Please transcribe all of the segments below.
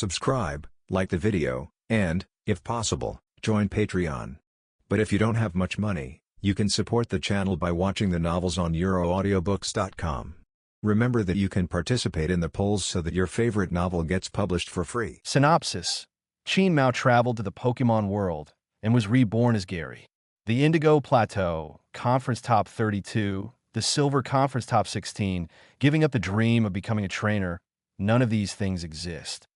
subscribe, like the video, and, if possible, join Patreon. But if you don't have much money, you can support the channel by watching the novels on euroaudiobooks.com. Remember that you can participate in the polls so that your favorite novel gets published for free. Synopsis: Qin Mao traveled to the Pokémon world and was reborn as Gary. The Indigo Plateau Conference Top 32, the Silver Conference Top 16, giving up the dream of becoming a trainer, none of these things exist.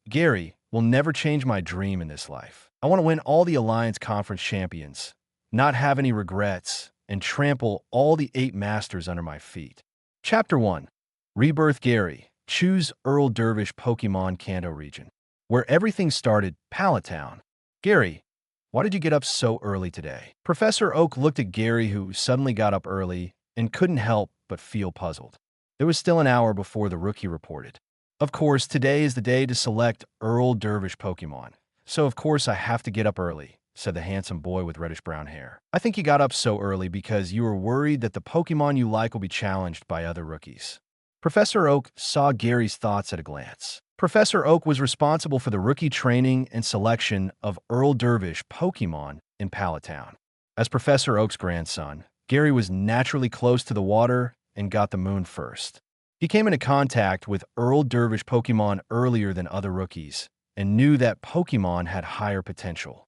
Gary, will never change my dream in this life. I want to win all the Alliance Conference champions, not have any regrets, and trample all the 8 masters under my feet. Chapter 1. Rebirth Gary. Choose Earl Dervish Pokémon Kanto region. Where everything started, Pallet Town. Gary, why did you get up so early today? Professor Oak looked at Gary, who suddenly got up early and couldn't help but feel puzzled. There was still an hour before the rookie reported. Of course, today is the day to select Earl Dervish Pokémon. So of course I have to get up early, said the handsome boy with reddish-brown hair. I think you got up so early because you were worried that the Pokémon you like will be challenged by other rookies. Professor Oak saw Gary's thoughts at a glance. Professor Oak was responsible for the rookie training and selection of Earl Dervish Pokémon in Pallet Town. As Professor Oak's grandson, Gary was naturally close to the water and got the moon first. He came into contact with Earl Dervish Pokémon earlier than other rookies and knew that Pokémon had higher potential.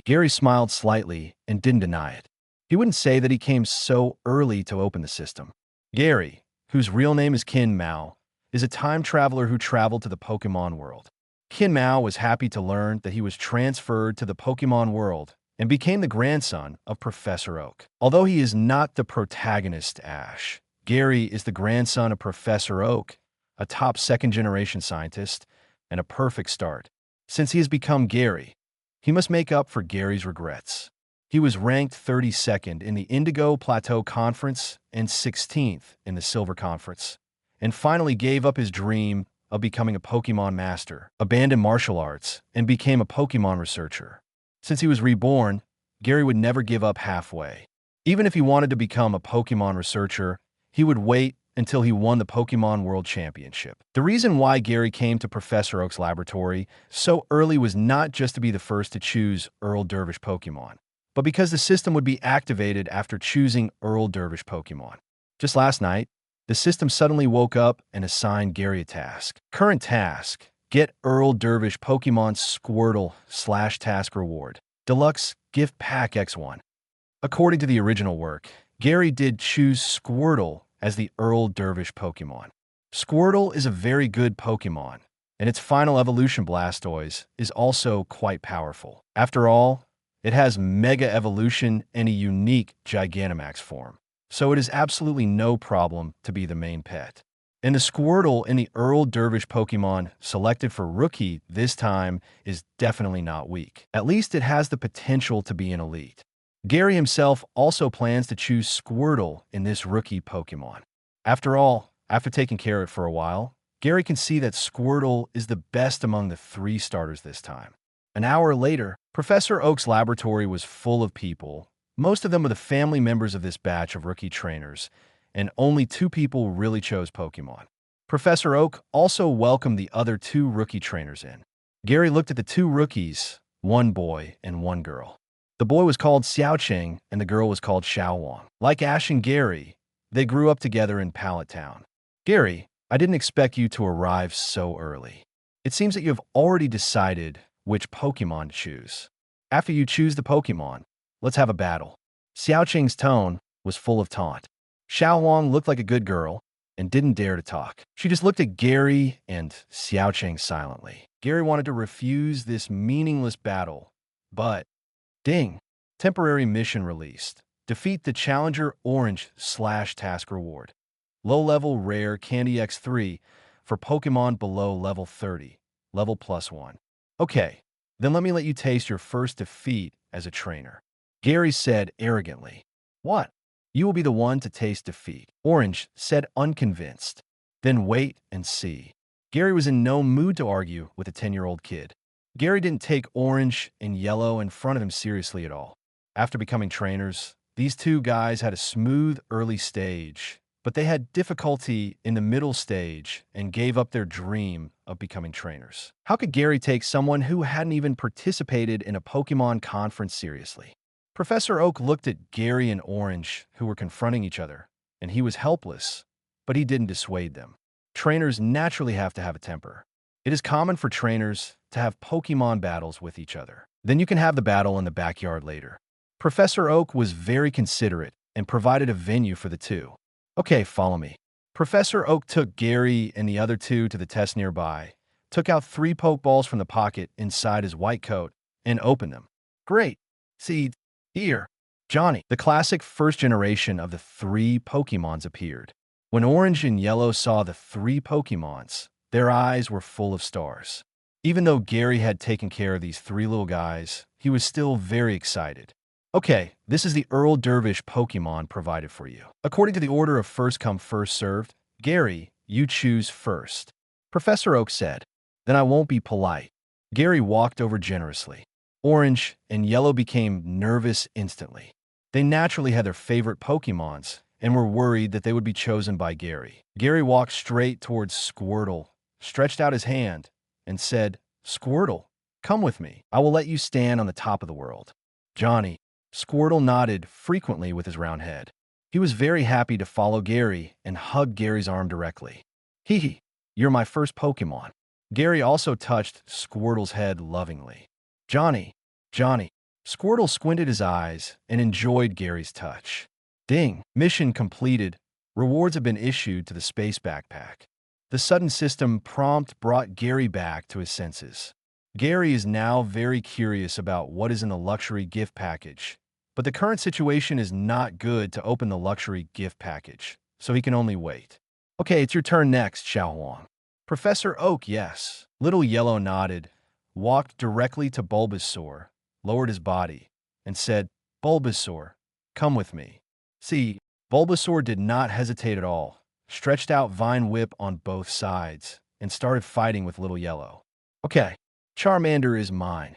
Gary smiled slightly and didn't deny it. He wouldn't say that he came so early to open the system. Gary, whose real name is Qin Mao, is a time traveler who traveled to the Pokémon world. Qin Mao was happy to learn that he was transferred to the Pokémon world and became the grandson of Professor Oak. Although he is not the protagonist, Ash, Gary is the grandson of Professor Oak, a top second-generation scientist, and a perfect start. Since he has become Gary, he must make up for Gary's regrets. He was ranked 32nd in the Indigo Plateau Conference and 16th in the Silver Conference, and finally gave up his dream of becoming a Pokémon master, abandoned martial arts, and became a Pokémon researcher. Since he was reborn, Gary would never give up halfway. Even if he wanted to become a Pokémon researcher, he would wait until he won the Pokémon World Championship. The reason why Gary came to Professor Oak's laboratory so early was not just to be the first to choose Earl Dervish Pokémon, but because the system would be activated after choosing Earl Dervish Pokémon. Just last night, the system suddenly woke up and assigned Gary a task. Current task: get Earl Dervish Pokémon Squirtle /task reward. Deluxe Gift Pack X1. According to the original work, Gary did choose Squirtle as the Earl Dervish Pokémon. Squirtle is a very good Pokémon, and its final evolution Blastoise is also quite powerful. After all, it has Mega Evolution and a unique Gigantamax form, so it is absolutely no problem to be the main pet. And the Squirtle in the Earl Dervish Pokémon selected for Rookie this time is definitely not weak. At least it has the potential to be an elite. Gary himself also plans to choose Squirtle in this rookie Pokémon. After all, after taking care of it for a while, Gary can see that Squirtle is the best among the 3 starters this time. An hour later, Professor Oak's laboratory was full of people. Most of them were the family members of this batch of rookie trainers, and only 2 people really chose Pokémon. Professor Oak also welcomed the other 2 rookie trainers in. Gary looked at the 2 rookies, 1 boy and 1 girl. The boy was called Xiao, and the girl was called Xiao. Like Ash and Gary, they grew up together in Pallet Town. Gary, I didn't expect you to arrive so early. It seems that you have already decided which Pokémon to choose. After you choose the Pokémon, let's have a battle. Xiaoqing's tone was full of taunt. Xiao looked like a good girl and didn't dare to talk. She just looked at Gary and Xiaoqing silently. Gary wanted to refuse this meaningless battle, but ding! Temporary mission released. Defeat the Challenger Orange /task reward. Low-level rare Candy X3 for Pokémon below level 30. Level +1. Okay, then let me let you taste your first defeat as a trainer. Gary said arrogantly. What? You will be the one to taste defeat. Orange said unconvinced. Then wait and see. Gary was in no mood to argue with a 10-year-old kid. Gary didn't take Orange and Yellow in front of him seriously at all. After becoming trainers, these 2 guys had a smooth early stage, but they had difficulty in the middle stage and gave up their dream of becoming trainers. How could Gary take someone who hadn't even participated in a Pokémon conference seriously? Professor Oak looked at Gary and Orange, who were confronting each other, and he was helpless, but he didn't dissuade them. Trainers naturally have to have a temper. It is common for trainers to have Pokémon battles with each other. Then you can have the battle in the backyard later. Professor Oak was very considerate and provided a venue for the two. Okay, follow me. Professor Oak took Gary and the other two to the test nearby, took out 3 Pokeballs from the pocket inside his white coat, and opened them. Great. See, here, Johnny. The classic first generation of the 3 Pokemons appeared. When Orange and Yellow saw the 3 Pokemons, their eyes were full of stars. Even though Gary had taken care of these 3 little guys, he was still very excited. Okay, this is the Earl Dervish Pokemon provided for you. According to the order of first come first served, Gary, you choose first. Professor Oak said. Then I won't be polite. Gary walked over generously. Orange and Yellow became nervous instantly. They naturally had their favorite Pokemons and were worried that they would be chosen by Gary. Gary walked straight towards Squirtle, stretched out his hand, and said, Squirtle, come with me. I will let you stand on the top of the world. Johnny. Squirtle nodded frequently with his round head. He was very happy to follow Gary and hug Gary's arm directly. Hee, you're my first Pokemon. Gary also touched Squirtle's head lovingly. Johnny. Squirtle squinted his eyes and enjoyed Gary's touch. Ding, mission completed. Rewards have been issued to the space backpack. The sudden system prompt brought Gary back to his senses. Gary is now very curious about what is in the luxury gift package, but the current situation is not good to open the luxury gift package, so he can only wait. Okay, it's your turn next, Xiao. Professor Oak, yes. Little Yellow nodded, walked directly to Bulbasaur, lowered his body, and said, Bulbasaur, come with me. See, Bulbasaur did not hesitate at all, stretched out Vine Whip on both sides, and started fighting with Little Yellow. Okay, Charmander is mine.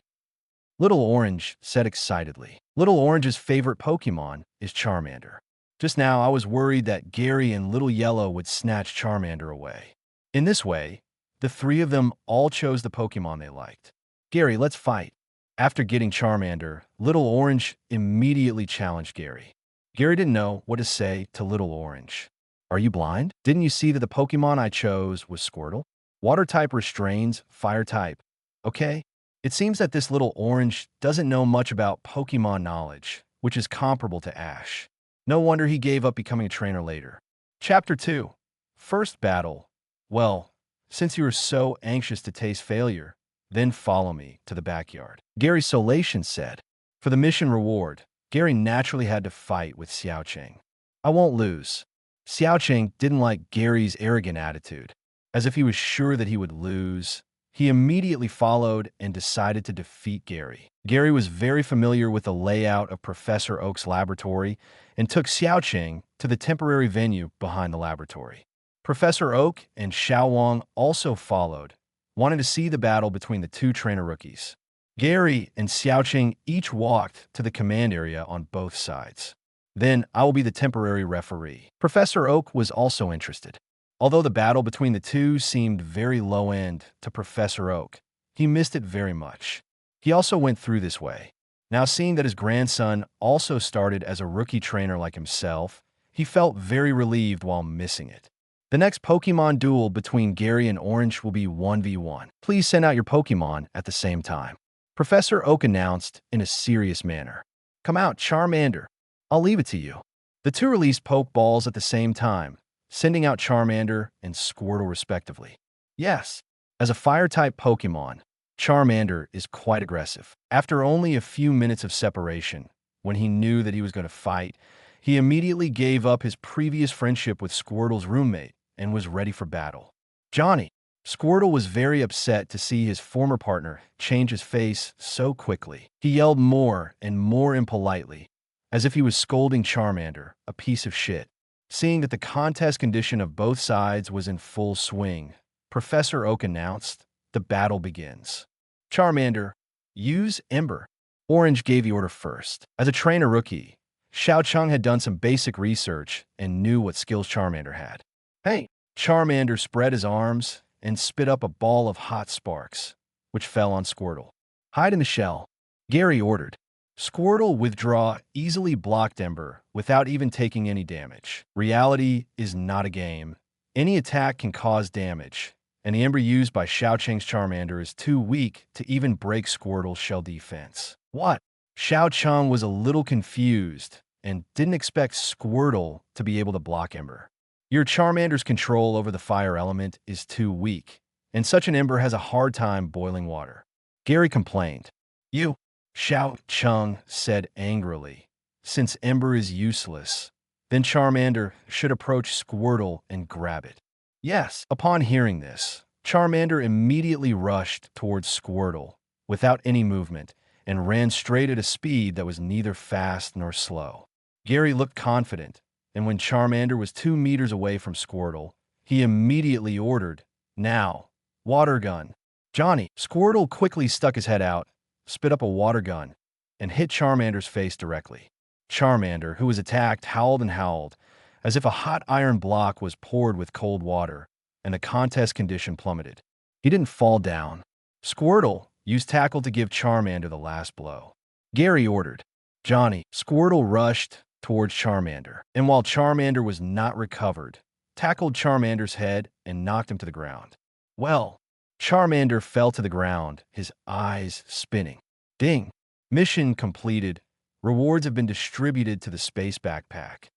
Little Orange said excitedly. Little Orange's favorite Pokemon is Charmander. Just now, I was worried that Gary and Little Yellow would snatch Charmander away. In this way, the 3 of them all chose the Pokemon they liked. Gary, let's fight. After getting Charmander, Little Orange immediately challenged Gary. Gary didn't know what to say to Little Orange. Are you blind? Didn't you see that the Pokemon I chose was Squirtle? Water type restrains fire type. Okay? It seems that this Little Orange doesn't know much about Pokemon knowledge, which is comparable to Ash. No wonder he gave up becoming a trainer later. Chapter 2. First Battle. Well, since you are so anxious to taste failure, then follow me to the backyard. Gary Solation said. For the mission reward, Gary naturally had to fight with Xiao. I won't lose. Xiao didn't like Gary's arrogant attitude. As if he was sure that he would lose, he immediately followed and decided to defeat Gary. Gary was very familiar with the layout of Professor Oak's laboratory and took Xiao to the temporary venue behind the laboratory. Professor Oak and Xiao also followed, wanting to see the battle between the 2 trainer rookies. Gary and Xiao each walked to the command area on both sides. Then I will be the temporary referee. Professor Oak was also interested. Although the battle between the 2 seemed very low-end to Professor Oak, he missed it very much. He also went through this way. Now seeing that his grandson also started as a rookie trainer like himself, he felt very relieved while missing it. The next Pokemon duel between Gary and Orange will be 1v1. Please send out your Pokemon at the same time. Professor Oak announced in a serious manner. Come out, Charmander. I'll leave it to you. The 2 released Pokeballs at the same time, sending out Charmander and Squirtle respectively. Yes, as a fire-type Pokemon, Charmander is quite aggressive. After only a few minutes of separation, when he knew that he was going to fight, he immediately gave up his previous friendship with Squirtle's roommate and was ready for battle. Johnny. Squirtle was very upset to see his former partner change his face so quickly. He yelled more and more impolitely, as if he was scolding Charmander, a piece of shit. Seeing that the contest condition of both sides was in full swing, Professor Oak announced, the battle begins. Charmander, use Ember. Orange gave the order first. As a trainer rookie, Xiao Cheng had done some basic research and knew what skills Charmander had. Hey! Charmander spread his arms and spit up a ball of hot sparks, which fell on Squirtle. Hide in the shell, Gary ordered. Squirtle withdraw easily blocked Ember without even taking any damage. Reality is not a game. Any attack can cause damage, and the Ember used by Xiao Cheng's Charmander is too weak to even break Squirtle's shell defense. What? Xiao Cheng was a little confused and didn't expect Squirtle to be able to block Ember. Your Charmander's control over the fire element is too weak, and such an Ember has a hard time boiling water. Gary complained. You, Xiao Cheng said angrily. Since Ember is useless, then Charmander should approach Squirtle and grab it. Yes, upon hearing this, Charmander immediately rushed towards Squirtle without any movement and ran straight at a speed that was neither fast nor slow. Gary looked confident, and when Charmander was 2 meters away from Squirtle, he immediately ordered, "Now, water gun." Johnny, Squirtle quickly stuck his head out, spit up a water gun, and hit Charmander's face directly. Charmander, who was attacked, howled and howled, as if a hot iron block was poured with cold water, and the contest condition plummeted. He didn't fall down. Squirtle used tackle to give Charmander the last blow. Gary ordered. Johnny, Squirtle rushed towards Charmander, and while Charmander was not recovered, tackled Charmander's head and knocked him to the ground. Well, Charmander fell to the ground, his eyes spinning. Ding! Mission completed. Rewards have been distributed to the space backpack.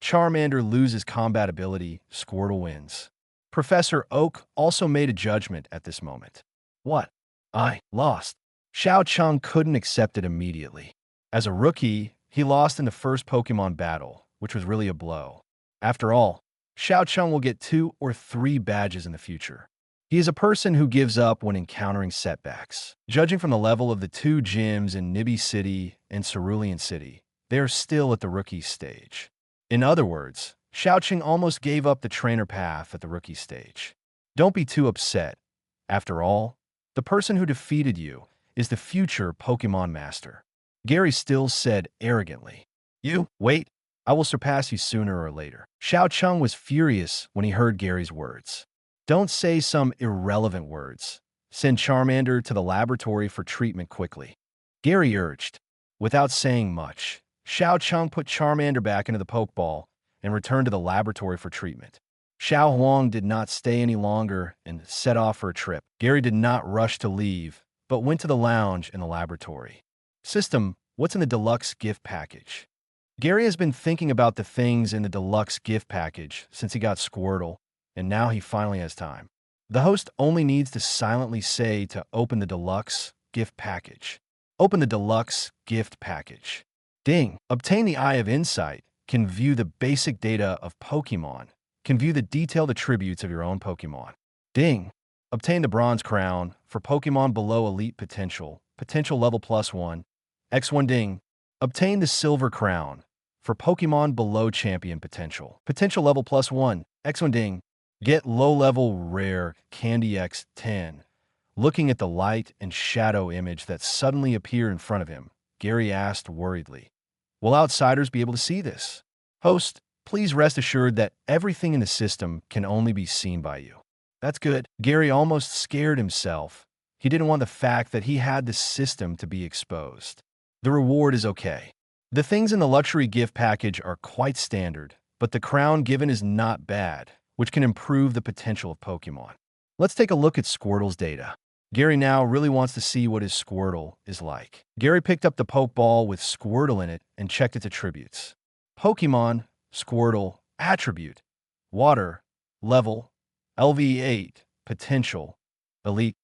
Charmander loses combat ability, Squirtle wins. Professor Oak also made a judgment at this moment. What? I lost. Xiao Cheng couldn't accept it immediately. As a rookie, he lost in the first Pokémon battle, which was really a blow. After all, Xiao Cheng will get 2 or 3 badges in the future. He is a person who gives up when encountering setbacks. Judging from the level of the 2 gyms in Nibby City and Cerulean City, they are still at the rookie stage. In other words, Xiao Cheng almost gave up the trainer path at the rookie stage. Don't be too upset. After all, the person who defeated you is the future Pokémon Master. Gary still said arrogantly, "You, wait, I will surpass you sooner or later." Xiao Cheng was furious when he heard Gary's words. Don't say some irrelevant words. Send Charmander to the laboratory for treatment quickly. Gary urged. Without saying much, Xiao Cheng put Charmander back into the Pokeball and returned to the laboratory for treatment. Xiao Huang did not stay any longer and set off for a trip. Gary did not rush to leave, but went to the lounge in the laboratory. System, what's in the deluxe gift package? Gary has been thinking about the things in the deluxe gift package since he got Squirtle, and now he finally has time. The host only needs to silently say to open the deluxe gift package. Open the deluxe gift package. Ding! Obtain the Eye of Insight. Can view the basic data of Pokémon. Can view the detailed attributes of your own Pokémon. Ding! Obtain the Bronze Crown for Pokémon below Elite Potential. Potential level +1. X1 Ding! Obtain the Silver Crown for Pokémon below Champion Potential. Potential level +1. X1 Ding! Get low-level rare Candy X10. Looking at the light and shadow image that suddenly appeared in front of him, Gary asked worriedly, "Will outsiders be able to see this?" Host, please rest assured that everything in the system can only be seen by you. That's good. Gary almost scared himself. He didn't want the fact that he had the system to be exposed. The reward is okay. The things in the luxury gift package are quite standard, but the crown given is not bad, which can improve the potential of Pokémon. Let's take a look at Squirtle's data. Gary now really wants to see what his Squirtle is like. Gary picked up the Pokeball with Squirtle in it and checked its attributes. Pokémon, Squirtle, attribute, water, level, LV8, potential, elite,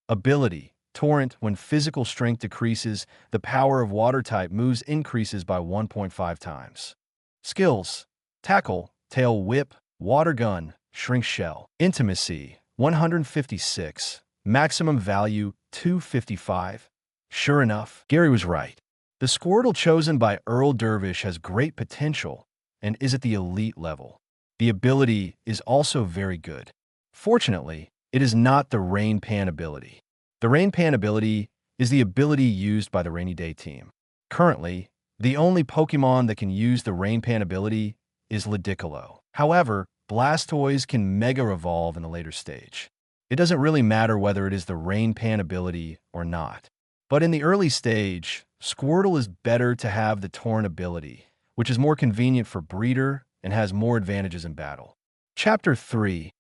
ability, torrent. When physical strength decreases, the power of water type moves increases by 1.5 times. Skills, tackle, tail whip, water gun, shrink shell, intimacy, 156. Maximum value, 255. Sure enough, Gary was right. The Squirtle chosen by Earl Dervish has great potential and is at the elite level. The ability is also very good. Fortunately, it is not the Rain Pan ability. The Rain Pan ability is the ability used by the Rainy Day team. Currently, The only Pokemon that can use the Rain Pan ability is Ludicolo. However, Blastoise can Mega Evolve in a later stage. It doesn't really matter whether it is the Rain Pan ability or not. But in the early stage, Squirtle is better to have the Torn ability, which is more convenient for Breeder and has more advantages in battle. Chapter 3.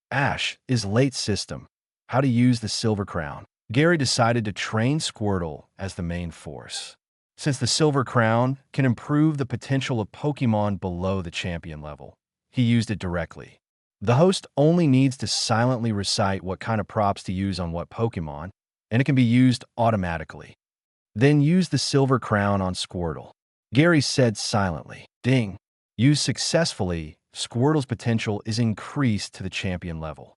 Ash is Late System. How to use the Silver Crown. Gary decided to train Squirtle as the main force, since the Silver Crown can improve the potential of Pokemon below the champion level. He used it directly. The host only needs to silently recite what kind of props to use on what Pokemon, and it can be used automatically. Then use the Silver Crown on Squirtle. Gary said silently, "Ding." Used successfully, Squirtle's potential is increased to the champion level.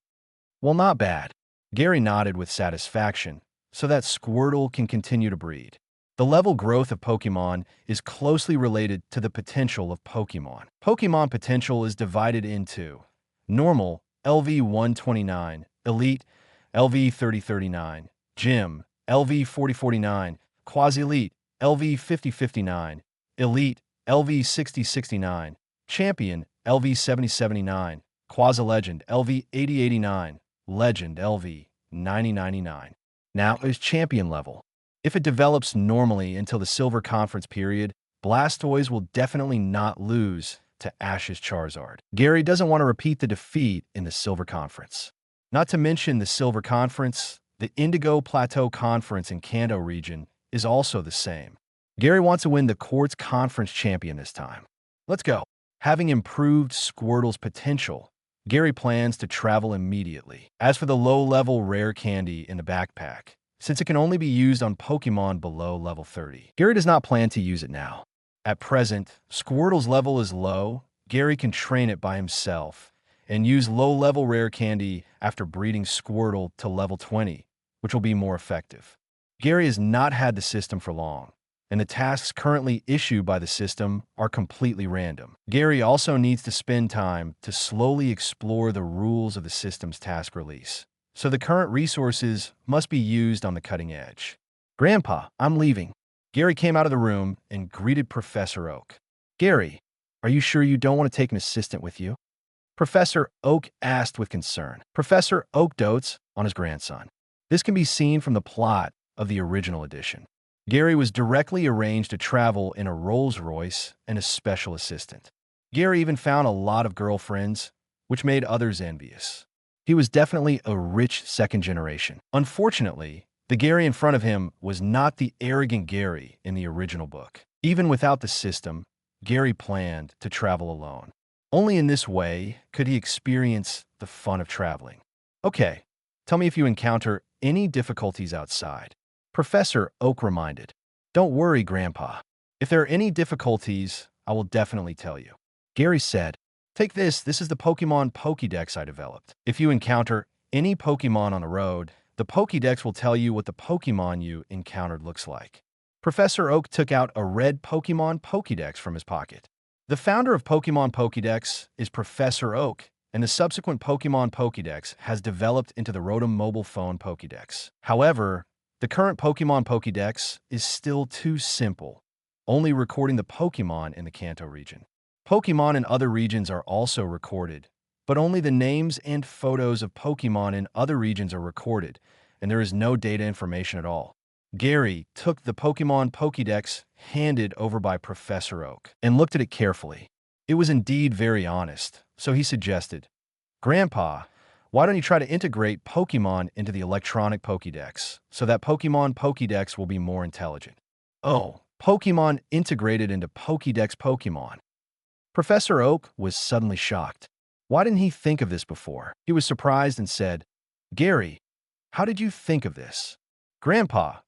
Well, not bad. Gary nodded with satisfaction, so that Squirtle can continue to breed. The level growth of Pokemon is closely related to the potential of Pokemon. Pokemon potential is divided into Normal, LV 129, Elite, LV 3039, Gym, LV 4049, Quasi-Elite, LV 5059, Elite, LV 6069, Champion, LV 7079, Quasi-Legend, LV 8089, Legend, LV 9099. Now is Champion level. If it develops normally until the Silver Conference period, Blastoise will definitely not lose to Ash's Charizard. Gary doesn't want to repeat the defeat in the Silver Conference. Not to mention the Silver Conference, the Indigo Plateau Conference in Kanto region is also the same. Gary wants to win the Quartz Conference champion this time. Let's go. Having improved Squirtle's potential, Gary plans to travel immediately. As for the low-level rare candy in the backpack, since it can only be used on Pokemon below level 30, Gary does not plan to use it now. At present, Squirtle's level is low. Gary can train it by himself and use low-level rare candy after breeding Squirtle to level 20, which will be more effective. Gary has not had the system for long, and the tasks currently issued by the system are completely random. Gary also needs to spend time to slowly explore the rules of the system's task release, so the current resources must be used on the cutting edge. "Grandpa, I'm leaving." Gary came out of the room and greeted Professor Oak. "Gary, are you sure you don't want to take an assistant with you?" Professor Oak asked with concern. Professor Oak dotes on his grandson. This can be seen from the plot of the original edition. Gary was directly arranged to travel in a Rolls-Royce and a special assistant. Gary even found a lot of girlfriends, which made others envious. He was definitely a rich second generation. Unfortunately, the Gary in front of him was not the arrogant Gary in the original book. Even without the system, Gary planned to travel alone. Only in this way could he experience the fun of traveling. "Okay, tell me if you encounter any difficulties outside." Professor Oak reminded. "Don't worry, Grandpa. If there are any difficulties, I will definitely tell you." Gary said, "Take this. This is the Pokemon Pokédex I developed. If you encounter any Pokemon on the road, the Pokédex will tell you what the Pokemon you encountered looks like." Professor Oak took out a red Pokemon Pokédex from his pocket. The founder of Pokemon Pokédex is Professor Oak, and the subsequent Pokemon Pokédex has developed into the Rotom mobile phone Pokédex. However, the current Pokemon Pokédex is still too simple, only recording the Pokemon in the Kanto region. Pokemon in other regions are also recorded, but only the names and photos of Pokemon in other regions are recorded, and there is no data information at all. Gary took the Pokemon Pokédex handed over by Professor Oak and looked at it carefully. It was indeed very honest, so he suggested, "Grandpa, why don't you try to integrate Pokemon into the electronic Pokédex so that Pokemon Pokédex will be more intelligent?" "Oh, Pokemon integrated into Pokédex Pokemon." Professor Oak was suddenly shocked. Why didn't he think of this before? He was surprised and said, "Gary, how did you think of this?" "Grandpa,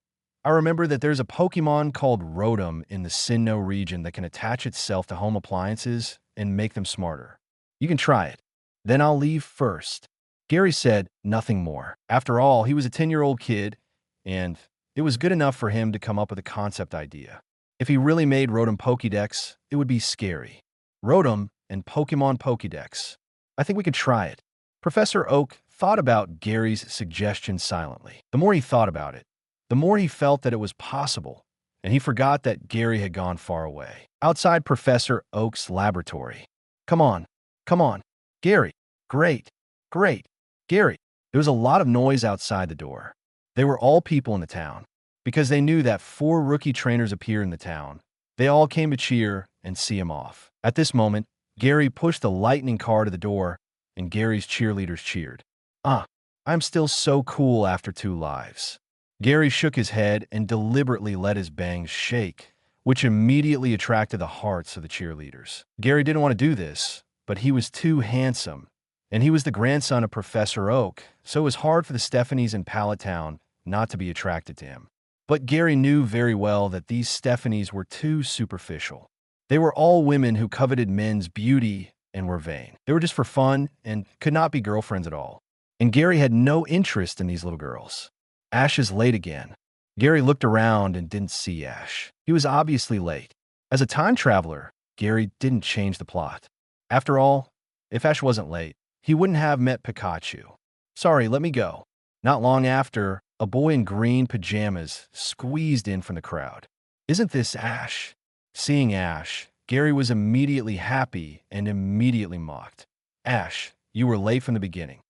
I remember that there's a Pokemon called Rotom in the Sinnoh region that can attach itself to home appliances and make them smarter. You can try it. Then I'll leave first." Gary said nothing more. After all, he was a 10-year-old kid, and it was good enough for him to come up with a concept idea. If he really made Rotom Pokédex, it would be scary. Rotom and Pokemon Pokédex. I think we could try it. Professor Oak thought about Gary's suggestion silently. The more he thought about it, the more he felt that it was possible, and he forgot that Gary had gone far away. Outside Professor Oak's laboratory. Come on, come on, Gary. Great, great, Gary. There was a lot of noise outside the door. They were all people in the town. Because they knew that 4 rookie trainers appeared in the town, they all came to cheer and see him off. At this moment, Gary pushed the lightning car to the door, and Gary's cheerleaders cheered. I'm still so cool after 2 lives. Gary shook his head and deliberately let his bangs shake, which immediately attracted the hearts of the cheerleaders. Gary didn't want to do this, but he was too handsome, and he was the grandson of Professor Oak, so it was hard for the Stephanies in Pallet Town not to be attracted to him. But Gary knew very well that these Stephanies were too superficial. They were all women who coveted men's beauty and were vain. They were just for fun and could not be girlfriends at all. And Gary had no interest in these little girls. Ash is late again. Gary looked around and didn't see Ash. He was obviously late. As a time traveler, Gary didn't change the plot. After all, if Ash wasn't late, he wouldn't have met Pikachu. Sorry, let me go. Not long after, a boy in green pajamas squeezed in from the crowd. Isn't this Ash? Seeing Ash, Gary was immediately happy and immediately mocked. Ash, you were late from the beginning.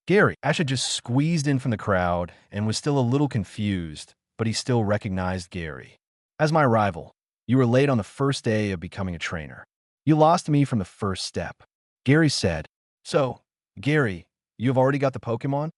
Gary, Ash had just squeezed in from the crowd and was still a little confused, but he still recognized Gary. As my rival, you were late on the first day of becoming a trainer. You lost to me from the first step. Gary said, So, Gary, you have already got the Pokémon?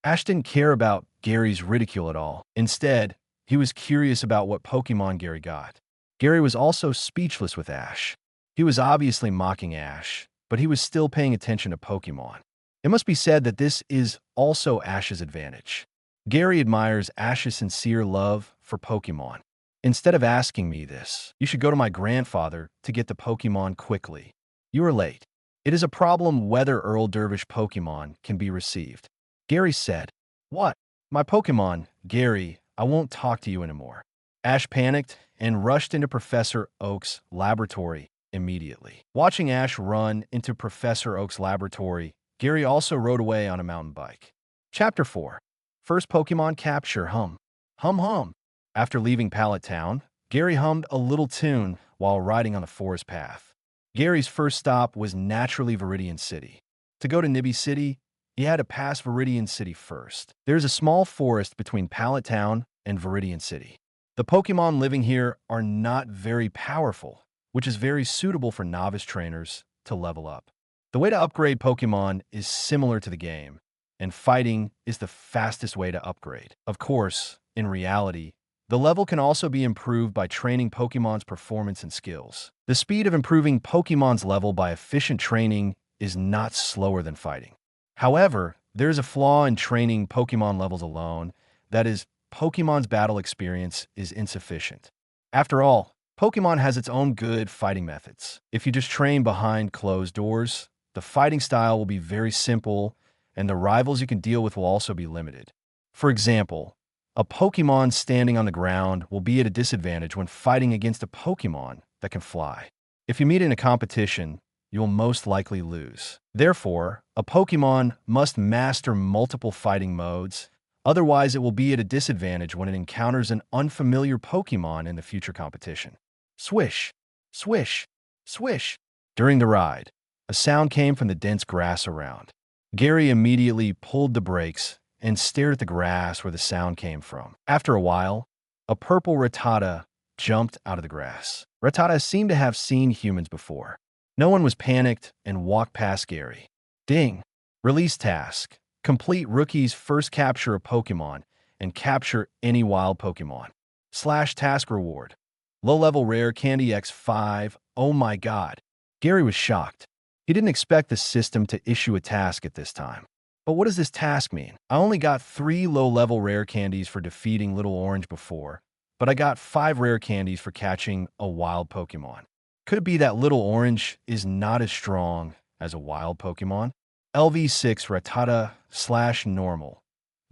Ash didn't care about Gary's ridicule at all. Instead, he was curious about what Pokémon Gary got. Gary was also speechless with Ash. He was obviously mocking Ash, but he was still paying attention to Pokémon. It must be said that this is also Ash's advantage. Gary admires Ash's sincere love for Pokémon. Instead of asking me this, you should go to my grandfather to get the Pokémon quickly. You are late. It is a problem whether Earl Dervish Pokémon can be received. Gary said, What? My Pokémon, Gary, I won't talk to you anymore. Ash panicked and rushed into Professor Oak's laboratory immediately. Watching Ash run into Professor Oak's laboratory, Gary also rode away on a mountain bike. Chapter 4. First Pokémon Capture. Hum. Hum hum. After leaving Pallet Town, Gary hummed a little tune while riding on the forest path. Gary's first stop was naturally Viridian City. To go to Nibby City, he had to pass Viridian City first. There's a small forest between Pallet Town and Viridian City. The Pokémon living here are not very powerful, which is very suitable for novice trainers to level up. The way to upgrade Pokémon is similar to the game, and fighting is the fastest way to upgrade. Of course, in reality, the level can also be improved by training Pokémon's performance and skills. The speed of improving Pokémon's level by efficient training is not slower than fighting. However, there is a flaw in training Pokémon levels alone, that is, Pokémon's battle experience is insufficient. After all, Pokémon has its own good fighting methods. If you just train behind closed doors, the fighting style will be very simple, and the rivals you can deal with will also be limited. For example, a Pokémon standing on the ground will be at a disadvantage when fighting against a Pokémon that can fly. If you meet in a competition, you will most likely lose. Therefore, a Pokémon must master multiple fighting modes, otherwise it will be at a disadvantage when it encounters an unfamiliar Pokémon in the future competition. Swish, swish, swish. During the ride, a sound came from the dense grass around. Gary immediately pulled the brakes and stared at the grass where the sound came from. After a while, a purple Rattata jumped out of the grass. Rattata seemed to have seen humans before. No one was panicked and walked past Gary. Ding! Release task. Complete Rookie's first capture of Pokémon and capture any wild Pokémon. / task reward. Low-level rare candy X5. Oh my god. Gary was shocked. He didn't expect the system to issue a task at this time. But what does this task mean? I only got 3 low-level rare candies for defeating Little Orange before, but I got 5 rare candies for catching a wild Pokémon. Could it be that Little Orange is not as strong as a wild Pokémon? LV6 Rattata / normal.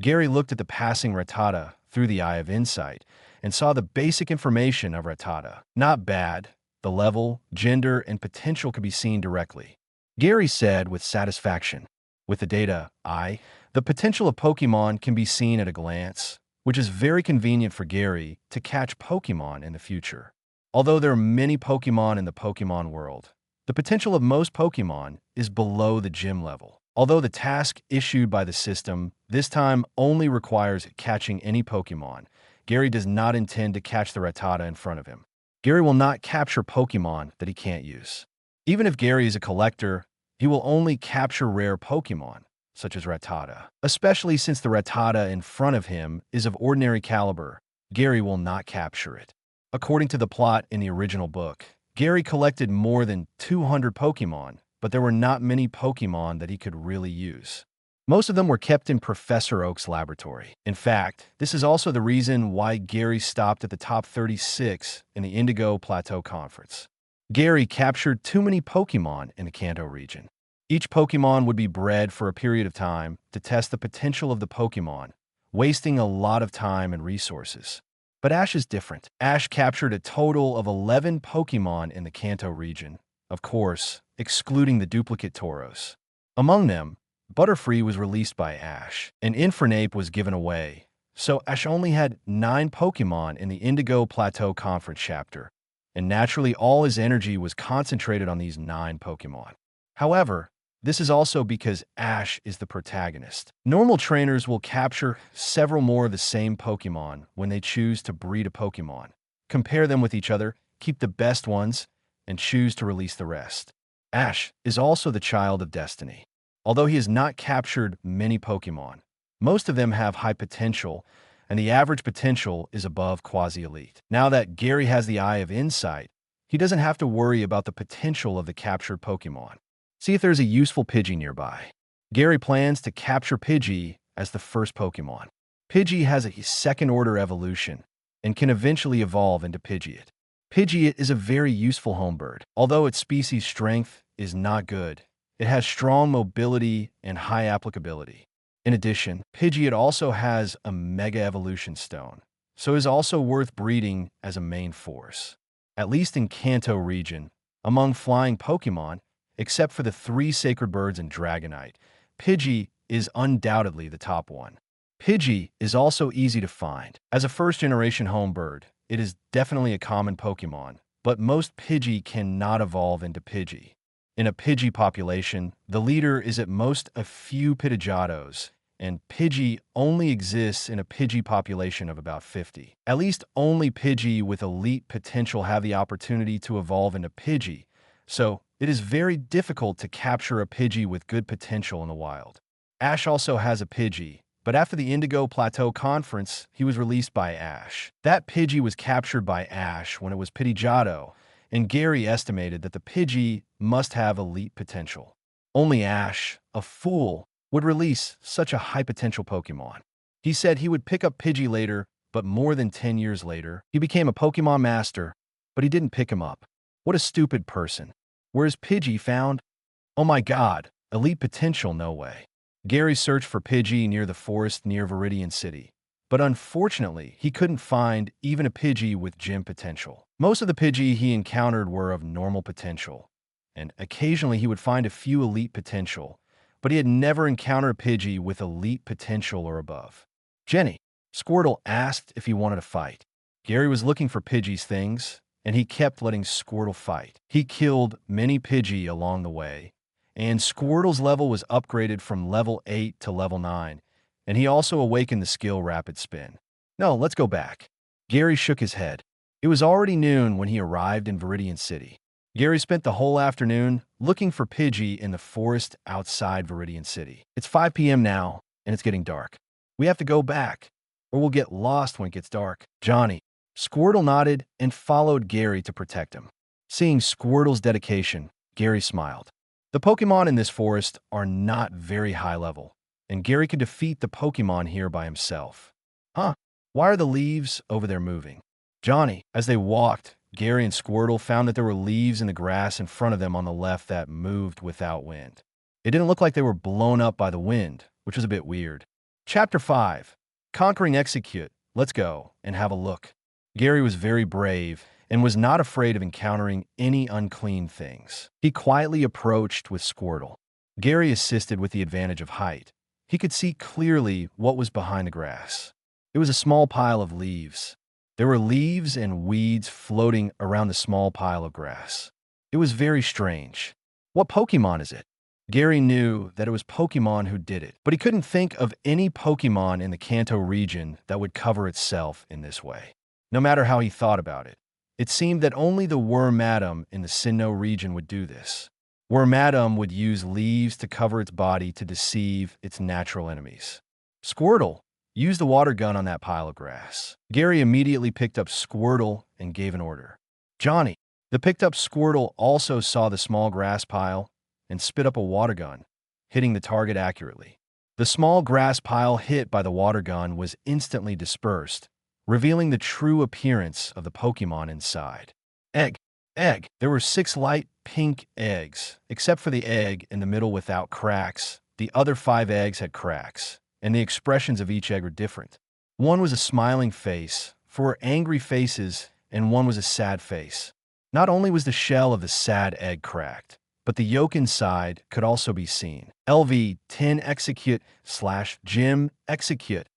Gary looked at the passing Rattata through the eye of insight and saw the basic information of Rattata. Not bad. The level, gender, and potential could be seen directly. Gary said with satisfaction, with the data, the potential of Pokémon can be seen at a glance. which is very convenient for Gary to catch Pokémon in the future. Although there are many Pokémon in the Pokémon world, the potential of most Pokémon is below the gym level. Although the task issued by the system this time only requires catching any Pokémon, Gary does not intend to catch the Rattata in front of him. Gary will not capture Pokémon that he can't use. Even if Gary is a collector, he will only capture rare Pokémon, such as Rattata. Especially since the Rattata in front of him is of ordinary caliber, Gary will not capture it. According to the plot in the original book, Gary collected more than 200 Pokémon, but there were not many Pokémon that he could really use. Most of them were kept in Professor Oak's laboratory. In fact, this is also the reason why Gary stopped at the top 36 in the Indigo Plateau Conference. Gary captured too many Pokémon in the Kanto region. Each Pokémon would be bred for a period of time to test the potential of the Pokémon, wasting a lot of time and resources. But Ash is different. Ash captured a total of 11 Pokémon in the Kanto region, of course, excluding the duplicate Tauros. Among them, Butterfree was released by Ash, and Infernape was given away, so Ash only had 9 Pokémon in the Indigo Plateau Conference chapter, and naturally all his energy was concentrated on these 9 Pokémon. However, this is also because Ash is the protagonist. Normal trainers will capture several more of the same Pokémon when they choose to breed a Pokémon, compare them with each other, keep the best ones, and choose to release the rest. Ash is also the child of destiny. Although he has not captured many Pokémon, most of them have high potential, and the average potential is above quasi-elite. Now that Gary has the Eye of Insight, he doesn't have to worry about the potential of the captured Pokémon. See if there's a useful Pidgey nearby. Gary plans to capture Pidgey as the first Pokémon. Pidgey has a second-order evolution and can eventually evolve into Pidgeot. Pidgeot is a very useful home bird. Although its species strength is not good, it has strong mobility and high applicability. In addition, Pidgeot also has a Mega Evolution Stone, so is also worth breeding as a main force. At least in Kanto region, among flying Pokémon, except for the 3 sacred birds and Dragonite, Pidgey is undoubtedly the top one. Pidgey is also easy to find. As a first-generation home bird, it is definitely a common Pokémon, but most Pidgey cannot evolve into Pidgey. In a Pidgey population, the leader is at most a few Pidgeotos, and Pidgey only exists in a Pidgey population of about 50. At least only Pidgey with elite potential have the opportunity to evolve into Pidgey, so it is very difficult to capture a Pidgey with good potential in the wild. Ash also has a Pidgey, but after the Indigo Plateau Conference, he was released by Ash. That Pidgey was captured by Ash when it was Pidgeotto, and Gary estimated that the Pidgey must have elite potential. Only Ash, a fool, would release such a high-potential Pokémon. He said he would pick up Pidgey later, but more than 10 years later, he became a Pokémon master, but he didn't pick him up. What a stupid person. Where is Pidgey found? Oh my god, elite potential, no way. Gary searched for Pidgey near the forest near Viridian City, but unfortunately, he couldn't find even a Pidgey with gym potential. Most of the Pidgey he encountered were of normal potential, and occasionally he would find a few elite potential, but he had never encountered a Pidgey with elite potential or above. Jenny, Squirtle asked if he wanted to fight. Gary was looking for Pidgey's things, and he kept letting Squirtle fight. He killed many Pidgey along the way, and Squirtle's level was upgraded from level 8 to level 9, and he also awakened the skill Rapid Spin. No, let's go back. Gary shook his head. It was already noon when he arrived in Viridian City. Gary spent the whole afternoon looking for Pidgey in the forest outside Viridian City. It's 5 p.m. now, and it's getting dark. We have to go back, or we'll get lost when it gets dark. Johnny. Squirtle nodded and followed Gary to protect him. Seeing Squirtle's dedication, Gary smiled. The Pokémon in this forest are not very high level, and Gary could defeat the Pokémon here by himself. Huh, why are the leaves over there moving? Johnny, as they walked, Gary and Squirtle found that there were leaves in the grass in front of them on the left that moved without wind. It didn't look like they were blown up by the wind, which was a bit weird. Chapter 5. Conquering Execute. Let's go and have a look. Gary was very brave and was not afraid of encountering any unclean things. He quietly approached with Squirtle. Gary assisted with the advantage of height. He could see clearly what was behind the grass. It was a small pile of leaves. There were leaves and weeds floating around the small pile of grass. It was very strange. What Pokemon is it? Gary knew that it was Pokemon who did it, but he couldn't think of any Pokemon in the Kanto region that would cover itself in this way. No matter how he thought about it, it seemed that only the Wormadam in the Sinnoh region would do this. Wormadam would use leaves to cover its body to deceive its natural enemies. Squirtle, use the water gun on that pile of grass. Gary immediately picked up Squirtle and gave an order. Johnny, the picked up Squirtle, also saw the small grass pile and spit up a water gun, hitting the target accurately. The small grass pile hit by the water gun was instantly dispersed, revealing the true appearance of the Pokemon inside. Egg. There were 6 light pink eggs, except for the egg in the middle without cracks. The other 5 eggs had cracks, and the expressions of each egg were different. One was a smiling face, 4 angry faces, and one was a sad face. Not only was the shell of the sad egg cracked, but the yolk inside could also be seen. LV 10 execute/Gym execute.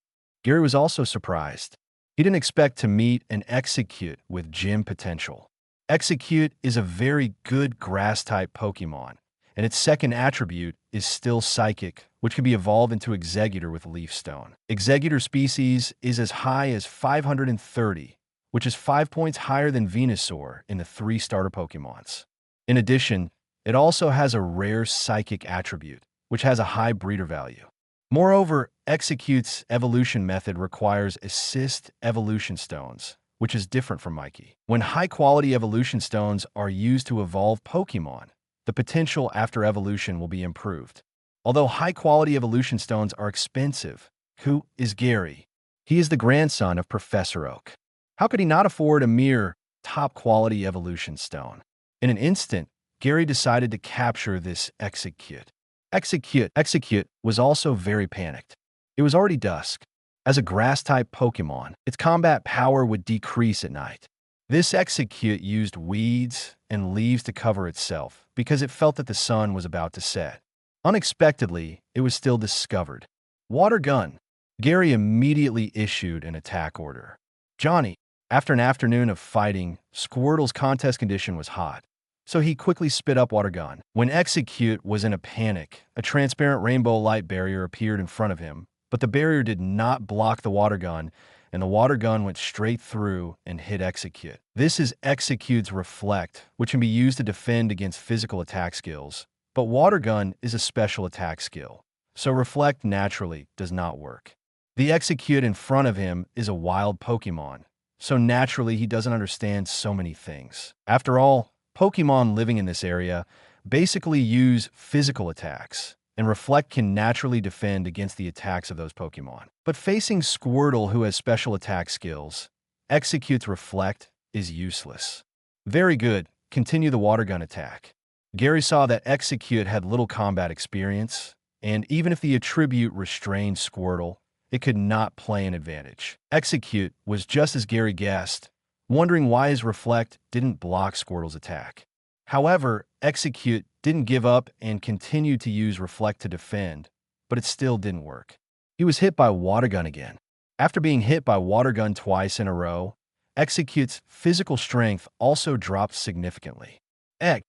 Gary was also surprised. He didn't expect to meet an execute with gym potential. Execute is a very good grass-type Pokemon, and its second attribute is still Psychic, which can be evolved into Exeggutor with Leaf Stone. Exeggutor species is as high as 530, which is 5 points higher than Venusaur in the 3 starter Pokemons. In addition, it also has a rare Psychic attribute, which has a high breeder value. Moreover, Execute's evolution method requires Assist Evolution Stones, which is different from Mikey. When high-quality evolution stones are used to evolve Pokemon, the potential after evolution will be improved. Although high-quality evolution stones are expensive, who is Gary? He is the grandson of Professor Oak. How could he not afford a mere top-quality evolution stone? In an instant, Gary decided to capture this Execute. Execute was also very panicked. It was already dusk. As a grass-type Pokemon, its combat power would decrease at night. This Execute used weeds and leaves to cover itself because it felt that the sun was about to set. Unexpectedly, it was still discovered. Water gun. Gary immediately issued an attack order. Johnny, after an afternoon of fighting, Squirtle's contest condition was hot, so he quickly spit up water gun. When Execute was in a panic, a transparent rainbow light barrier appeared in front of him, but the barrier did not block the water gun, and the water gun went straight through and hit Execute. This is Execute's Reflect, which can be used to defend against physical attack skills, but water gun is a special attack skill, so Reflect naturally does not work. The Execute in front of him is a wild Pokemon, so naturally he doesn't understand so many things. After all, Pokemon living in this area basically use physical attacks, and Reflect can naturally defend against the attacks of those Pokemon. But facing Squirtle, who has special attack skills, Execute's Reflect is useless. Very good, continue the water gun attack. Gary saw that Execute had little combat experience, and even if the attribute restrained Squirtle, it could not play an advantage. Execute was just as Gary guessed, wondering why his Reflect didn't block Squirtle's attack. However, Execute didn't give up and continued to use Reflect to defend, but it still didn't work. He was hit by Water Gun again. After being hit by Water Gun twice in a row, Execute's physical strength also dropped significantly.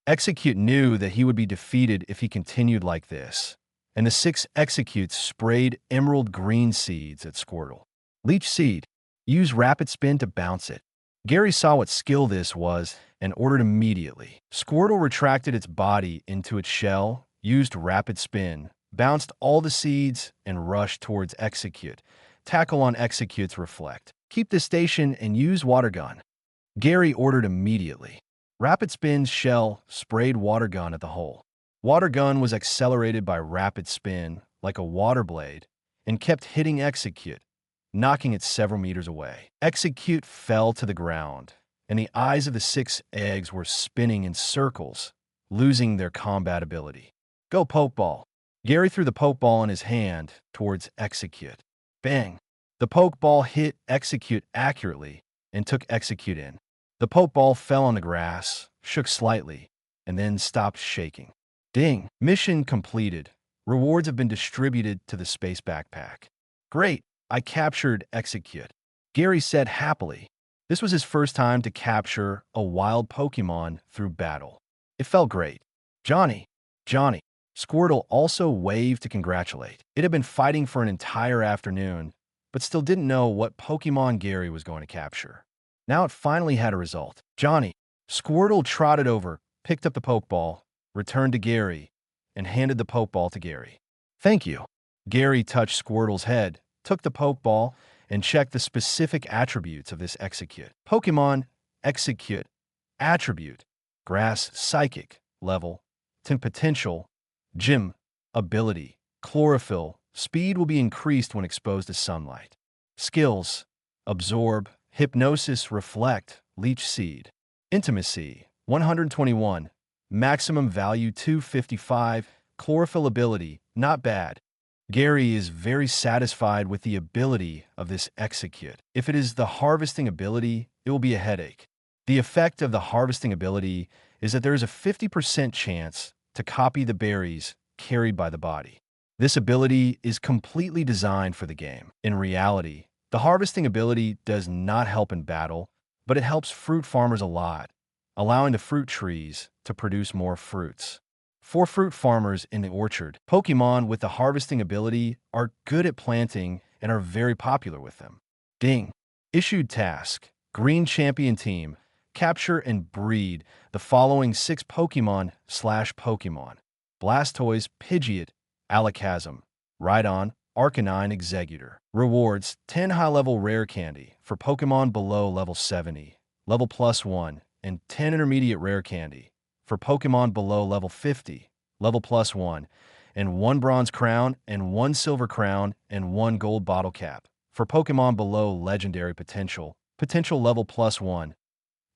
Execute knew that he would be defeated if he continued like this, and the 6 Executes sprayed emerald green seeds at Squirtle. Leech Seed. Use Rapid Spin to bounce it. Gary saw what skill this was and ordered immediately. Squirtle retracted its body into its shell, used Rapid Spin, bounced all the seeds, and rushed towards Execute. Tackle on Execute's Reflect. Keep the station and use Water Gun. Gary ordered immediately. Rapid Spin's shell sprayed Water Gun at the hole. Water Gun was accelerated by Rapid Spin like a water blade and kept hitting Execute, knocking it several meters away. Execute fell to the ground, and the eyes of the 6 eggs were spinning in circles, losing their combat ability. Go Pokeball. Gary threw the Pokeball in his hand towards Execute. Bang! The Pokeball hit Execute accurately and took Execute in. The Pokeball fell on the grass, shook slightly, and then stopped shaking. Ding! Mission completed. Rewards have been distributed to the space backpack. Great! I captured Execute, Gary said happily. This was his first time to capture a wild Pokemon through battle. It felt great. Johnny. Squirtle also waved to congratulate. It had been fighting for an entire afternoon, but still didn't know what Pokemon Gary was going to capture. Now it finally had a result. Johnny. Squirtle trotted over, picked up the Pokeball, returned to Gary, and handed the Pokeball to Gary. Thank you. Gary touched Squirtle's head, took the Pokeball, and checked the specific attributes of this Execute. Pokemon Execute. Attribute: Grass, Psychic, Level, Potential, Gym, Ability, Chlorophyll, Speed will be increased when exposed to sunlight. Skills: Absorb, Hypnosis, Reflect, Leech Seed. Intimacy: 121, Maximum Value 255, Chlorophyll Ability, not bad. Gary is very satisfied with the ability of this Execute. If it is the harvesting ability, it will be a headache. The effect of the harvesting ability is that there is a 50% chance to copy the berries carried by the body. This ability is completely designed for the game. In reality, the harvesting ability does not help in battle, but it helps fruit farmers a lot, allowing the fruit trees to produce more fruits. For fruit farmers in the orchard, Pokemon with the harvesting ability are good at planting and are very popular with them. Ding. Issued task: Green Champion Team, capture and breed the following 6 Pokemon/Pokemon: Blastoise, Pidgeot, Alakazam, Rhydon, Arcanine, Exeggutor. Rewards: 10 high-level rare candy for Pokemon below level 70, level +1, and 10 intermediate rare candy for Pokemon below level 50, level +1, and 1 bronze crown and 1 silver crown and 1 gold bottle cap for Pokemon below legendary potential level +1.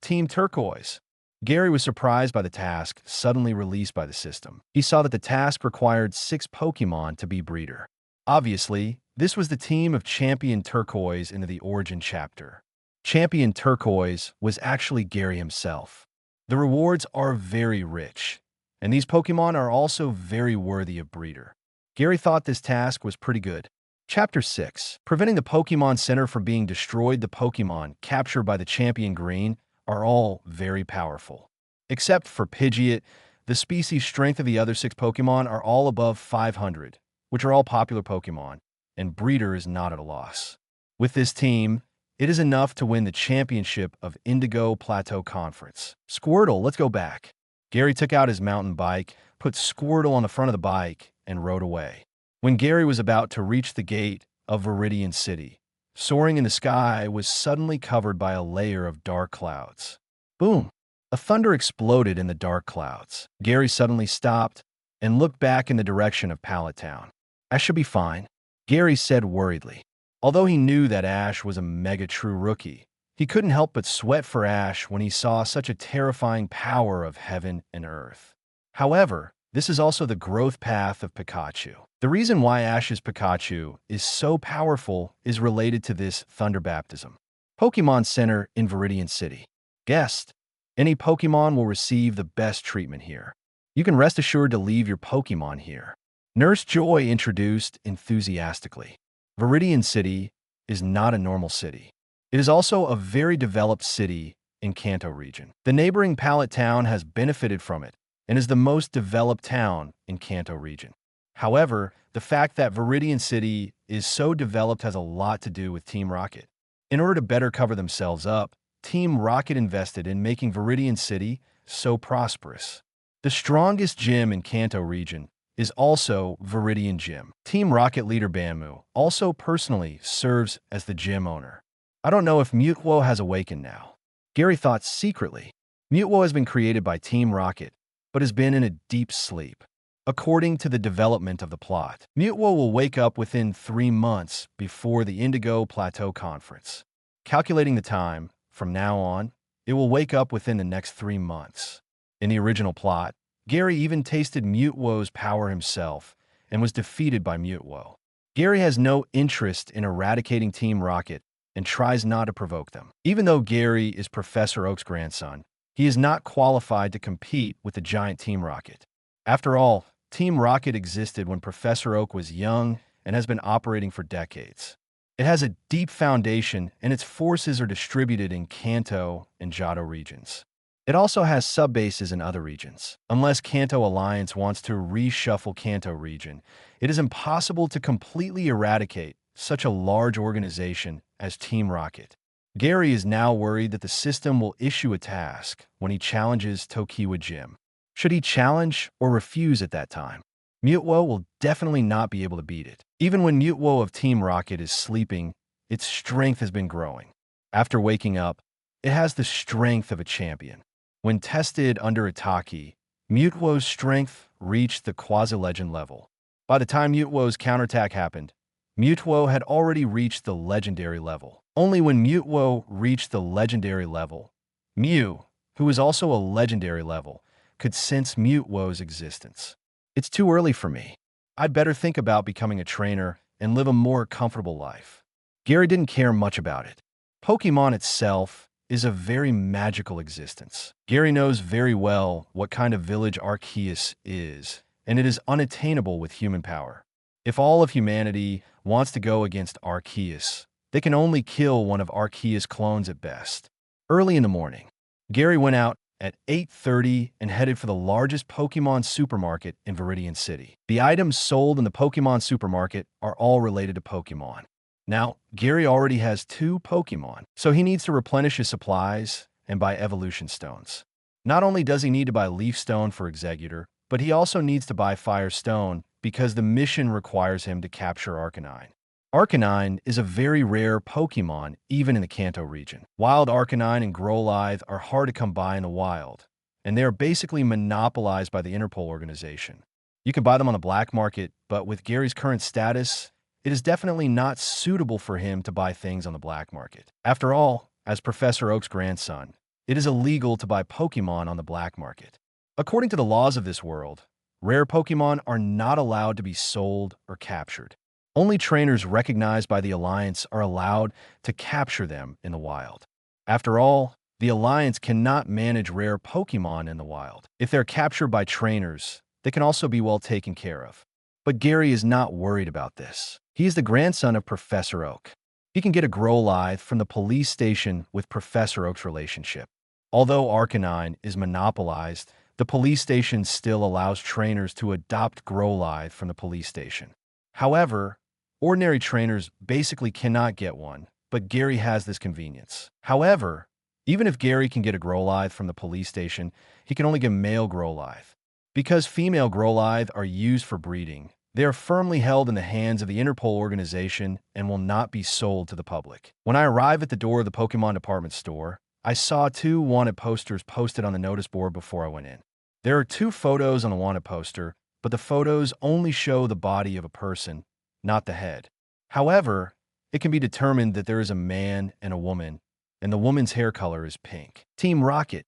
Team Turquoise. Gary was surprised by the task suddenly released by the system. He saw that the task required 6 Pokemon to be breeder. Obviously, this was the team of Champion Turquoise into the Origin chapter. Champion Turquoise was actually Gary himself. The rewards are very rich, and these Pokemon are also very worthy of breeder. Gary thought this task was pretty good. Chapter 6. Preventing the Pokemon Center from being destroyed. The Pokemon captured by the Champion Green are all very powerful. Except for Pidgeot, the species strength of the other 6 Pokemon are all above 500, which are all popular Pokemon, and breeder is not at a loss. With this team, it is enough to win the championship of Indigo Plateau Conference. Squirtle, let's go back. Gary took out his mountain bike, put Squirtle on the front of the bike, and rode away. When Gary was about to reach the gate of Viridian City, soaring in the sky was suddenly covered by a layer of dark clouds. Boom! A thunder exploded in the dark clouds. Gary suddenly stopped and looked back in the direction of Pallet Town. I should be fine, Gary said worriedly. Although he knew that Ash was a mega true rookie, he couldn't help but sweat for Ash when he saw such a terrifying power of heaven and earth. However, this is also the growth path of Pikachu. The reason why Ash's Pikachu is so powerful is related to this thunder baptism. Pokemon Center in Viridian City. Guest: any Pokemon will receive the best treatment here. You can rest assured to leave your Pokemon here. Nurse Joy introduced enthusiastically. Viridian City is not a normal city. It is also a very developed city in Kanto region. The neighboring Pallet Town has benefited from it and is the most developed town in Kanto region. However, the fact that Viridian City is so developed has a lot to do with Team Rocket. In order to better cover themselves up, Team Rocket invested in making Viridian City so prosperous. The strongest gym in Kanto region is also Viridian Gym. Team Rocket leader Banmu also personally serves as the gym owner. I don't know if Mutwo has awakened now, Gary thought secretly. Mutwo has been created by Team Rocket, but has been in a deep sleep. According to the development of the plot, Mutwo will wake up within 3 months before the Indigo Plateau Conference. Calculating the time, from now on, it will wake up within the next 3 months. In the original plot, Gary even tasted Mutwo's power himself and was defeated by Mutwo. Gary has no interest in eradicating Team Rocket and tries not to provoke them. Even though Gary is Professor Oak's grandson, he is not qualified to compete with the giant Team Rocket. After all, Team Rocket existed when Professor Oak was young and has been operating for decades. It has a deep foundation, and its forces are distributed in Kanto and Johto regions. It also has sub-bases in other regions. Unless Kanto Alliance wants to reshuffle Kanto region, it is impossible to completely eradicate such a large organization as Team Rocket. Gary is now worried that the system will issue a task when he challenges Tokiwa Gym. Should he challenge or refuse at that time? Mutewo will definitely not be able to beat it. Even when Mutewo of Team Rocket is sleeping, its strength has been growing. After waking up, it has the strength of a champion. When tested under Itaki, Mutewo's strength reached the quasi-legend level. By the time Mutewo's counterattack happened, Mutewo had already reached the legendary level. Only when Mutewo reached the legendary level, Mew, who is also a legendary level, could sense Mutewo's existence. It's too early for me. I'd better think about becoming a trainer and live a more comfortable life. Gary didn't care much about it. Pokémon itself is a very magical existence. Gary knows very well what kind of village Arceus is, and it is unattainable with human power. If all of humanity wants to go against Arceus, they can only kill one of Arceus' clones at best. Early in the morning, Gary went out at 8:30 and headed for the largest Pokémon supermarket in Viridian City. The items sold in the Pokémon supermarket are all related to Pokémon. Now, Gary already has 2 Pokémon, so he needs to replenish his supplies and buy evolution stones. Not only does he need to buy Leaf Stone for Executor, but he also needs to buy Fire Stone because the mission requires him to capture Arcanine. Arcanine is a very rare Pokémon even in the Kanto region. Wild Arcanine and Growlithe are hard to come by in the wild, and they are basically monopolized by the Interpol organization. You can buy them on the black market, but with Gary's current status, it is definitely not suitable for him to buy things on the black market. After all, as Professor Oak's grandson, it is illegal to buy Pokémon on the black market. According to the laws of this world, rare Pokémon are not allowed to be sold or captured. Only trainers recognized by the Alliance are allowed to capture them in the wild. After all, the Alliance cannot manage rare Pokémon in the wild. If they're captured by trainers, they can also be well taken care of. But Gary is not worried about this. He is the grandson of Professor Oak. He can get a Growlithe from the police station with Professor Oak's relationship. Although Arcanine is monopolized, the police station still allows trainers to adopt Growlithe from the police station. However, ordinary trainers basically cannot get one, but Gary has this convenience. However, even if Gary can get a Growlithe from the police station, he can only get male Growlithe. Because female Growlithe are used for breeding, they are firmly held in the hands of the Interpol organization and will not be sold to the public. When I arrived at the door of the Pokémon department store, I saw 2 wanted posters posted on the notice board before I went in. There are 2 photos on the wanted poster, but the photos only show the body of a person, not the head. However, it can be determined that there is a man and a woman, and the woman's hair color is pink. Team Rocket.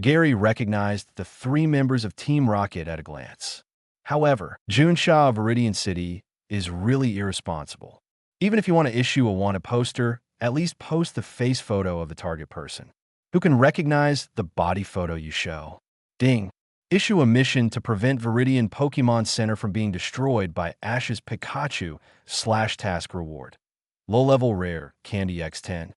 Gary recognized the 3 members of Team Rocket at a glance. However, Xiao of Viridian City is really irresponsible. Even if you want to issue a wanted poster, at least post the face photo of the target person, who can recognize the body photo you show. Ding. Issue a mission to prevent Viridian Pokémon Center from being destroyed by Ash's Pikachu / task reward. Low-level rare, Candy X10.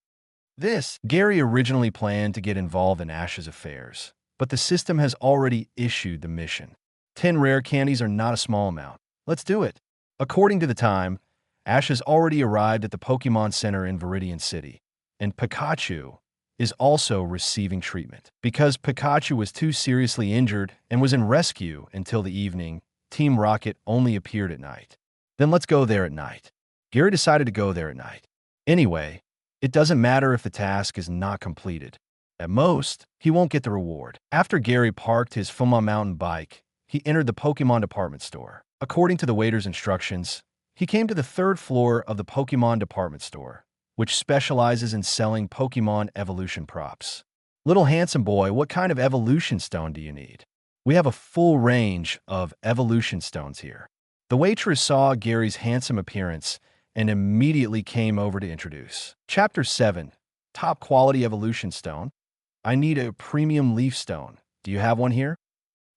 Gary originally planned to get involved in Ash's affairs, but the system has already issued the mission. 10 rare candies are not a small amount. Let's do it. According to the time, Ash has already arrived at the Pokémon Center in Viridian City, and Pikachu is also receiving treatment. Because Pikachu was too seriously injured and was in rescue until the evening, Team Rocket only appeared at night. Then let's go there at night. Gary decided to go there at night. Anyway, it doesn't matter if the task is not completed. At most, he won't get the reward. After Gary parked his Fuma mountain bike, he entered the Pokémon department store. According to the waiter's instructions, he came to the 3rd floor of the Pokémon department store, which specializes in selling Pokémon evolution props. Little handsome boy, what kind of evolution stone do you need? We have a full range of evolution stones here. The waitress saw Gary's handsome appearance and immediately came over to introduce. Chapter 7, Top Quality Evolution Stone. I need a premium leaf stone. Do you have one here?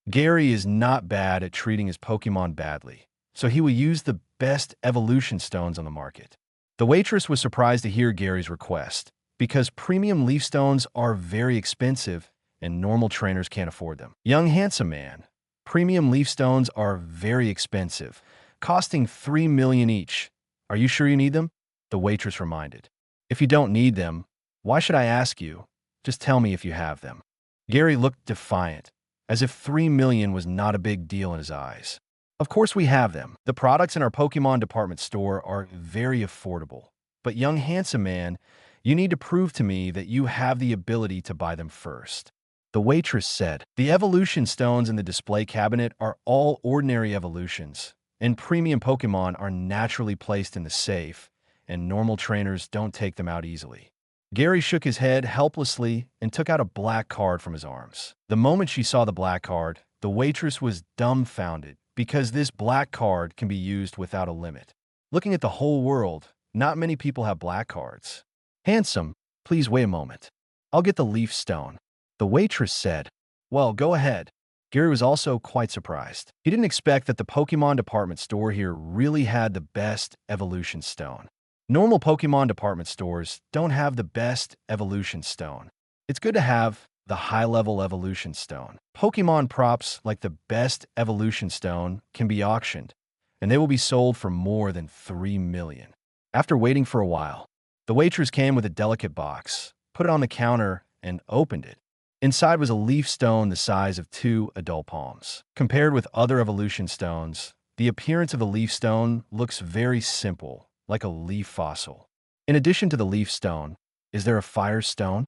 Gary is not bad at treating his Pokémon badly, so he will use the best evolution stones on the market. The waitress was surprised to hear Gary's request, because premium leaf stones are very expensive and normal trainers can't afford them. Young handsome man, premium leaf stones are very expensive, costing 3 million each. Are you sure you need them? The waitress reminded. If you don't need them, why should I ask you? Just tell me if you have them. Gary looked defiant, as if 3 million was not a big deal in his eyes. Of course we have them. The products in our Pokémon department store are very affordable. But young handsome man, you need to prove to me that you have the ability to buy them first. The waitress said, the evolution stones in the display cabinet are all ordinary evolutions, and premium Pokémon are naturally placed in the safe, and normal trainers don't take them out easily. Gary shook his head helplessly and took out a black card from his arms. The moment she saw the black card, the waitress was dumbfounded, because this black card can be used without a limit. Looking at the whole world, not many people have black cards. Handsome, please wait a moment. I'll get the leaf stone. The waitress said, well, go ahead. Gary was also quite surprised. He didn't expect that the Pokémon department store here really had the best evolution stone. Normal Pokémon department stores don't have the best evolution stone. It's good to have the high-level evolution stone. Pokémon props like the best evolution stone can be auctioned, and they will be sold for more than 3 million. After waiting for a while, the waitress came with a delicate box, put it on the counter, and opened it. Inside was a leaf stone the size of 2 adult palms. Compared with other evolution stones, the appearance of the leaf stone looks very simple, like a leaf fossil. In addition to the leaf stone, is there a fire stone?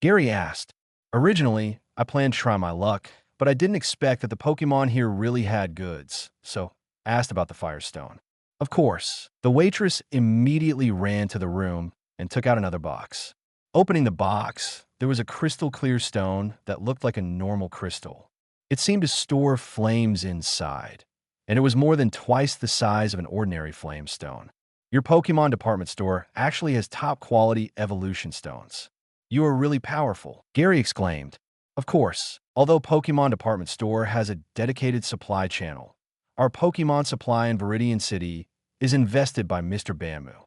Gary asked. Originally, I planned to try my luck, but I didn't expect that the Pokémon here really had goods, so I asked about the fire stone. Of course, the waitress immediately ran to the room and took out another box. Opening the box, there was a crystal clear stone that looked like a normal crystal. It seemed to store flames inside, and it was more than twice the size of an ordinary flame stone. Your Pokémon department store actually has top-quality evolution stones. You are really powerful, Gary exclaimed. Of course, although Pokémon department store has a dedicated supply channel, our Pokémon supply in Viridian City is invested by Mr. Bamboo.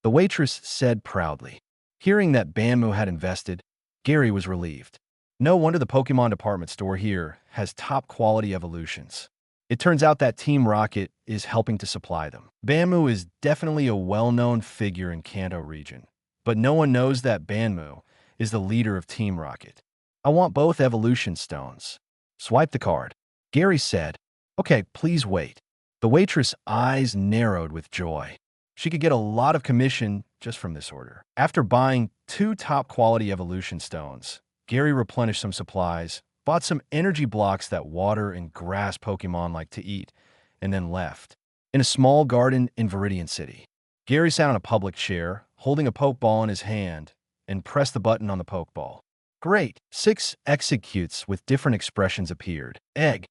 The waitress said proudly. Hearing that Bamboo had invested, Gary was relieved. No wonder the Pokémon department store here has top-quality evolutions. It turns out that Team Rocket is helping to supply them. Bamboo is definitely a well-known figure in Kanto region, but no one knows that Bamboo is the leader of Team Rocket. I want both evolution stones. Swipe the card. Gary said, okay, please wait. The waitress' eyes narrowed with joy. She could get a lot of commission just from this order. After buying 2 top-quality evolution stones, Gary replenished some supplies, bought some energy blocks that water and grass Pokémon like to eat, and then left. In a small garden in Viridian City, Gary sat on a public chair, holding a Pokeball in his hand, and pressed the button on the Pokeball. Great! 6 executes with different expressions appeared. Egg.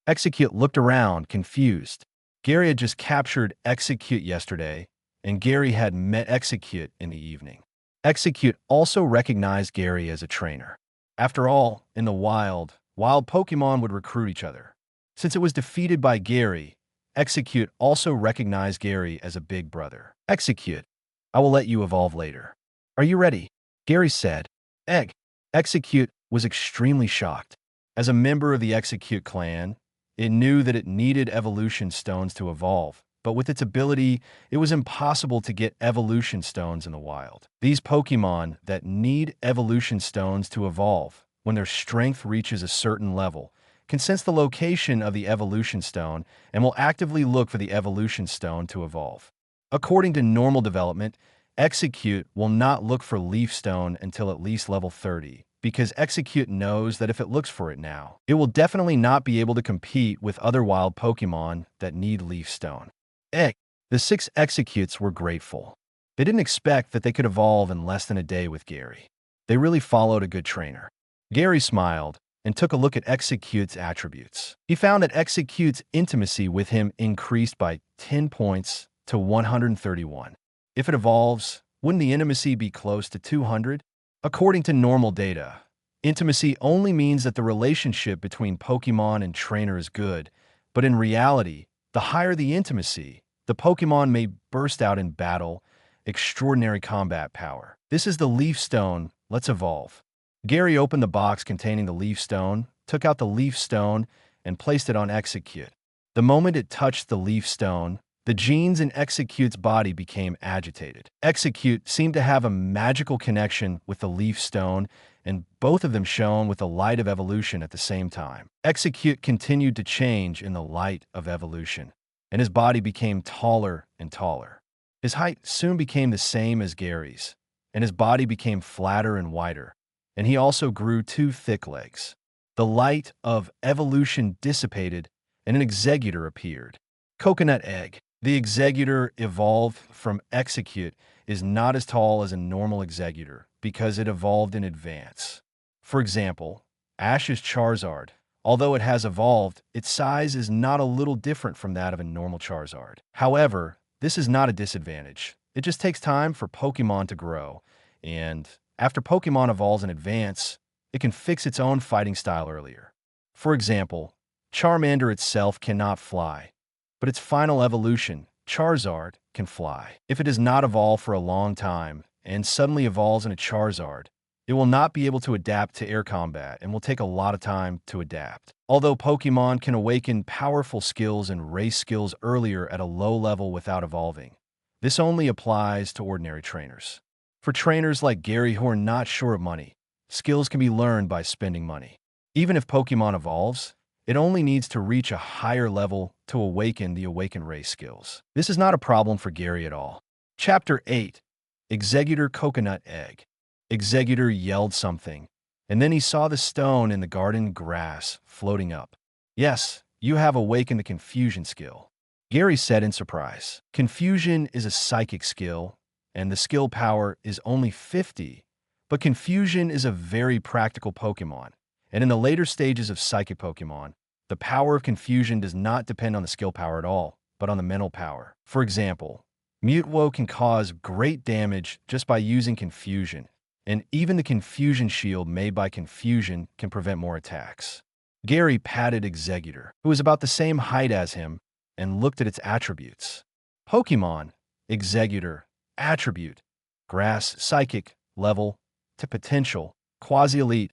Execute looked around, confused. Gary had just captured Execute yesterday, and Gary had met Execute in the evening. Execute also recognized Gary as a trainer. After all, in the wild Pokémon would recruit each other. Since it was defeated by Gary, Execute also recognized Gary as a big brother. Execute, I will let you evolve later. Are you ready? Gary said. Egg. Execute was extremely shocked. As a member of the Execute clan, it knew that it needed evolution stones to evolve, but with its ability, it was impossible to get evolution stones in the wild. These Pokémon that need evolution stones to evolve, when their strength reaches a certain level, can sense the location of the evolution stone and will actively look for the evolution stone to evolve. According to normal development, Execute will not look for Leaf Stone until at least level 30, because Execute knows that if it looks for it now, it will definitely not be able to compete with other wild Pokémon that need Leaf Stone. Egg. The 6 Executes were grateful. They didn't expect that they could evolve in less than a day with Gary. They really followed a good trainer. Gary smiled and took a look at Execute's attributes. He found that Execute's intimacy with him increased by 10 points to 131. If it evolves, wouldn't the intimacy be close to 200? According to normal data, intimacy only means that the relationship between Pokémon and trainer is good, but in reality, the higher the intimacy, the Pokémon may burst out in battle extraordinary combat power. This is the Leaf Stone. Let's evolve. Gary opened the box containing the Leaf Stone, took out the Leaf Stone, and placed it on Execute. The moment it touched the Leaf Stone, the genes in Execute's body became agitated. Execute seemed to have a magical connection with the Leaf Stone, and both of them shone with the light of evolution at the same time. Execute continued to change in the light of evolution, and his body became taller and taller. His height soon became the same as Gary's, and his body became flatter and wider, and he also grew 2 thick legs. The light of evolution dissipated, and an Executor appeared. Coconut Egg. The Executor evolved from Execute is not as tall as a normal Executor because it evolved in advance. For example, Ash's Charizard, although it has evolved, its size is not a little different from that of a normal Charizard. However, this is not a disadvantage. It just takes time for Pokémon to grow, and after Pokémon evolves in advance, it can fix its own fighting style earlier. For example, Charmander itself cannot fly, but its final evolution, Charizard, can fly. If it does not evolve for a long time and suddenly evolves in a Charizard, it will not be able to adapt to air combat and will take a lot of time to adapt. Although Pokémon can awaken powerful skills and race skills earlier at a low level without evolving, this only applies to ordinary trainers. For trainers like Gary who are not sure of money, skills can be learned by spending money. Even if Pokémon evolves, it only needs to reach a higher level to awaken the Awaken Race skills. This is not a problem for Gary at all. Chapter 8. Executor Coconut Egg. Executor yelled something, and then he saw the stone in the garden grass floating up. Yes, you have awakened the Confusion skill, Gary said in surprise. Confusion is a psychic skill, and the skill power is only 50, but Confusion is a very practical Pokémon, and in the later stages of Psychic Pokémon, the power of Confusion does not depend on the skill power at all, but on the mental power. For example, Mutwo can cause great damage just by using Confusion, and even the Confusion shield made by Confusion can prevent more attacks. Gary patted Executor, who was about the same height as him, and looked at its attributes. Pokémon, Executor, Attribute, Grass, Psychic, Level, to Potential, Quasi-Elite,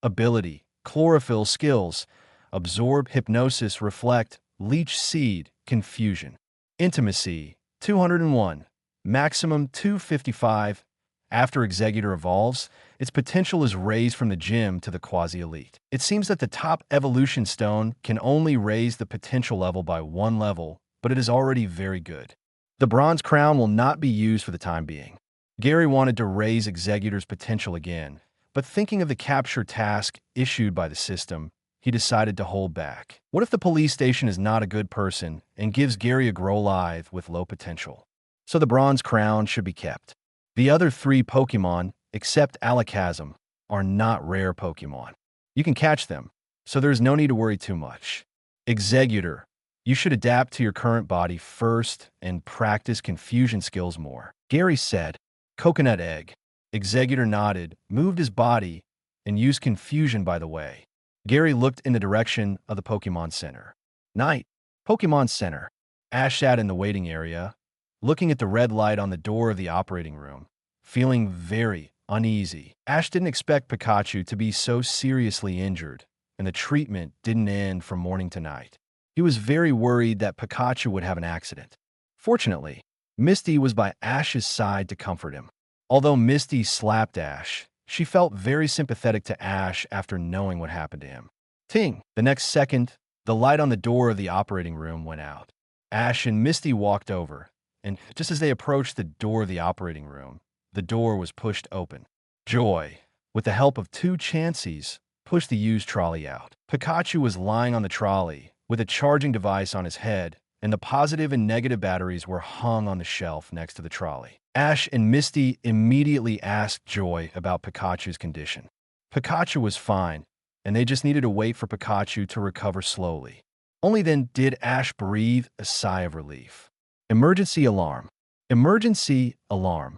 Ability, Chlorophyll skills, Absorb, Hypnosis, Reflect, Leech Seed, Confusion. Intimacy, 201, Maximum 255. After Executor evolves, its potential is raised from the gym to the Quasi-Elite. It seems that the top evolution stone can only raise the potential level by 1 level, but it is already very good. The bronze crown will not be used for the time being. Gary wanted to raise Executor's potential again, but thinking of the capture task issued by the system, he decided to hold back. What if the police station is not a good person and gives Gary a Growlithe with low potential? So the bronze crown should be kept. The other 3 Pokémon, except Alakazam, are not rare Pokémon. You can catch them, so there is no need to worry too much. Executor, you should adapt to your current body first and practice Confusion skills more, Gary said. Coconut Egg. Executor nodded, moved his body, and used Confusion by the way. Gary looked in the direction of the Pokémon Center. Night. Pokémon Center. Ash sat in the waiting area, looking at the red light on the door of the operating room, feeling very uneasy. Ash didn't expect Pikachu to be so seriously injured, and the treatment didn't end from morning to night. He was very worried that Pikachu would have an accident. Fortunately, Misty was by Ash's side to comfort him. Although Misty slapped Ash, she felt very sympathetic to Ash after knowing what happened to him. Ting! The next second, the light on the door of the operating room went out. Ash and Misty walked over, and just as they approached the door of the operating room, the door was pushed open. Joy, with the help of 2 Chanseys, pushed the used trolley out. Pikachu was lying on the trolley, with a charging device on his head, and the positive and negative batteries were hung on the shelf next to the trolley. Ash and Misty immediately asked Joy about Pikachu's condition. Pikachu was fine, and they just needed to wait for Pikachu to recover slowly. Only then did Ash breathe a sigh of relief. Emergency alarm. Emergency alarm.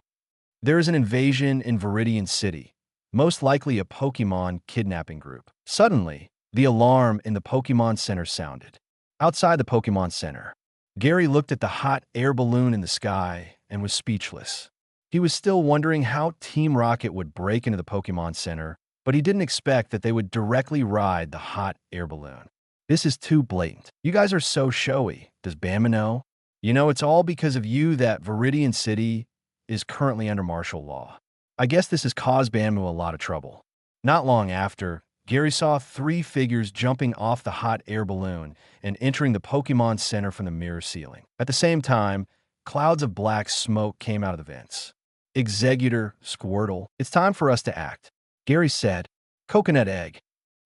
There is an invasion in Viridian City, most likely a Pokémon kidnapping group. Suddenly, the alarm in the Pokémon Center sounded. Outside the Pokémon Center, Gary looked at the hot air balloon in the sky and was speechless. He was still wondering how Team Rocket would break into the Pokémon Center, but he didn't expect that they would directly ride the hot air balloon. This is too blatant. You guys are so showy. Does Bama know? You know, it's all because of you that Viridian City is currently under martial law. I guess this has caused Bama a lot of trouble. Not long after, Gary saw 3 figures jumping off the hot air balloon and entering the Pokémon Center from the mirror ceiling. At the same time, clouds of black smoke came out of the vents. Executor, Squirtle, it's time for us to act, Gary said. Coconut egg.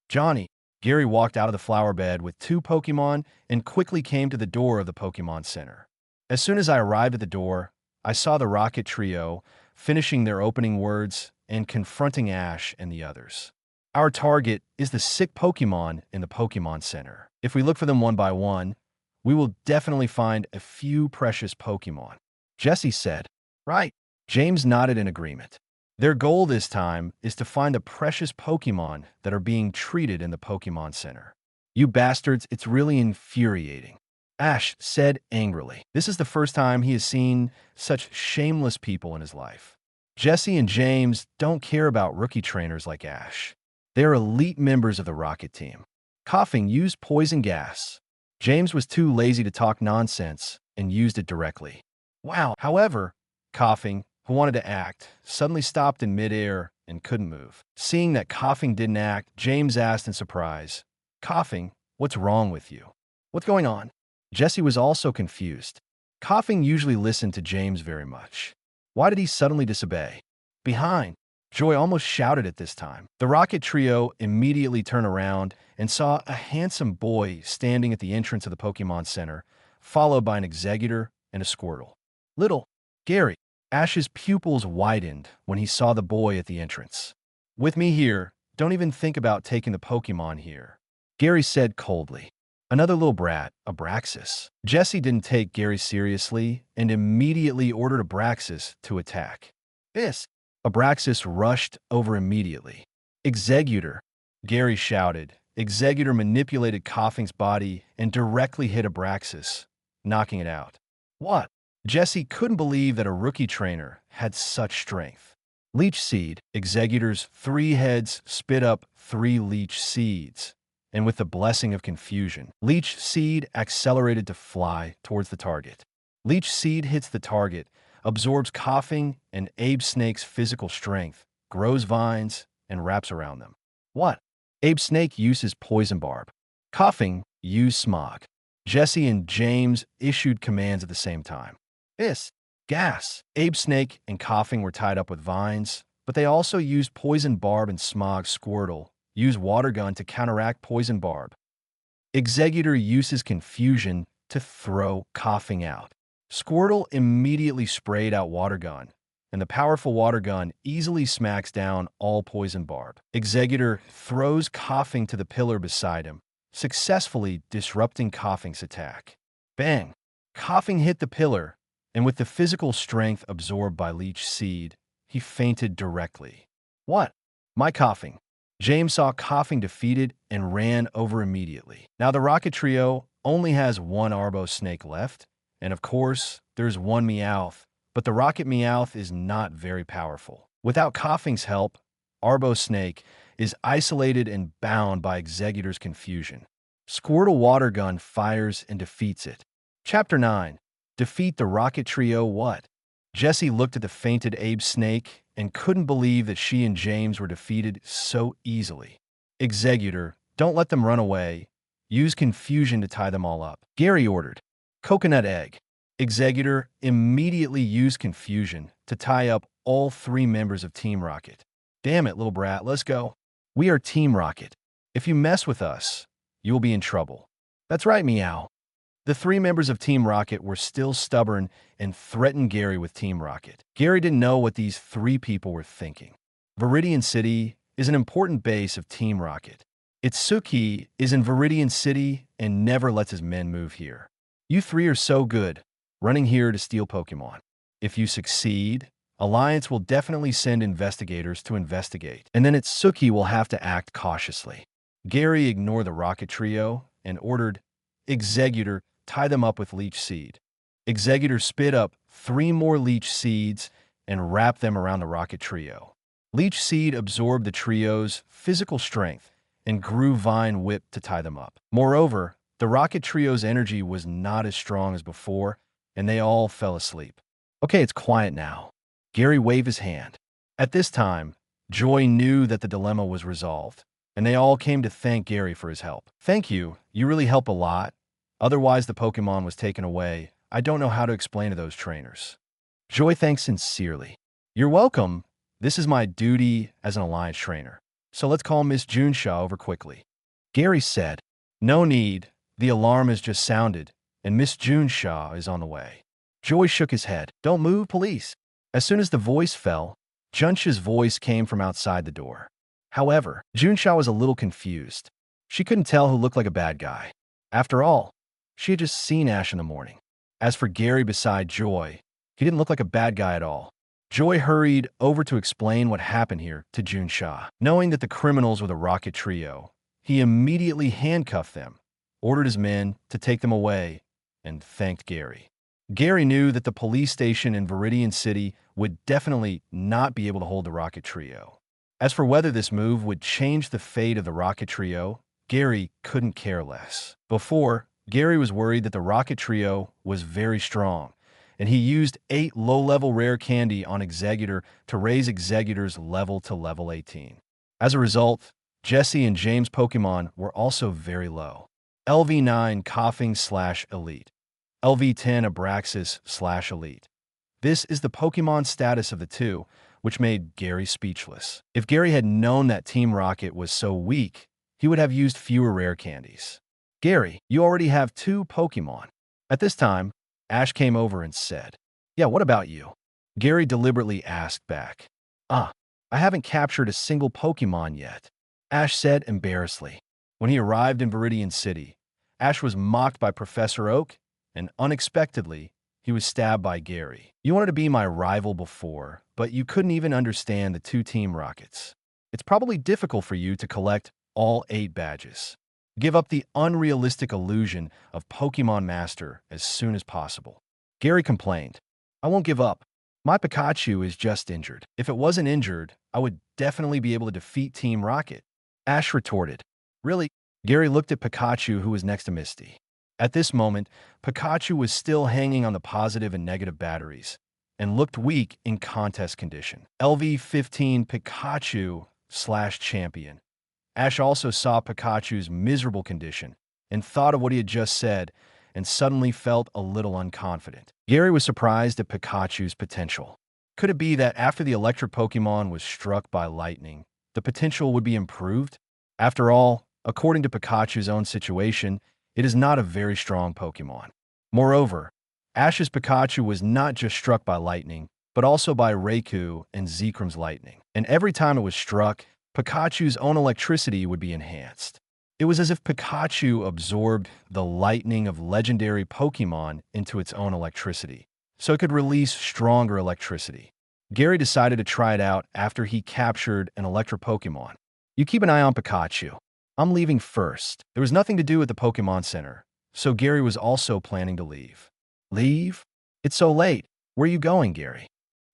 Johnny. Gary walked out of the flower bed with 2 Pokémon and quickly came to the door of the Pokémon Center. As soon as I arrived at the door, I saw the Rocket Trio finishing their opening words and confronting Ash and the others. Our target is the sick Pokémon in the Pokémon Center. If we look for them one by one, we will definitely find a few precious Pokémon. Jesse said. Right. James nodded in agreement. Their goal this time is to find the precious Pokémon that are being treated in the Pokémon Center. You bastards, it's really infuriating, Ash said angrily. This is the first time he has seen such shameless people in his life. Jesse and James don't care about rookie trainers like Ash. They are elite members of the Rocket team. Coughing used poison gas. James was too lazy to talk nonsense and used it directly. Wow. However, Coughing, who wanted to act, suddenly stopped in midair and couldn't move. Seeing that Coughing didn't act, James asked in surprise, Coughing, what's wrong with you? What's going on? Jesse was also confused. Coughing usually listened to James very much. Why did he suddenly disobey? Behind. Joy almost shouted at this time. The Rocket Trio immediately turned around and saw a handsome boy standing at the entrance of the Pokémon Center, followed by an Executor and a Squirtle. Little Gary. Ash's pupils widened when he saw the boy at the entrance. With me here, don't even think about taking the Pokémon here, Gary said coldly. Another little brat, Abraxas. Jesse didn't take Gary seriously and immediately ordered Abraxas to attack. This. Abraxas rushed over immediately. Executor, Gary shouted. Executor manipulated Coughing's body and directly hit Abraxas, knocking it out. What? Jesse couldn't believe that a rookie trainer had such strength. Leech Seed. Executor's 3 heads spit up 3 leech seeds, and with the blessing of confusion, Leech Seed accelerated to fly towards the target. Leech Seed hits the target, absorbs Coughing and Abe Snake's physical strength, grows vines, and wraps around them. What? Abe Snake uses Poison Barb. Coughing used Smog. Jesse and James issued commands at the same time. This. Gas. Abe Snake and Coughing were tied up with vines, but they also used Poison Barb and Smog. Squirtle used Water Gun to counteract Poison Barb. Executor uses Confusion to throw Coughing out. Squirtle immediately sprayed out Water Gun, and the powerful Water Gun easily smacks down all Poison Barb. Executor throws Coughing to the pillar beside him, successfully disrupting Coughing's attack. Bang! Coughing hit the pillar, and with the physical strength absorbed by Leech Seed, he fainted directly. What? My Coughing. James saw Coughing defeated and ran over immediately. Now the Rocket Trio only has 1 Arbo Snake left, and of course, there's 1 Meowth, but the Rocket Meowth is not very powerful. Without Coughing's help, Arbo Snake is isolated and bound by Executor's confusion. Squirtle Water Gun fires and defeats it. Chapter 9. Defeat the Rocket Trio. What? Jesse looked at the fainted Abe Snake and couldn't believe that she and James were defeated so easily. Executor, don't let them run away. Use confusion to tie them all up, Gary ordered. Coconut egg. Executor immediately used confusion to tie up all 3 members of Team Rocket. Damn it, little brat, let's go. We are Team Rocket. If you mess with us, you will be in trouble. That's right, Meow. The 3 members of Team Rocket were still stubborn and threatened Gary with Team Rocket. Gary didn't know what these 3 people were thinking. Viridian City is an important base of Team Rocket. Itsuki is in Viridian City and never lets his men move here. You 3 are so good, running here to steal Pokémon. If you succeed, Alliance will definitely send investigators to investigate, and then Itsuki will have to act cautiously. Gary ignored the Rocket Trio and ordered, Executor, tie them up with leech seed. Executor spit up 3 more leech seeds and wrapped them around the rocket trio. Leech seed absorbed the trio's physical strength and grew vine whip to tie them up. Moreover, the rocket trio's energy was not as strong as before, and they all fell asleep. Okay, it's quiet now. Gary waved his hand. At this time, Joy knew that the dilemma was resolved, and they all came to thank Gary for his help. Thank you. You really help a lot. Otherwise, the Pokémon was taken away. I don't know how to explain to those trainers. Joy thanks sincerely. You're welcome. This is my duty as an Alliance trainer. So let's call Miss Xiao over quickly. Gary said, No need. The alarm has just sounded, and Miss Xiao is on the way. Joy shook his head. Don't move, police. As soon as the voice fell, Junxia's voice came from outside the door. However, Xiao was a little confused. She couldn't tell who looked like a bad guy. After all, she had just seen Ash in the morning. As for Gary beside Joy, he didn't look like a bad guy at all. Joy hurried over to explain what happened here to Xiao. Knowing that the criminals were the Rocket Trio, he immediately handcuffed them, ordered his men to take them away, and thanked Gary. Gary knew that the police station in Viridian City would definitely not be able to hold the Rocket Trio. As for whether this move would change the fate of the Rocket Trio, Gary couldn't care less. Before, Gary was worried that the Rocket Trio was very strong, and he used 8 low-level rare candy on Executor to raise Executor's level to level 18. As a result, Jesse and James' Pokémon were also very low. LV9 Coughing/Elite. LV10 Abraxas/Elite. This is the Pokémon status of the two, which made Gary speechless. If Gary had known that Team Rocket was so weak, he would have used fewer rare candies. Gary, you already have 2 Pokémon. At this time, Ash came over and said, Yeah, what about you? Gary deliberately asked back. I haven't captured a single Pokémon yet, Ash said embarrassedly. When he arrived in Viridian City, Ash was mocked by Professor Oak, and unexpectedly, he was stabbed by Gary. You wanted to be my rival before, but you couldn't even understand the 2 Team Rockets. It's probably difficult for you to collect all 8 badges. Give up the unrealistic illusion of Pokémon Master as soon as possible. Gary complained, I won't give up. My Pikachu is just injured. If it wasn't injured, I would definitely be able to defeat Team Rocket. Ash retorted, Really? Gary looked at Pikachu, who was next to Misty. At this moment, Pikachu was still hanging on the positive and negative batteries and looked weak in contest condition. LV15 Pikachu/Champion. Ash also saw Pikachu's miserable condition and thought of what he had just said and suddenly felt a little unconfident. Gary was surprised at Pikachu's potential. Could it be that after the electric Pokemon was struck by lightning, the potential would be improved? After all, according to Pikachu's own situation, it is not a very strong Pokemon. Moreover, Ash's Pikachu was not just struck by lightning, but also by Raikou and Zekrum's lightning. And every time it was struck, Pikachu's own electricity would be enhanced. It was as if Pikachu absorbed the lightning of legendary Pokemon into its own electricity, so it could release stronger electricity. Gary decided to try it out after he captured an electric Pokemon. You keep an eye on Pikachu. I'm leaving first. There was nothing to do at the Pokemon Center, so Gary was also planning to leave. Leave? It's so late. Where are you going, Gary?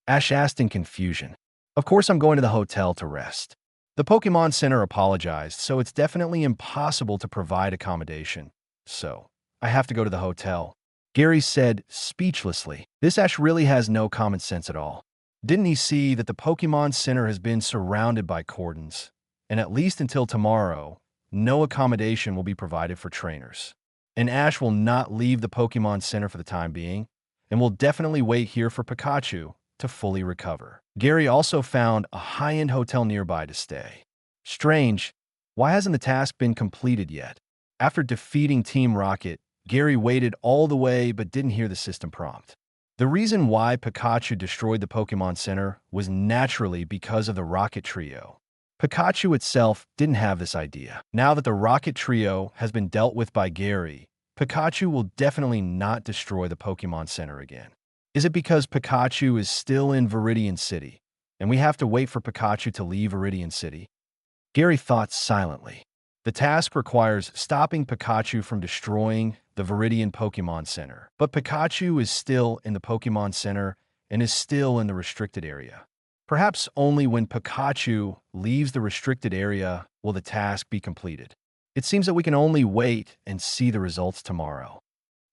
Ash asked in confusion. Of course I'm going to the hotel to rest. The Pokemon Center apologized, so it's definitely impossible to provide accommodation. So, I have to go to the hotel. Gary said speechlessly. This Ash really has no common sense at all. Didn't he see that the Pokemon Center has been surrounded by cordons, and at least until tomorrow, no accommodation will be provided for trainers. And Ash will not leave the Pokemon Center for the time being, and will definitely wait here for Pikachu to fully recover. Gary also found a high-end hotel nearby to stay. Strange, why hasn't the task been completed yet? After defeating Team Rocket, Gary waited all the way but didn't hear the system prompt. The reason why Pikachu destroyed the Pokemon Center was naturally because of the Rocket Trio. Pikachu itself didn't have this idea. Now that the Rocket Trio has been dealt with by Gary, Pikachu will definitely not destroy the Pokemon Center again. Is it because Pikachu is still in Viridian City, and we have to wait for Pikachu to leave Viridian City? Gary thought silently. The task requires stopping Pikachu from destroying the Viridian Pokémon Center. But Pikachu is still in the Pokémon Center and is still in the restricted area. Perhaps only when Pikachu leaves the restricted area will the task be completed. It seems that we can only wait and see the results tomorrow.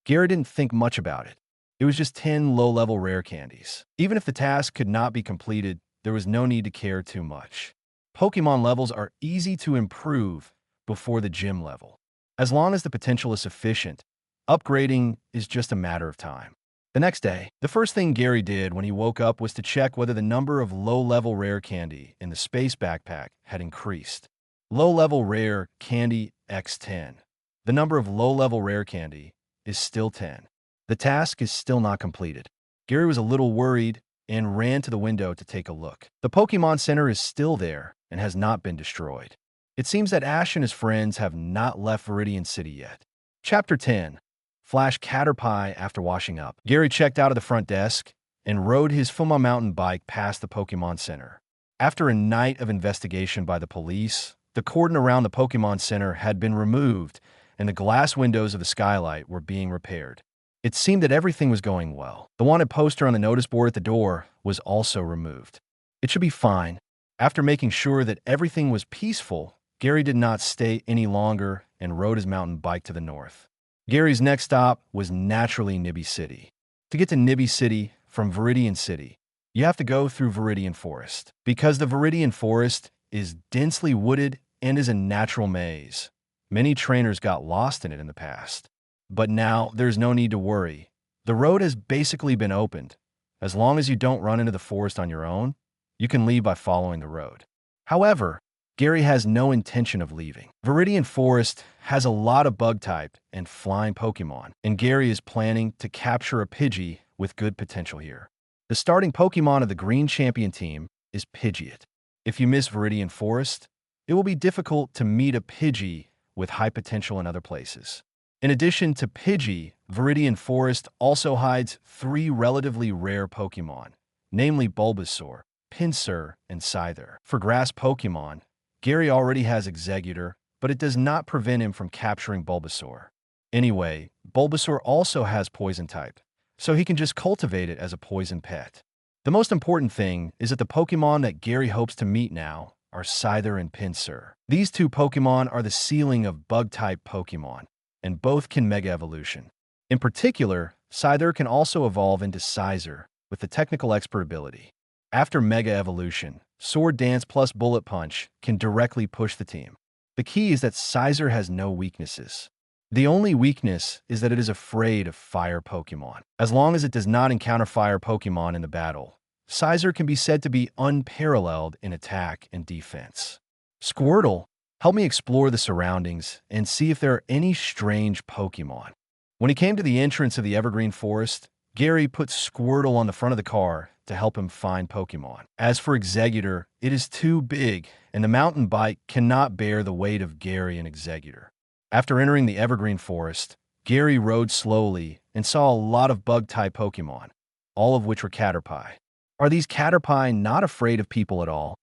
Gary didn't think much about it. It was just 10 low-level rare candies. Even if the task could not be completed, there was no need to care too much. Pokémon levels are easy to improve before the gym level. As long as the potential is sufficient, upgrading is just a matter of time. The next day, the first thing Gary did when he woke up was to check whether the number of low-level rare candy in the space backpack had increased. Low-level rare candy x10. The number of low-level rare candy is still 10. The task is still not completed. Gary was a little worried and ran to the window to take a look. The Pokémon Center is still there and has not been destroyed. It seems that Ash and his friends have not left Viridian City yet. Chapter 10. Flash Caterpie after washing up. Gary checked out of the front desk and rode his Fuma mountain bike past the Pokémon Center. After a night of investigation by the police, the cordon around the Pokémon Center had been removed and the glass windows of the skylight were being repaired. It seemed that everything was going well. The wanted poster on the notice board at the door was also removed. It should be fine. After making sure that everything was peaceful, Gary did not stay any longer and rode his mountain bike to the north. Gary's next stop was naturally Nibby City. To get to Nibby City from Viridian City, you have to go through Viridian Forest. Because the Viridian Forest is densely wooded and is a natural maze, many trainers got lost in it in the past. But now there's no need to worry. The road has basically been opened. As long as you don't run into the forest on your own, you can leave by following the road. However, Gary has no intention of leaving. Viridian Forest has a lot of bug-type and flying Pokémon, and Gary is planning to capture a Pidgey with good potential here. The starting Pokémon of the Green Champion team is Pidgeot. If you miss Viridian Forest, it will be difficult to meet a Pidgey with high potential in other places. In addition to Pidgey, Viridian Forest also hides 3 relatively rare Pokémon, namely Bulbasaur, Pinsir, and Scyther. For grass Pokémon, Gary already has Exeggutor, but it does not prevent him from capturing Bulbasaur. Anyway, Bulbasaur also has Poison type, so he can just cultivate it as a poison pet. The most important thing is that the Pokémon that Gary hopes to meet now are Scyther and Pinsir. These 2 Pokémon are the ceiling of Bug-type Pokémon, and both can Mega Evolution. In particular, Scyther can also evolve into Scizor with the Technical Expert ability. After Mega Evolution, Sword Dance plus Bullet Punch can directly push the team. The key is that Scizor has no weaknesses. The only weakness is that it is afraid of fire Pokémon. As long as it does not encounter fire Pokémon in the battle, Scizor can be said to be unparalleled in attack and defense. Squirtle, help me explore the surroundings and see if there are any strange Pokémon. When he came to the entrance of the Evergreen Forest, Gary put Squirtle on the front of the car to help him find Pokémon. As for Exeggutor, it is too big, and the mountain bike cannot bear the weight of Gary and Exeggutor. After entering the Evergreen Forest, Gary rode slowly and saw a lot of bug-type Pokémon, all of which were Caterpie. Are these Caterpie not afraid of people at all?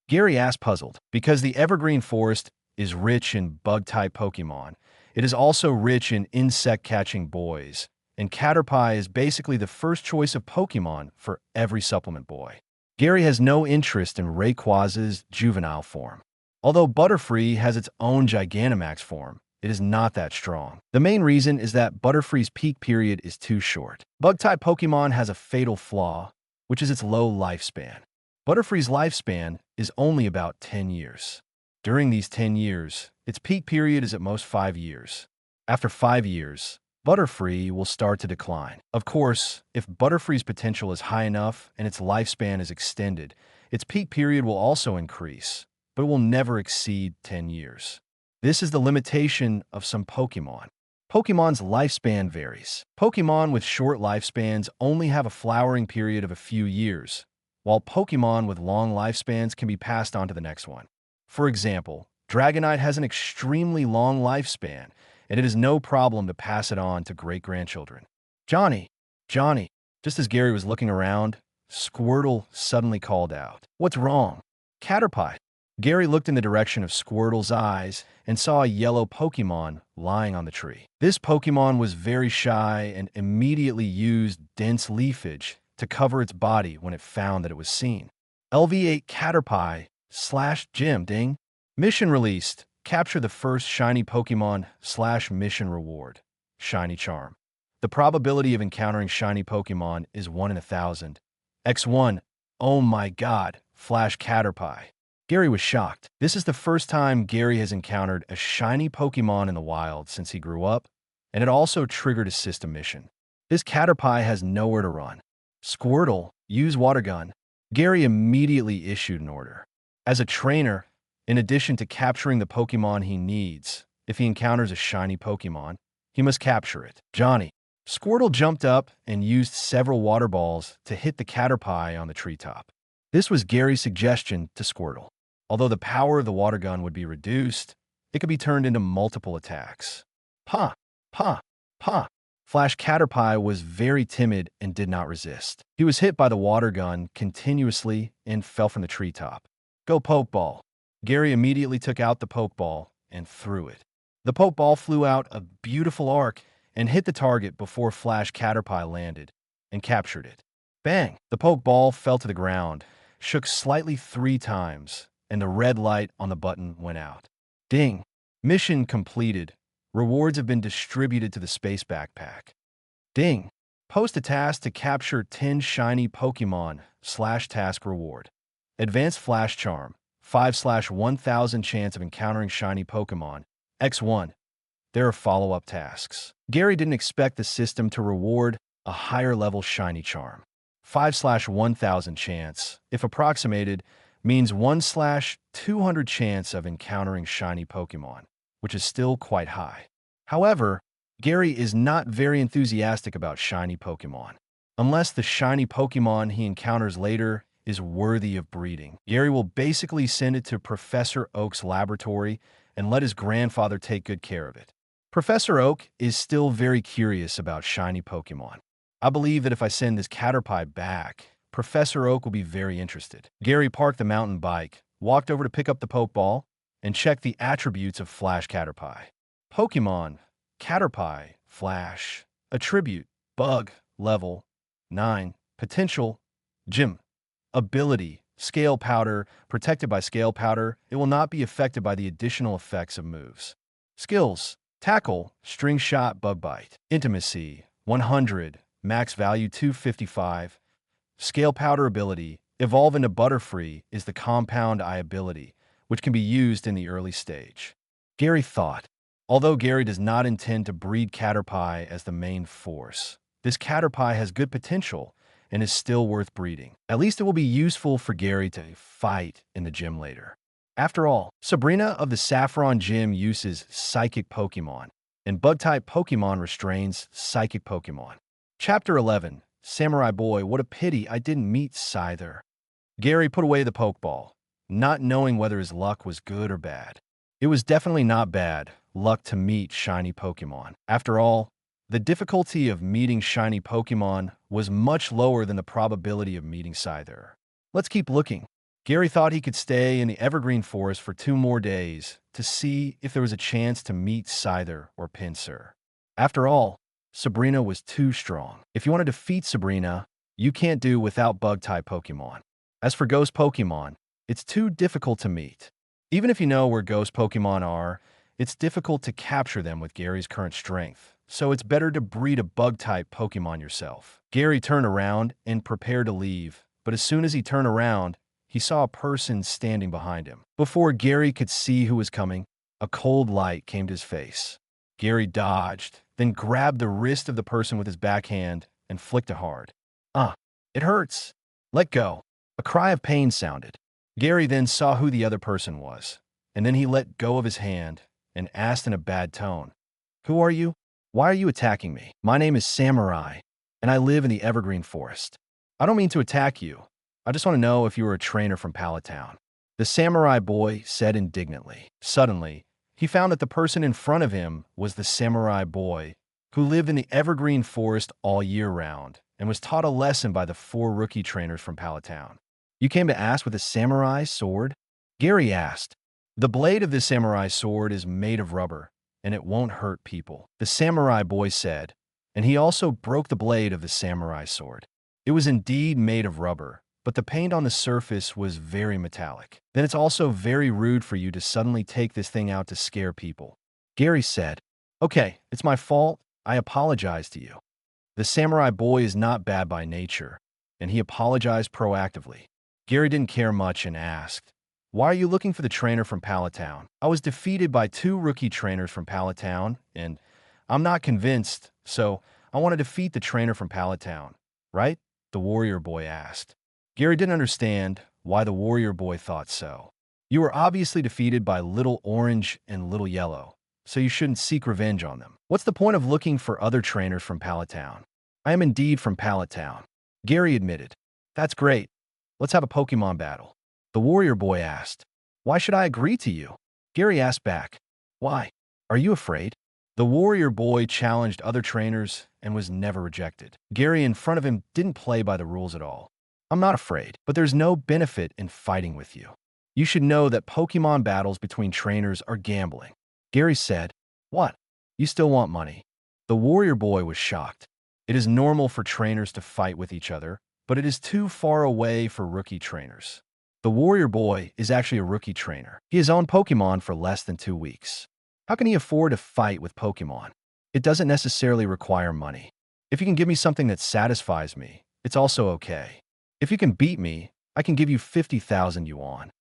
Gary asked, puzzled. Because the Evergreen Forest is rich in bug-type Pokémon, it is also rich in insect-catching boys, and Caterpie is basically the first choice of Pokémon for every supplement boy. Gary has no interest in Rayquaz's juvenile form. Although Butterfree has its own Gigantamax form, it is not that strong. The main reason is that Butterfree's peak period is too short. Bug-type Pokémon has a fatal flaw, which is its low lifespan. Butterfree's lifespan is only about 10 years. During these 10 years, its peak period is at most 5 years. After 5 years, Butterfree will start to decline. Of course, if Butterfree's potential is high enough and its lifespan is extended, its peak period will also increase, but it will never exceed 10 years. This is the limitation of some Pokémon. Pokémon's lifespan varies. Pokémon with short lifespans only have a flowering period of a few years, while Pokémon with long lifespans can be passed on to the next one. For example, Dragonite has an extremely long lifespan, and it is no problem to pass it on to great-grandchildren. Johnny! Just as Gary was looking around, Squirtle suddenly called out. What's wrong? Caterpie! Gary looked in the direction of Squirtle's eyes and saw a yellow Pokémon lying on the tree. This Pokémon was very shy and immediately used dense leafage to cover its body when it found that it was seen. LV8 Caterpie / Gym Ding. Mission released. Capture the first shiny Pokémon / mission reward. Shiny Charm. The probability of encountering shiny Pokémon is 1 in 1,000. X1. Oh my god. Flash Caterpie. Gary was shocked. This is the first time Gary has encountered a shiny Pokémon in the wild since he grew up, and it also triggered a system mission. This Caterpie has nowhere to run. Squirtle, use water gun. Gary immediately issued an order. As a trainer, in addition to capturing the Pokémon he needs, if he encounters a shiny Pokémon, he must capture it. Johnny. Squirtle jumped up and used several water balls to hit the Caterpie on the treetop. This was Gary's suggestion to Squirtle. Although the power of the water gun would be reduced, it could be turned into multiple attacks. Pa! Pa! Pa! Flash Caterpie was very timid and did not resist. He was hit by the water gun continuously and fell from the treetop. Go Pokeball. Gary immediately took out the Pokeball and threw it. The Pokeball flew out a beautiful arc and hit the target before Flash Caterpie landed and captured it. Bang! The Pokeball fell to the ground, shook slightly 3 times, and the red light on the button went out. Ding! Mission completed. Rewards have been distributed to the space backpack. Ding! Post a task to capture 10 shiny Pokémon / task reward. Advanced Flash Charm. 5/1000 chance of encountering shiny Pokémon. X1. There are follow-up tasks. Gary didn't expect the system to reward a higher level shiny charm. 5/1000 chance, if approximated, means 1/200 chance of encountering shiny Pokémon, which is still quite high. However, Gary is not very enthusiastic about shiny Pokémon, unless the shiny Pokémon he encounters later is worthy of breeding. Gary will basically send it to Professor Oak's laboratory and let his grandfather take good care of it. Professor Oak is still very curious about shiny Pokémon. I believe that if I send this Caterpie back, Professor Oak will be very interested. Gary parked the mountain bike, walked over to pick up the Pokeball, and checked the attributes of Flash Caterpie. Pokémon, Caterpie, Flash, Attribute, Bug, Level, 9, Potential, Gym, Ability, Scale Powder, protected by Scale Powder, it will not be affected by the additional effects of moves. Skills, Tackle, String Shot, Bug Bite, Intimacy, 100, Max Value 255, Scale Powder ability, Evolve into Butterfree is the Compound Eye ability, which can be used in the early stage. Gary thought, although Gary does not intend to breed Caterpie as the main force, this Caterpie has good potential and is still worth breeding. At least it will be useful for Gary to fight in the gym later. After all, Sabrina of the Saffron Gym uses Psychic Pokemon, and Bug-type Pokemon restrains Psychic Pokemon. Chapter 11. Samurai Boy, what a pity I didn't meet Scyther. Gary put away the Pokeball, not knowing whether his luck was good or bad. It was definitely not bad luck to meet shiny Pokemon. After all, the difficulty of meeting shiny Pokemon was much lower than the probability of meeting Scyther. Let's keep looking. Gary thought he could stay in the Evergreen Forest for 2 more days to see if there was a chance to meet Scyther or Pinsir. After all, Sabrina was too strong. If you want to defeat Sabrina, you can't do without Bug-type Pokemon. As for Ghost Pokemon, it's too difficult to meet. Even if you know where Ghost Pokemon are, it's difficult to capture them with Gary's current strength, so it's better to breed a Bug-type Pokemon yourself. Gary turned around and prepared to leave, but as soon as he turned around, he saw a person standing behind him. Before Gary could see who was coming, a cold light came to his face. Gary dodged, then grabbed the wrist of the person with his backhand and flicked it hard. It hurts. Let go. A cry of pain sounded. Gary then saw who the other person was, and then he let go of his hand and asked in a bad tone, "Who are you? Why are you attacking me? My name is Samurai, and I live in the Evergreen Forest. I don't mean to attack you. I just want to know if you were a trainer from Palatown." The Samurai Boy said indignantly. Suddenly, he found that the person in front of him was the Samurai Boy, who lived in the Evergreen Forest all year round and was taught a lesson by the 4 rookie trainers from Palatown. "You came to ask with a samurai sword?" Gary asked. The blade of this samurai sword is made of rubber, and it won't hurt people, the samurai boy said, and he also broke the blade of the samurai sword. It was indeed made of rubber, but the paint on the surface was very metallic. Then it's also very rude for you to suddenly take this thing out to scare people. Gary said, Okay, it's my fault. I apologize to you. The samurai boy is not bad by nature, and he apologized proactively. Gary didn't care much and asked, Why are you looking for the trainer from Palatown? I was defeated by 2 rookie trainers from Palatown, and I'm not convinced, so I want to defeat the trainer from Palatown, right? The warrior boy asked. Gary didn't understand why the warrior boy thought so. You were obviously defeated by Little Orange and Little Yellow, so you shouldn't seek revenge on them. What's the point of looking for other trainers from Palatown? I am indeed from Palatown, Gary admitted. That's great. Let's have a Pokemon battle. The warrior boy asked. Why should I agree to you? Gary asked back. Why? Are you afraid? The warrior boy challenged other trainers and was never rejected. Gary in front of him didn't play by the rules at all. I'm not afraid, but there's no benefit in fighting with you. You should know that Pokemon battles between trainers are gambling. Gary said, What? You still want money? The warrior boy was shocked. It is normal for trainers to fight with each other, but it is too far away for rookie trainers. The warrior boy is actually a rookie trainer. He has owned Pokemon for less than 2 weeks. How can he afford to fight with Pokemon? It doesn't necessarily require money. If you can give me something that satisfies me, it's also okay. If you can beat me, I can give you 50,000 yuan.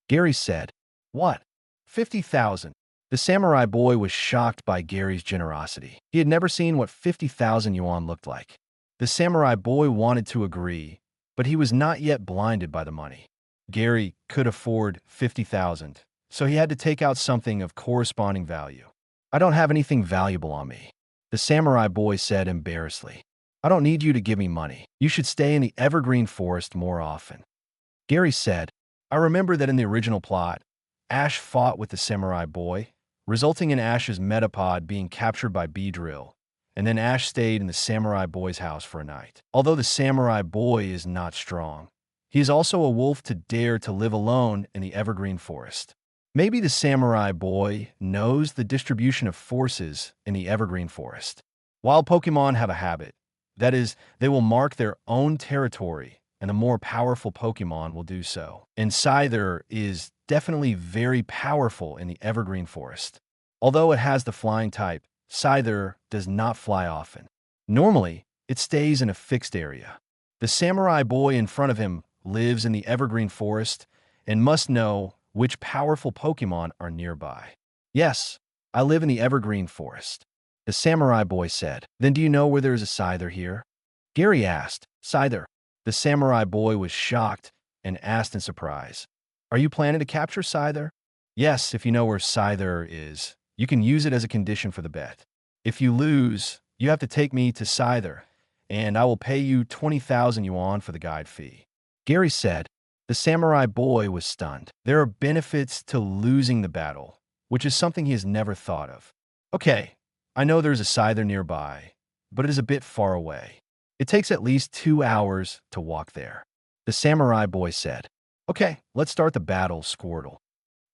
Gary said, What? 50,000? The samurai boy was shocked by Gary's generosity. He had never seen what 50,000 yuan looked like. The samurai boy wanted to agree, but he was not yet blinded by the money. Gary could afford 50,000, so he had to take out something of corresponding value. I don't have anything valuable on me, the samurai boy said embarrassedly. I don't need you to give me money. You should stay in the evergreen forest more often. Gary said, I remember that in the original plot, Ash fought with the samurai boy, resulting in Ash's Metapod being captured by Beedrill, and then Ash stayed in the samurai boy's house for a night. Although the samurai boy is not strong, he is also a wolf to dare to live alone in the evergreen forest. Maybe the samurai boy knows the distribution of forces in the evergreen forest. Wild Pokemon have a habit. That is, they will mark their own territory, and the more powerful Pokemon will do so. And Scyther is definitely very powerful in the evergreen forest. Although it has the flying type, Scyther does not fly often. Normally, it stays in a fixed area. The samurai boy in front of him lives in the evergreen forest and must know which powerful Pokemon are nearby. Yes, I live in the evergreen forest, the samurai boy said. Then do you know where there is a Scyther here? Gary asked. Scyther. The samurai boy was shocked and asked in surprise. Are you planning to capture Scyther? Yes, if you know where Scyther is. You can use it as a condition for the bet. If you lose, you have to take me to Scyther, and I will pay you 20,000 yuan for the guide fee. Gary said. The samurai boy was stunned. There are benefits to losing the battle, which is something he has never thought of. Okay, I know there's a Scyther nearby, but it is a bit far away. It takes at least 2 hours to walk there. The samurai boy said. Okay, let's start the battle, Squirtle.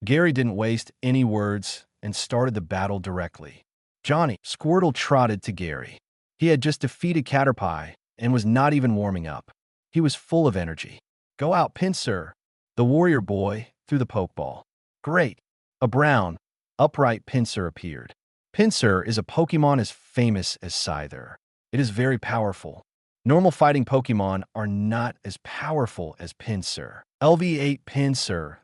Gary didn't waste any words and started the battle directly. Johnny, Squirtle trotted to Gary. He had just defeated Caterpie and was not even warming up. He was full of energy. Go out, Pinsir. The warrior boy threw the Pokeball. Great. A brown, upright Pinsir appeared. Pinsir is a Pokemon as famous as Scyther. It is very powerful. Normal fighting Pokemon are not as powerful as Pinsir. LV8 Pinsir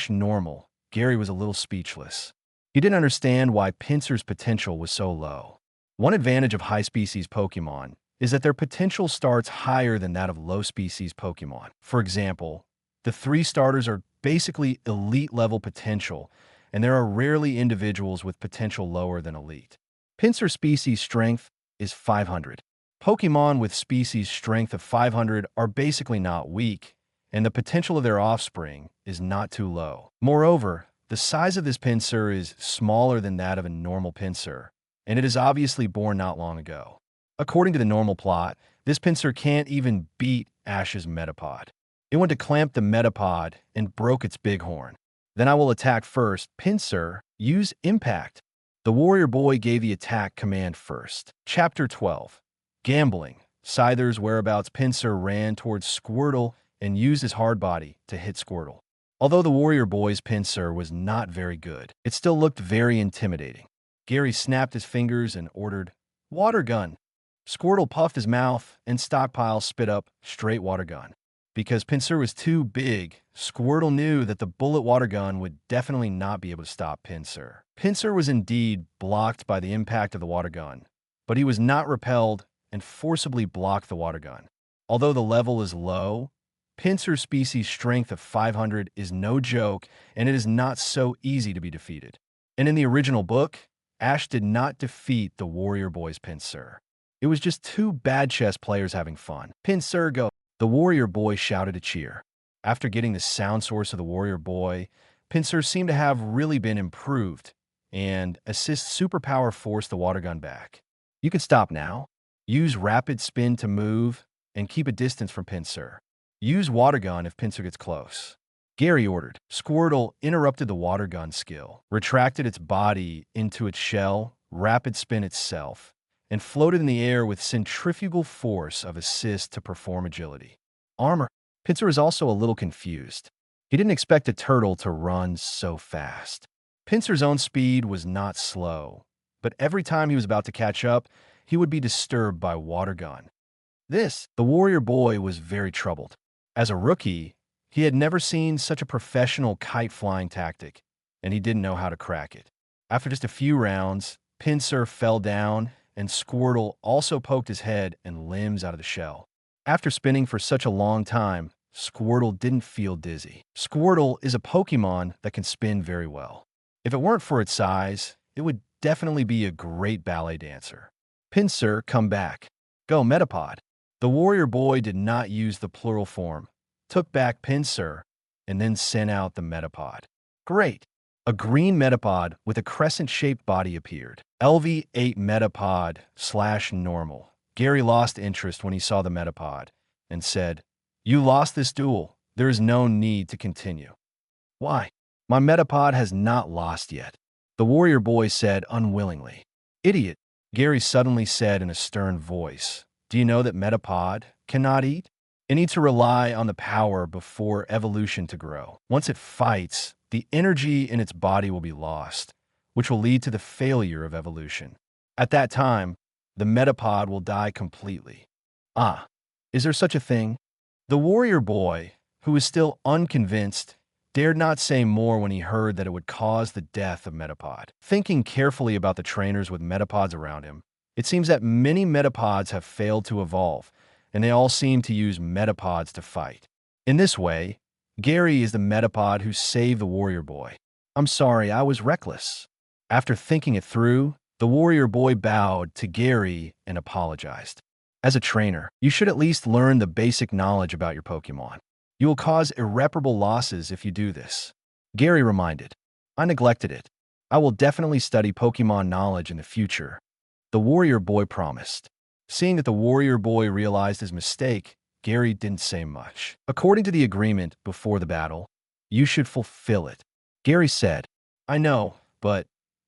/ normal. Gary was a little speechless. He didn't understand why Pinsir's potential was so low. One advantage of high-species Pokemon is that their potential starts higher than that of low-species Pokemon. For example, the 3 starters are basically elite-level potential, and there are rarely individuals with potential lower than elite. Pinsir species strength is 500. Pokemon with species strength of 500 are basically not weak, and the potential of their offspring is not too low. Moreover, the size of this Pinsir is smaller than that of a normal Pinsir, and it is obviously born not long ago. According to the normal plot, this Pinsir can't even beat Ash's Metapod. It went to clamp the Metapod and broke its bighorn. Then I will attack first. Pinsir, use impact. The warrior boy gave the attack command first. Chapter 12. Gambling. Scyther's whereabouts. Pinsir ran towards Squirtle and used his hard body to hit Squirtle. Although the warrior boy's Pinsir was not very good, it still looked very intimidating. Gary snapped his fingers and ordered, "Water gun." Squirtle puffed his mouth and Stockpile spit up straight water gun. Because Pinsir was too big, Squirtle knew that the bullet water gun would definitely not be able to stop Pinsir. Pinsir was indeed blocked by the impact of the water gun, but he was not repelled and forcibly blocked the water gun. Although the level is low, Pinsir's species strength of 500 is no joke, and it is not so easy to be defeated. And in the original book, Ash did not defeat the warrior boy's Pinsir. It was just two bad chess players having fun. Pinsir, go! The warrior boy shouted a cheer. After getting the sound source of the warrior boy, Pinsir seemed to have really been improved, and assist superpower forced the water gun back. You can stop now. Use rapid spin to move, and keep a distance from Pinsir. Use water gun if Pinsir gets close. Gary ordered. Squirtle interrupted the water gun skill, retracted its body into its shell, rapid spin itself, and floated in the air with centrifugal force of assist to perform agility. Armor. Pinsir was also a little confused. He didn't expect a turtle to run so fast. Pinsir's own speed was not slow, but every time he was about to catch up, he would be disturbed by water gun. The warrior boy was very troubled. As a rookie, he had never seen such a professional kite-flying tactic, and he didn't know how to crack it. After just a few rounds, Pinsir fell down, and Squirtle also poked his head and limbs out of the shell. After spinning for such a long time, Squirtle didn't feel dizzy. Squirtle is a Pokémon that can spin very well. If it weren't for its size, it would definitely be a great ballet dancer. Pinsir, come back. Go, Metapod. The warrior boy did not use the plural form, took back Pinsir, and then sent out the Metapod. Great! A green Metapod with a crescent-shaped body appeared. LV8 Metapod/normal. Gary lost interest when he saw the Metapod and said, "You lost this duel. There is no need to continue." "Why? My Metapod has not lost yet," the warrior boy said unwillingly. "Idiot," Gary suddenly said in a stern voice. "Do you know that Metapod cannot eat? It needs to rely on the power before evolution to grow. Once it fights, the energy in its body will be lost, which will lead to the failure of evolution. At that time, the Metapod will die completely." "Ah, is there such a thing?" The warrior boy, who was still unconvinced, dared not say more when he heard that it would cause the death of Metapod. Thinking carefully about the trainers with Metapods around him, it seems that many Metapods have failed to evolve, and they all seem to use Metapods to fight. In this way, Gary is the Metapod who saved the warrior boy. "I'm sorry, I was reckless." After thinking it through, the warrior boy bowed to Gary and apologized. "As a trainer, you should at least learn the basic knowledge about your Pokémon. You will cause irreparable losses if you do this." Gary reminded. "I neglected it. I will definitely study Pokémon knowledge in the future," the warrior boy promised. Seeing that the warrior boy realized his mistake, Gary didn't say much. "According to the agreement before the battle, you should fulfill it," Gary said. "I know, but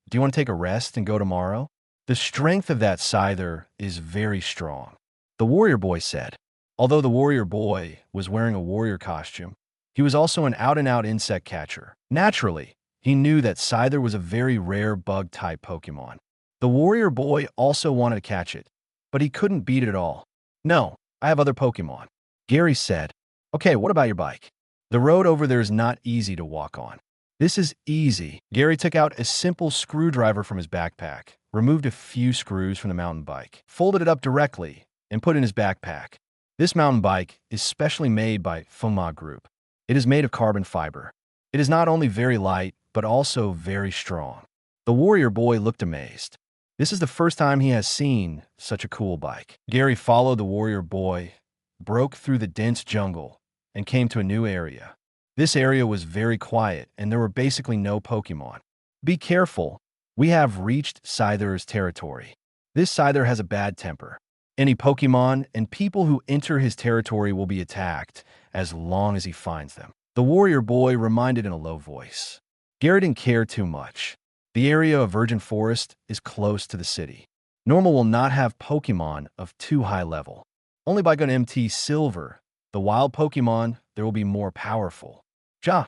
do you want to take a rest and go tomorrow?" "The strength of that Scyther is very strong," the warrior boy said. Although the warrior boy was wearing a warrior costume, he was also an out-and-out insect catcher. Naturally, he knew that Scyther was a very rare bug-type Pokémon. The warrior boy also wanted to catch it, but he couldn't beat it at all. "No, I have other Pokémon," Gary said. "Okay, what about your bike? The road over there is not easy to walk on." "This is easy." Gary took out a simple screwdriver from his backpack, removed a few screws from the mountain bike, folded it up directly, and put it in his backpack. This mountain bike is specially made by Fuma Group. It is made of carbon fiber. It is not only very light, but also very strong. The warrior boy looked amazed. This is the first time he has seen such a cool bike. Gary followed the warrior boy, broke through the dense jungle, and came to a new area. This area was very quiet, and there were basically no Pokémon. "Be careful. We have reached Scyther's territory. This Scyther has a bad temper. Any Pokémon and people who enter his territory will be attacked as long as he finds them." The warrior boy reminded in a low voice. Gary didn't care too much. The area of virgin forest is close to the city. Normal will not have Pokémon of too high level. Only by going MT Silver, the wild Pokémon, there will be more powerful.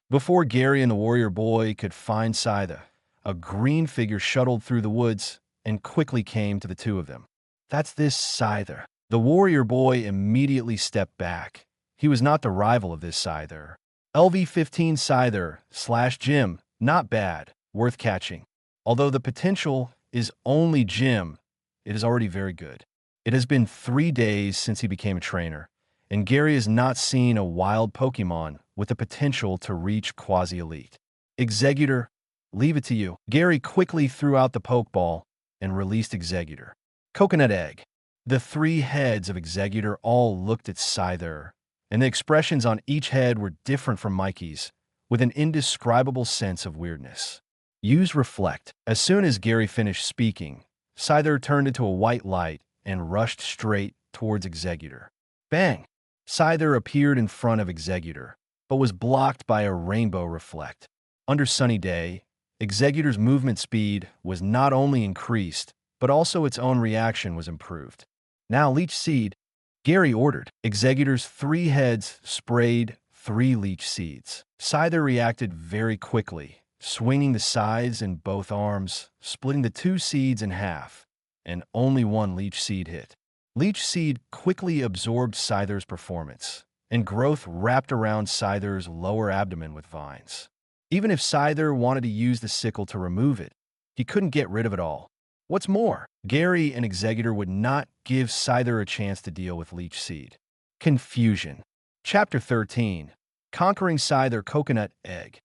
Before Gary and the warrior boy could find Scyther, a green figure shuttled through the woods and quickly came to the two of them. That's this Scyther. The warrior boy immediately stepped back. He was not the rival of this Scyther. LV-15 Scyther / Gym, not bad, worth catching. Although the potential is only Gym, it is already very good. It has been 3 days since he became a trainer, and Gary has not seen a wild Pokémon with the potential to reach quasi-elite. Executor, leave it to you. Gary quickly threw out the Pokeball and released Executor. Coconut Egg. The 3 heads of Executor all looked at Scyther, and the expressions on each head were different from Mikey's, with an indescribable sense of weirdness. Use Reflect. As soon as Gary finished speaking, Scyther turned into a white light and rushed straight towards Executor. Bang! Scyther appeared in front of Executor, but was blocked by a rainbow reflect. Under Sunny Day, Executor's movement speed was not only increased, but also its own reaction was improved. Now Leech Seed, Gary ordered. Executor's 3 heads sprayed 3 Leech Seeds. Scyther reacted very quickly, swinging the sides in both arms, splitting the 2 seeds in half, and only 1 Leech Seed hit. Leech Seed quickly absorbed Scyther's performance, and growth wrapped around Scyther's lower abdomen with vines. Even if Scyther wanted to use the sickle to remove it, he couldn't get rid of it all. What's more, Gary and Executor would not give Scyther a chance to deal with Leech Seed. Confusion. Chapter 13. Conquering Scyther Coconut Egg.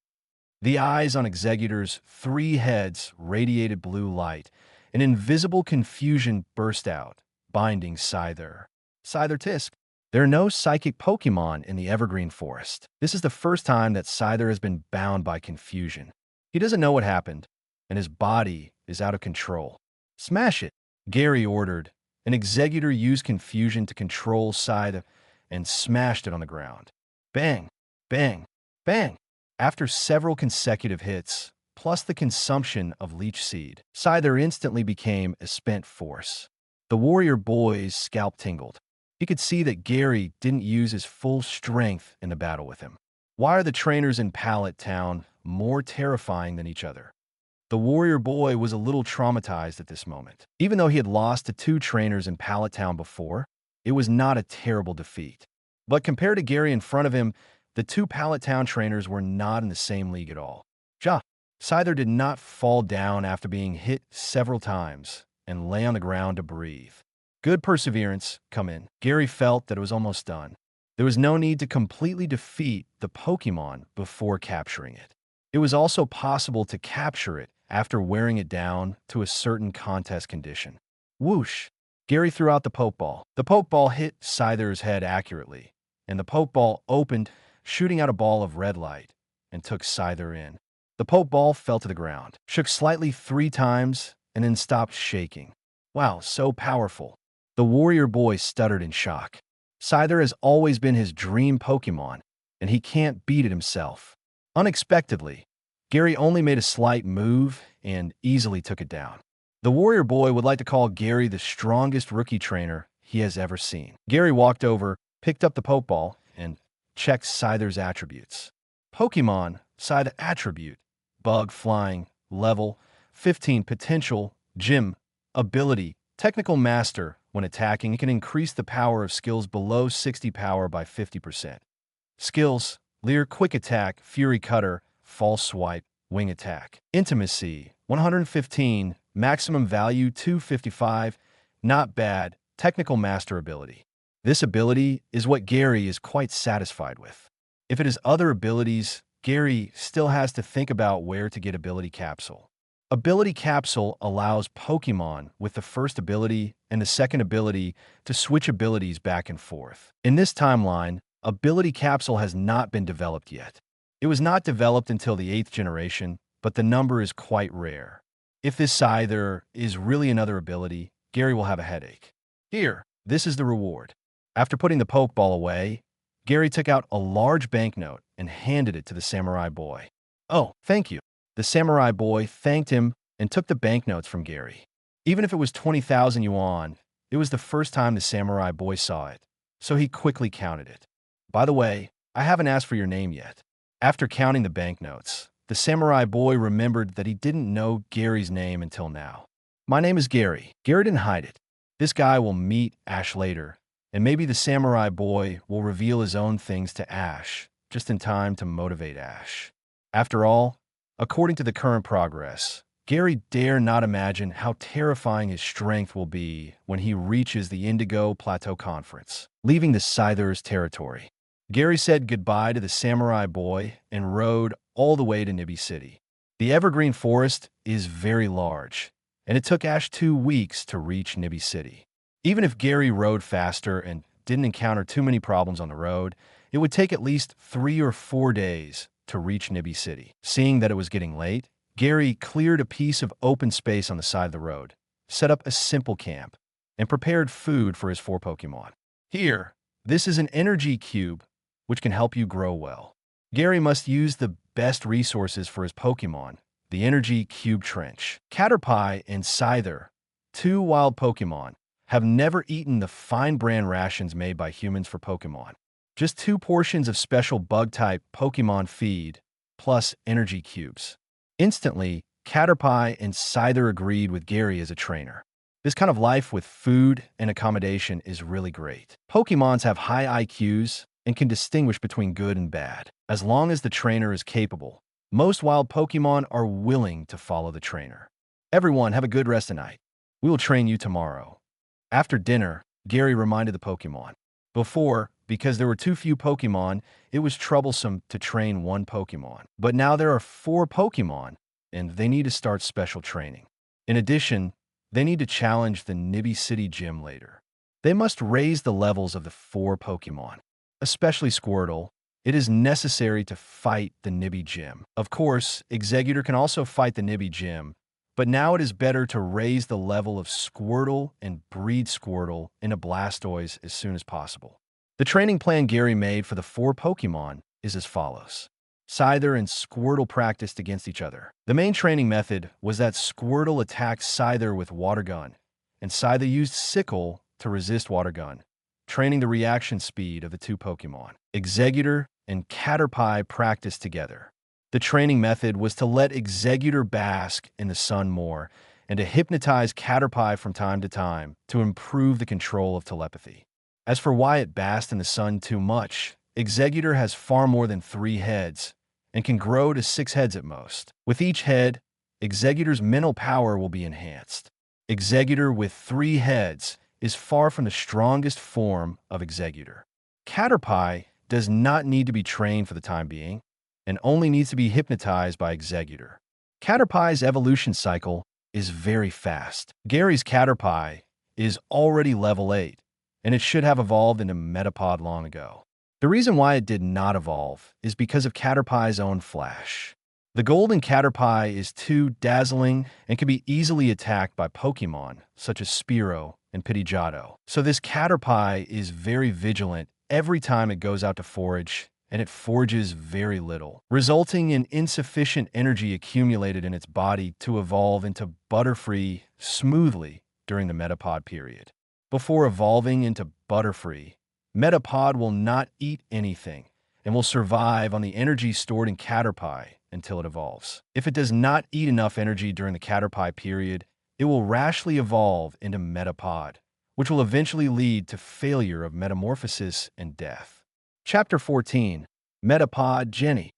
The eyes on Executor's 3 heads radiated blue light. An invisible confusion burst out, binding Scyther. Scyther Tisp. There are no psychic Pokémon in the Evergreen Forest. This is the first time that Scyther has been bound by confusion. He doesn't know what happened, and his body is out of control. Smash it, Gary ordered. An Executor used confusion to control Scyther and smashed it on the ground. Bang, bang, bang. After several consecutive hits, plus the consumption of Leech Seed, Scyther instantly became a spent force. The warrior boy's scalp tingled. He could see that Gary didn't use his full strength in the battle with him. Why are the trainers in Pallet Town more terrifying than each other? The warrior boy was a little traumatized at this moment. Even though he had lost to 2 trainers in Pallet Town before, it was not a terrible defeat. But compared to Gary in front of him, the 2 Pallet Town trainers were not in the same league at all. Scyther did not fall down after being hit several times and lay on the ground to breathe. Good perseverance, come in. Gary felt that it was almost done. There was no need to completely defeat the Pokémon before capturing it. It was also possible to capture it after wearing it down to a certain contest condition. Whoosh! Gary threw out the Pokeball. The Pokeball hit Scyther's head accurately, and the Pokeball opened, shooting out a ball of red light, and took Scyther in. The Pokeball fell to the ground, shook slightly 3 times, and then stopped shaking. Wow, so powerful. The warrior boy stuttered in shock. Scyther has always been his dream Pokémon, and he can't beat it himself. Unexpectedly, Gary only made a slight move and easily took it down. The warrior boy would like to call Gary the strongest rookie trainer he has ever seen. Gary walked over, picked up the Pokeball, and checked Scyther's attributes. Pokémon, Scyther attribute, Bug, Flying, Level, 15 Potential, Gym, Ability, Technical Master. When attacking, it can increase the power of skills below 60 power by 50%. Skills, Leer, Quick Attack, Fury Cutter, False Swipe, Wing Attack. Intimacy, 115, Maximum Value 255, not bad, Technical Master ability. This ability is what Gary is quite satisfied with. If it is other abilities, Gary still has to think about where to get Ability Capsule. Ability Capsule allows Pokémon with the first ability and the second ability to switch abilities back and forth. In this timeline, Ability Capsule has not been developed yet. It was not developed until the 8th generation, but the number is quite rare. If this Scyther is really another ability, Gary will have a headache. Here, this is the reward. After putting the Pokeball away, Gary took out a large banknote and handed it to the samurai boy. "Oh, thank you." The samurai boy thanked him and took the banknotes from Gary. Even if it was 20,000 yuan, it was the first time the samurai boy saw it, so he quickly counted it. "By the way, I haven't asked for your name yet." After counting the banknotes, the samurai boy remembered that he didn't know Gary's name until now. "My name is Gary." Gary didn't hide it. This guy will meet Ash later, and maybe the samurai boy will reveal his own things to Ash, just in time to motivate Ash. After all, according to the current progress, Gary dare not imagine how terrifying his strength will be when he reaches the Indigo Plateau Conference, leaving the Scyther's territory. Gary said goodbye to the samurai boy and rode all the way to Nibi City. The evergreen forest is very large, and it took Ash 2 weeks to reach Nibi City. Even if Gary rode faster and didn't encounter too many problems on the road, it would take at least 3 or 4 days to reach Nibi City. Seeing that it was getting late, Gary cleared a piece of open space on the side of the road, set up a simple camp, and prepared food for his 4 Pokémon. "Here, this is an energy cube, which can help you grow well." Gary must use the best resources for his Pokémon, the energy cube trench. Caterpie and Scyther, 2 wild Pokémon, have never eaten the fine brand rations made by humans for Pokémon. Just 2 portions of special bug-type Pokémon feed, plus energy cubes. Instantly, Caterpie and Scyther agreed with Gary as a trainer. This kind of life with food and accommodation is really great. Pokémons have high IQs and can distinguish between good and bad. As long as the trainer is capable, most wild Pokémon are willing to follow the trainer. "Everyone, have a good rest tonight. We will train you tomorrow." After dinner, Gary reminded the Pokémon. Before, because there were too few Pokémon, it was troublesome to train 1 Pokémon. But now there are 4 Pokémon, and they need to start special training. In addition, they need to challenge the Nibi City gym later. They must raise the levels of the 4 Pokémon. Especially Squirtle, it is necessary to fight the Nibi gym. Of course, Exeggutor can also fight the Nibi gym, but now it is better to raise the level of Squirtle and breed Squirtle into Blastoise as soon as possible. The training plan Gary made for the 4 Pokémon is as follows. Scyther and Squirtle practiced against each other. The main training method was that Squirtle attacked Scyther with Water Gun, and Scyther used Sickle to resist Water Gun, training the reaction speed of the 2 Pokémon. Exeggutor and Caterpie practiced together. The training method was to let Exeggutor bask in the sun more and to hypnotize Caterpie from time to time to improve the control of telepathy. As for why it basked in the sun too much, Exeggutor has far more than 3 heads and can grow to 6 heads at most. With each head, Exeggutor's mental power will be enhanced. Exeggutor with 3 heads is far from the strongest form of Exeggutor. Caterpie does not need to be trained for the time being and only needs to be hypnotized by Exeggutor. Caterpie's evolution cycle is very fast. Gary's Caterpie is already level 8, and it should have evolved into Metapod long ago. The reason why it did not evolve is because of Caterpie's own flash. The golden Caterpie is too dazzling and can be easily attacked by Pokémon such as Spearow and Pidgeotto. So this Caterpie is very vigilant every time it goes out to forage, and it forages very little, resulting in insufficient energy accumulated in its body to evolve into Butterfree smoothly during the Metapod period. Before evolving into Butterfree, Metapod will not eat anything and will survive on the energy stored in Caterpie until it evolves. If it does not eat enough energy during the Caterpie period, it will rashly evolve into Metapod, which will eventually lead to failure of metamorphosis and death. Chapter 14, Metapod Jenny.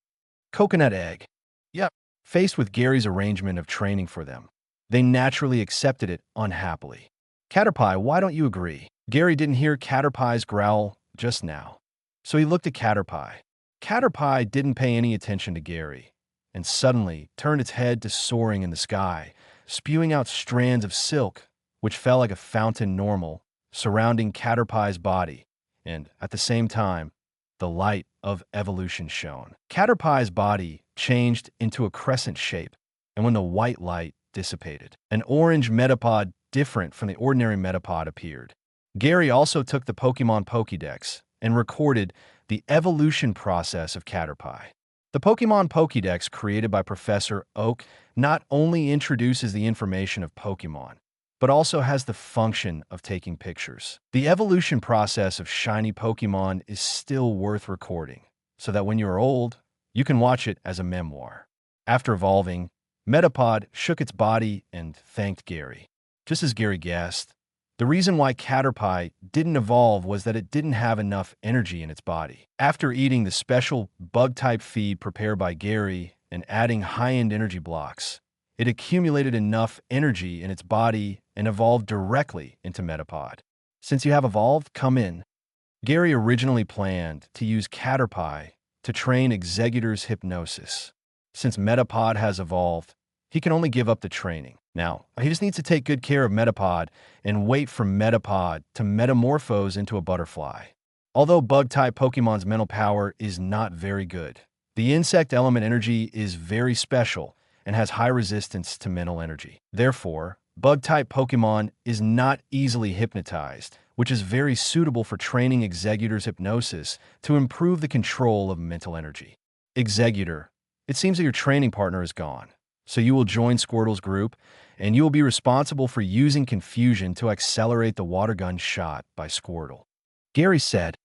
Coconut Egg. Yep. Faced with Gary's arrangement of training for them, they naturally accepted it unhappily. Caterpie, why don't you agree? Gary didn't hear Caterpie's growl just now, so he looked at Caterpie. Caterpie didn't pay any attention to Gary, and suddenly turned its head to soaring in the sky, spewing out strands of silk, which fell like a fountain normal, surrounding Caterpie's body, and, at the same time, the light of evolution shone. Caterpie's body changed into a crescent shape, and when the white light dissipated, an orange Metapod different from the ordinary Metapod appeared. Gary also took the Pokémon Pokédex and recorded the evolution process of Caterpie. The Pokémon Pokédex created by Professor Oak not only introduces the information of Pokémon, but also has the function of taking pictures. The evolution process of shiny Pokémon is still worth recording, so that when you are old, you can watch it as a memoir. After evolving, Metapod shook its body and thanked Gary. Just as Gary guessed, the reason why Caterpie didn't evolve was that it didn't have enough energy in its body. After eating the special bug-type feed prepared by Gary and adding high-end energy blocks, it accumulated enough energy in its body and evolved directly into Metapod. Since you have evolved, come in. Gary originally planned to use Caterpie to train Executor's hypnosis. Since Metapod has evolved, he can only give up the training. Now, he just needs to take good care of Metapod and wait for Metapod to metamorphose into a butterfly. Although bug-type Pokemon's mental power is not very good, the insect element energy is very special and has high resistance to mental energy. Therefore, bug-type Pokemon is not easily hypnotized, which is very suitable for training Executor's hypnosis to improve the control of mental energy. Executor, it seems that your training partner is gone, so you will join Squirtle's group, and you will be responsible for using confusion to accelerate the water gun shot by Squirtle. Gary said,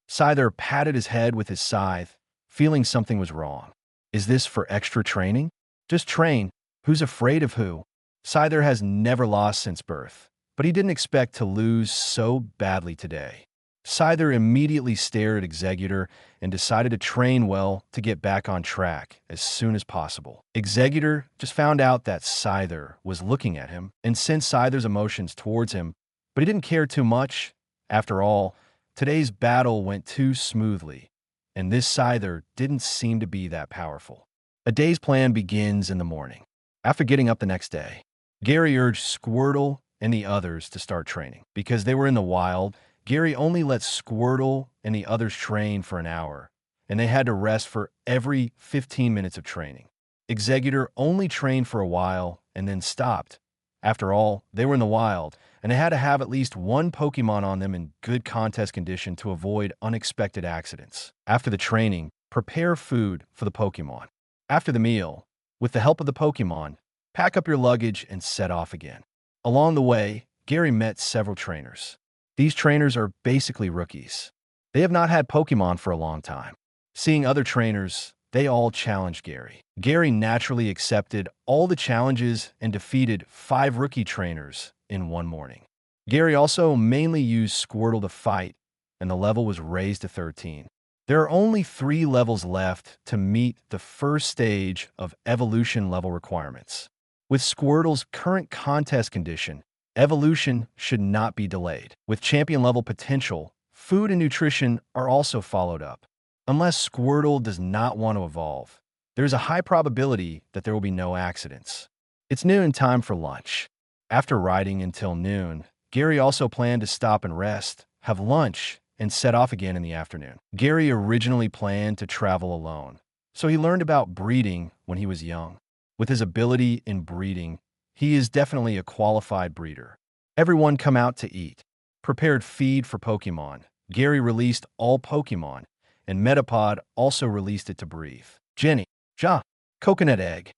Scyther patted his head with his scythe, feeling something was wrong. Is this for extra training? Just train. Who's afraid of who? Scyther has never lost since birth, but he didn't expect to lose so badly today. Scyther immediately stared at Executor and decided to train well to get back on track as soon as possible. Executor just found out that Scyther was looking at him and sensed Scyther's emotions towards him, but he didn't care too much. After all, today's battle went too smoothly, and this Scyther didn't seem to be that powerful. A day's plan begins in the morning. After getting up the next day, Gary urged Squirtle and the others to start training. Because they were in the wild, Gary only let Squirtle and the others train for an hour, and they had to rest for every 15 minutes of training. Executor only trained for a while and then stopped. After all, they were in the wild, and they had to have at least one Pokemon on them in good contest condition to avoid unexpected accidents. After the training, prepare food for the Pokemon. After the meal, with the help of the Pokemon, pack up your luggage and set off again. Along the way, Gary met several trainers. These trainers are basically rookies. They have not had Pokemon for a long time. Seeing other trainers, they all challenged Gary. Gary naturally accepted all the challenges and defeated 5 rookie trainers in one morning. Gary also mainly used Squirtle to fight, and the level was raised to 13. There are only 3 levels left to meet the first stage of evolution level requirements. With Squirtle's current contest condition, evolution should not be delayed. With champion level potential, food and nutrition are also followed up. Unless Squirtle does not want to evolve, there is a high probability that there will be no accidents. It's noon time for lunch. After riding until noon, Gary also planned to stop and rest, have lunch, and set off again in the afternoon. Gary originally planned to travel alone, so he learned about breeding when he was young. With his ability in breeding, he is definitely a qualified breeder. Everyone come out to eat. Prepared feed for Pokemon. Gary released all Pokemon, and Metapod also released it to breathe. Jenny, Ja, coconut egg.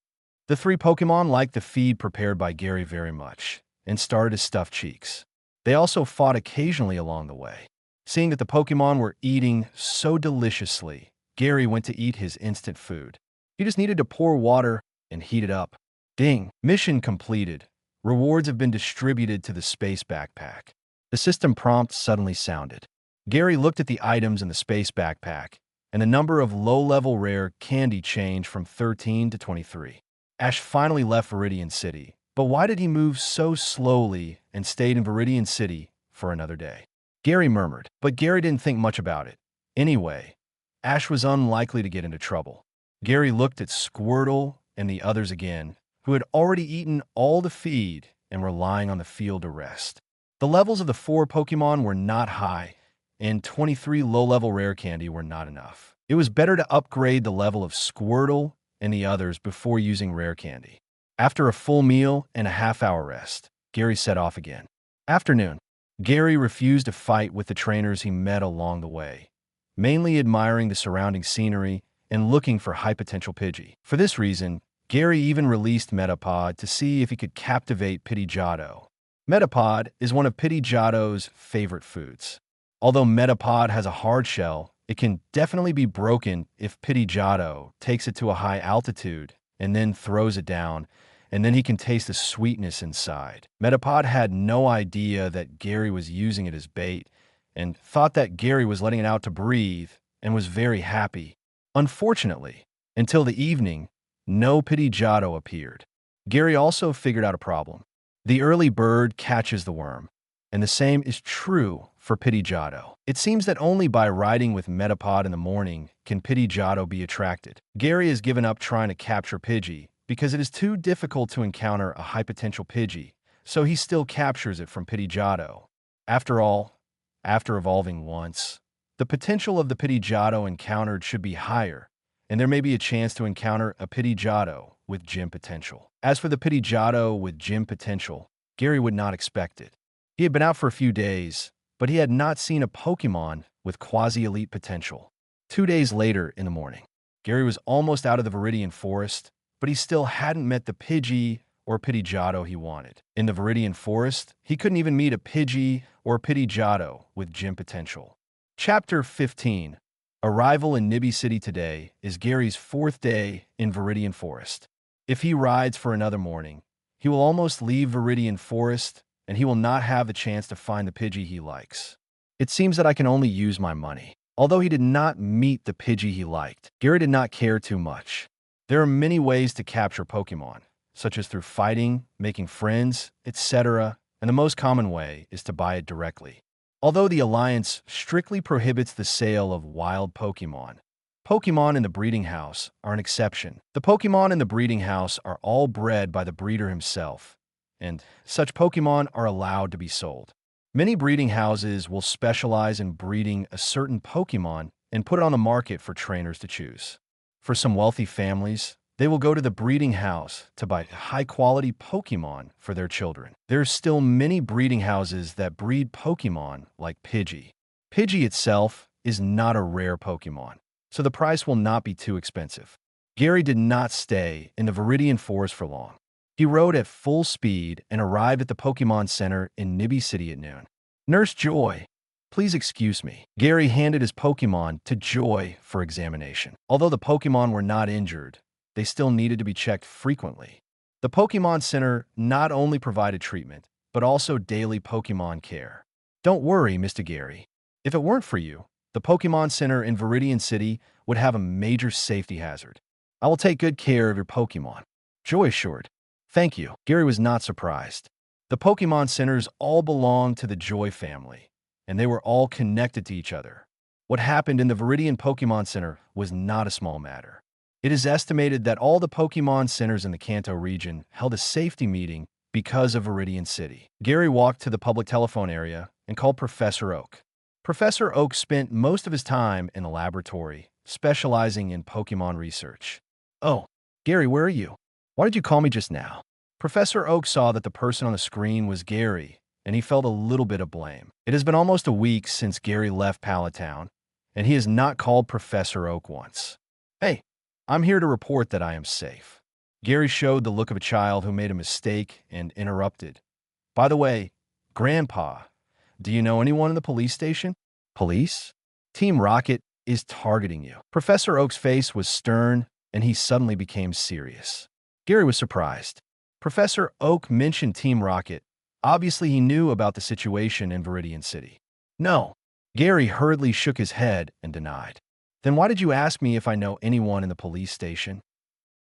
The 3 Pokemon liked the feed prepared by Gary very much, and started to stuff cheeks. They also fought occasionally along the way. Seeing that the Pokemon were eating so deliciously, Gary went to eat his instant food. He just needed to pour water and heat it up. Ding! Mission completed. Rewards have been distributed to the space backpack. The system prompt suddenly sounded. Gary looked at the items in the space backpack, and the number of low-level rare candy changed from 13 to 23. Ash finally left Viridian City, but why did he move so slowly and stayed in Viridian City for another day? Gary murmured, but Gary didn't think much about it. Anyway, Ash was unlikely to get into trouble. Gary looked at Squirtle and the others again, who had already eaten all the feed and were lying on the field to rest. The levels of the 4 Pokemon were not high, and 23 low-level rare candy were not enough. It was better to upgrade the level of Squirtle and the others before using rare candy. After a full meal and a half-hour rest, Gary set off again. Afternoon. Gary refused to fight with the trainers he met along the way, mainly admiring the surrounding scenery and looking for high potential Pidgey. For this reason, Gary even released Metapod to see if he could captivate Pidgeotto. Metapod is one of Pidgeotto's favorite foods. Although Metapod has a hard shell, it can definitely be broken if Pidgeotto takes it to a high altitude and then throws it down, and then he can taste the sweetness inside. Metapod had no idea that Gary was using it as bait and thought that Gary was letting it out to breathe and was very happy. Unfortunately, until the evening, no Pidgeotto appeared. Gary also figured out a problem. The early bird catches the worm, and the same is true for Pidgeotto. It seems that only by riding with Metapod in the morning can Pidgeotto be attracted. Gary has given up trying to capture Pidgey because it is too difficult to encounter a high potential Pidgey, so he still captures it from Pidgeotto. After all, after evolving once, the potential of the Pidgeotto encountered should be higher, and there may be a chance to encounter a Pidgeotto with gym potential. As for the Pidgeotto with gym potential, Gary would not expect it. He had been out for a few days, but he had not seen a Pokémon with quasi-elite potential. 2 days later in the morning, Gary was almost out of the Viridian Forest, but he still hadn't met the Pidgey or Pidgeotto he wanted. In the Viridian Forest, he couldn't even meet a Pidgey or Pidgeotto with gym potential. Chapter 15. Arrival in Nibi City today is Gary's 4th day in Viridian Forest. If he rides for another morning, he will almost leave Viridian Forest and he will not have the chance to find the Pidgey he likes. It seems that I can only use my money. Although he did not meet the Pidgey he liked, Gary did not care too much. There are many ways to capture Pokémon, such as through fighting, making friends, etc., and the most common way is to buy it directly. Although the Alliance strictly prohibits the sale of wild Pokémon, Pokémon in the breeding house are an exception. The Pokémon in the breeding house are all bred by the breeder himself, and such Pokémon are allowed to be sold. Many breeding houses will specialize in breeding a certain Pokémon and put it on the market for trainers to choose. For some wealthy families, they will go to the breeding house to buy high-quality Pokémon for their children. There are still many breeding houses that breed Pokémon like Pidgey. Pidgey itself is not a rare Pokémon, so the price will not be too expensive. Gary did not stay in the Viridian Forest for long. He rode at full speed and arrived at the Pokémon Center in Nibi City at noon. Nurse Joy, please excuse me. Gary handed his Pokémon to Joy for examination. Although the Pokémon were not injured, they still needed to be checked frequently. The Pokémon Center not only provided treatment, but also daily Pokémon care. Don't worry, Mr. Gary. If it weren't for you, the Pokémon Center in Viridian City would have a major safety hazard. I will take good care of your Pokémon. Joy assured. Thank you. Gary was not surprised. The Pokémon Centers all belonged to the Joy family, and they were all connected to each other. What happened in the Viridian Pokémon Center was not a small matter. It is estimated that all the Pokémon Centers in the Kanto region held a safety meeting because of Viridian City. Gary walked to the public telephone area and called Professor Oak. Professor Oak spent most of his time in the laboratory, specializing in Pokémon research. Oh, Gary, where are you? Why did you call me just now? Professor Oak saw that the person on the screen was Gary, and he felt a little bit of blame. It has been almost a week since Gary left Pallet Town, and he has not called Professor Oak once. Hey, I'm here to report that I am safe. Gary showed the look of a child who made a mistake and interrupted. By the way, Grandpa, do you know anyone in the police station? Police? Team Rocket is targeting you. Professor Oak's face was stern, and he suddenly became serious. Gary was surprised. Professor Oak mentioned Team Rocket. Obviously, he knew about the situation in Viridian City. No. Gary hurriedly shook his head and denied. Then why did you ask me if I know anyone in the police station?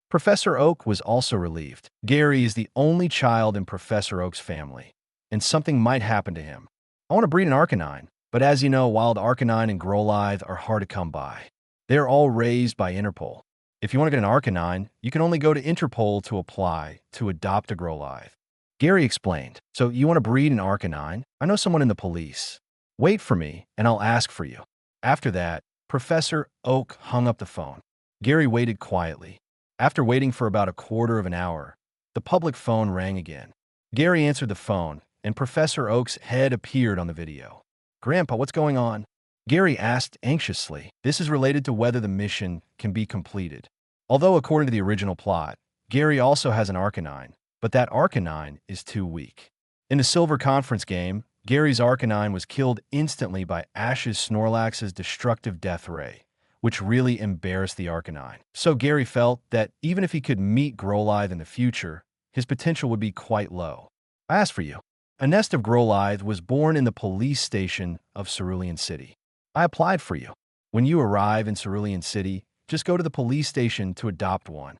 Professor Oak was also relieved. Gary is the only child in Professor Oak's family, and something might happen to him. I want to breed an Arcanine, but as you know, wild Arcanine and Growlithe are hard to come by. They are all raised by Interpol. If you want to get an Arcanine, you can only go to Interpol to apply to adopt a Growlithe. Gary explained, so you want to breed an Arcanine? I know someone in the police. Wait for me, and I'll ask for you. After that, Professor Oak hung up the phone. Gary waited quietly. After waiting for about a quarter of an hour, the public phone rang again. Gary answered the phone and Professor Oak's head appeared on the video. "Grandpa, what's going on?" Gary asked anxiously. This is related to whether the mission can be completed. Although according to the original plot, Gary also has an Arcanine, but that Arcanine is too weak. In the Silver Conference game, Gary's Arcanine was killed instantly by Ash's Snorlax's destructive death ray, which really embarrassed the Arcanine. So Gary felt that even if he could meet Growlithe in the future, his potential would be quite low. "I asked for you." A nest of Growlithe was born in the police station of Cerulean City. "I applied for you. When you arrive in Cerulean City, just go to the police station to adopt one,"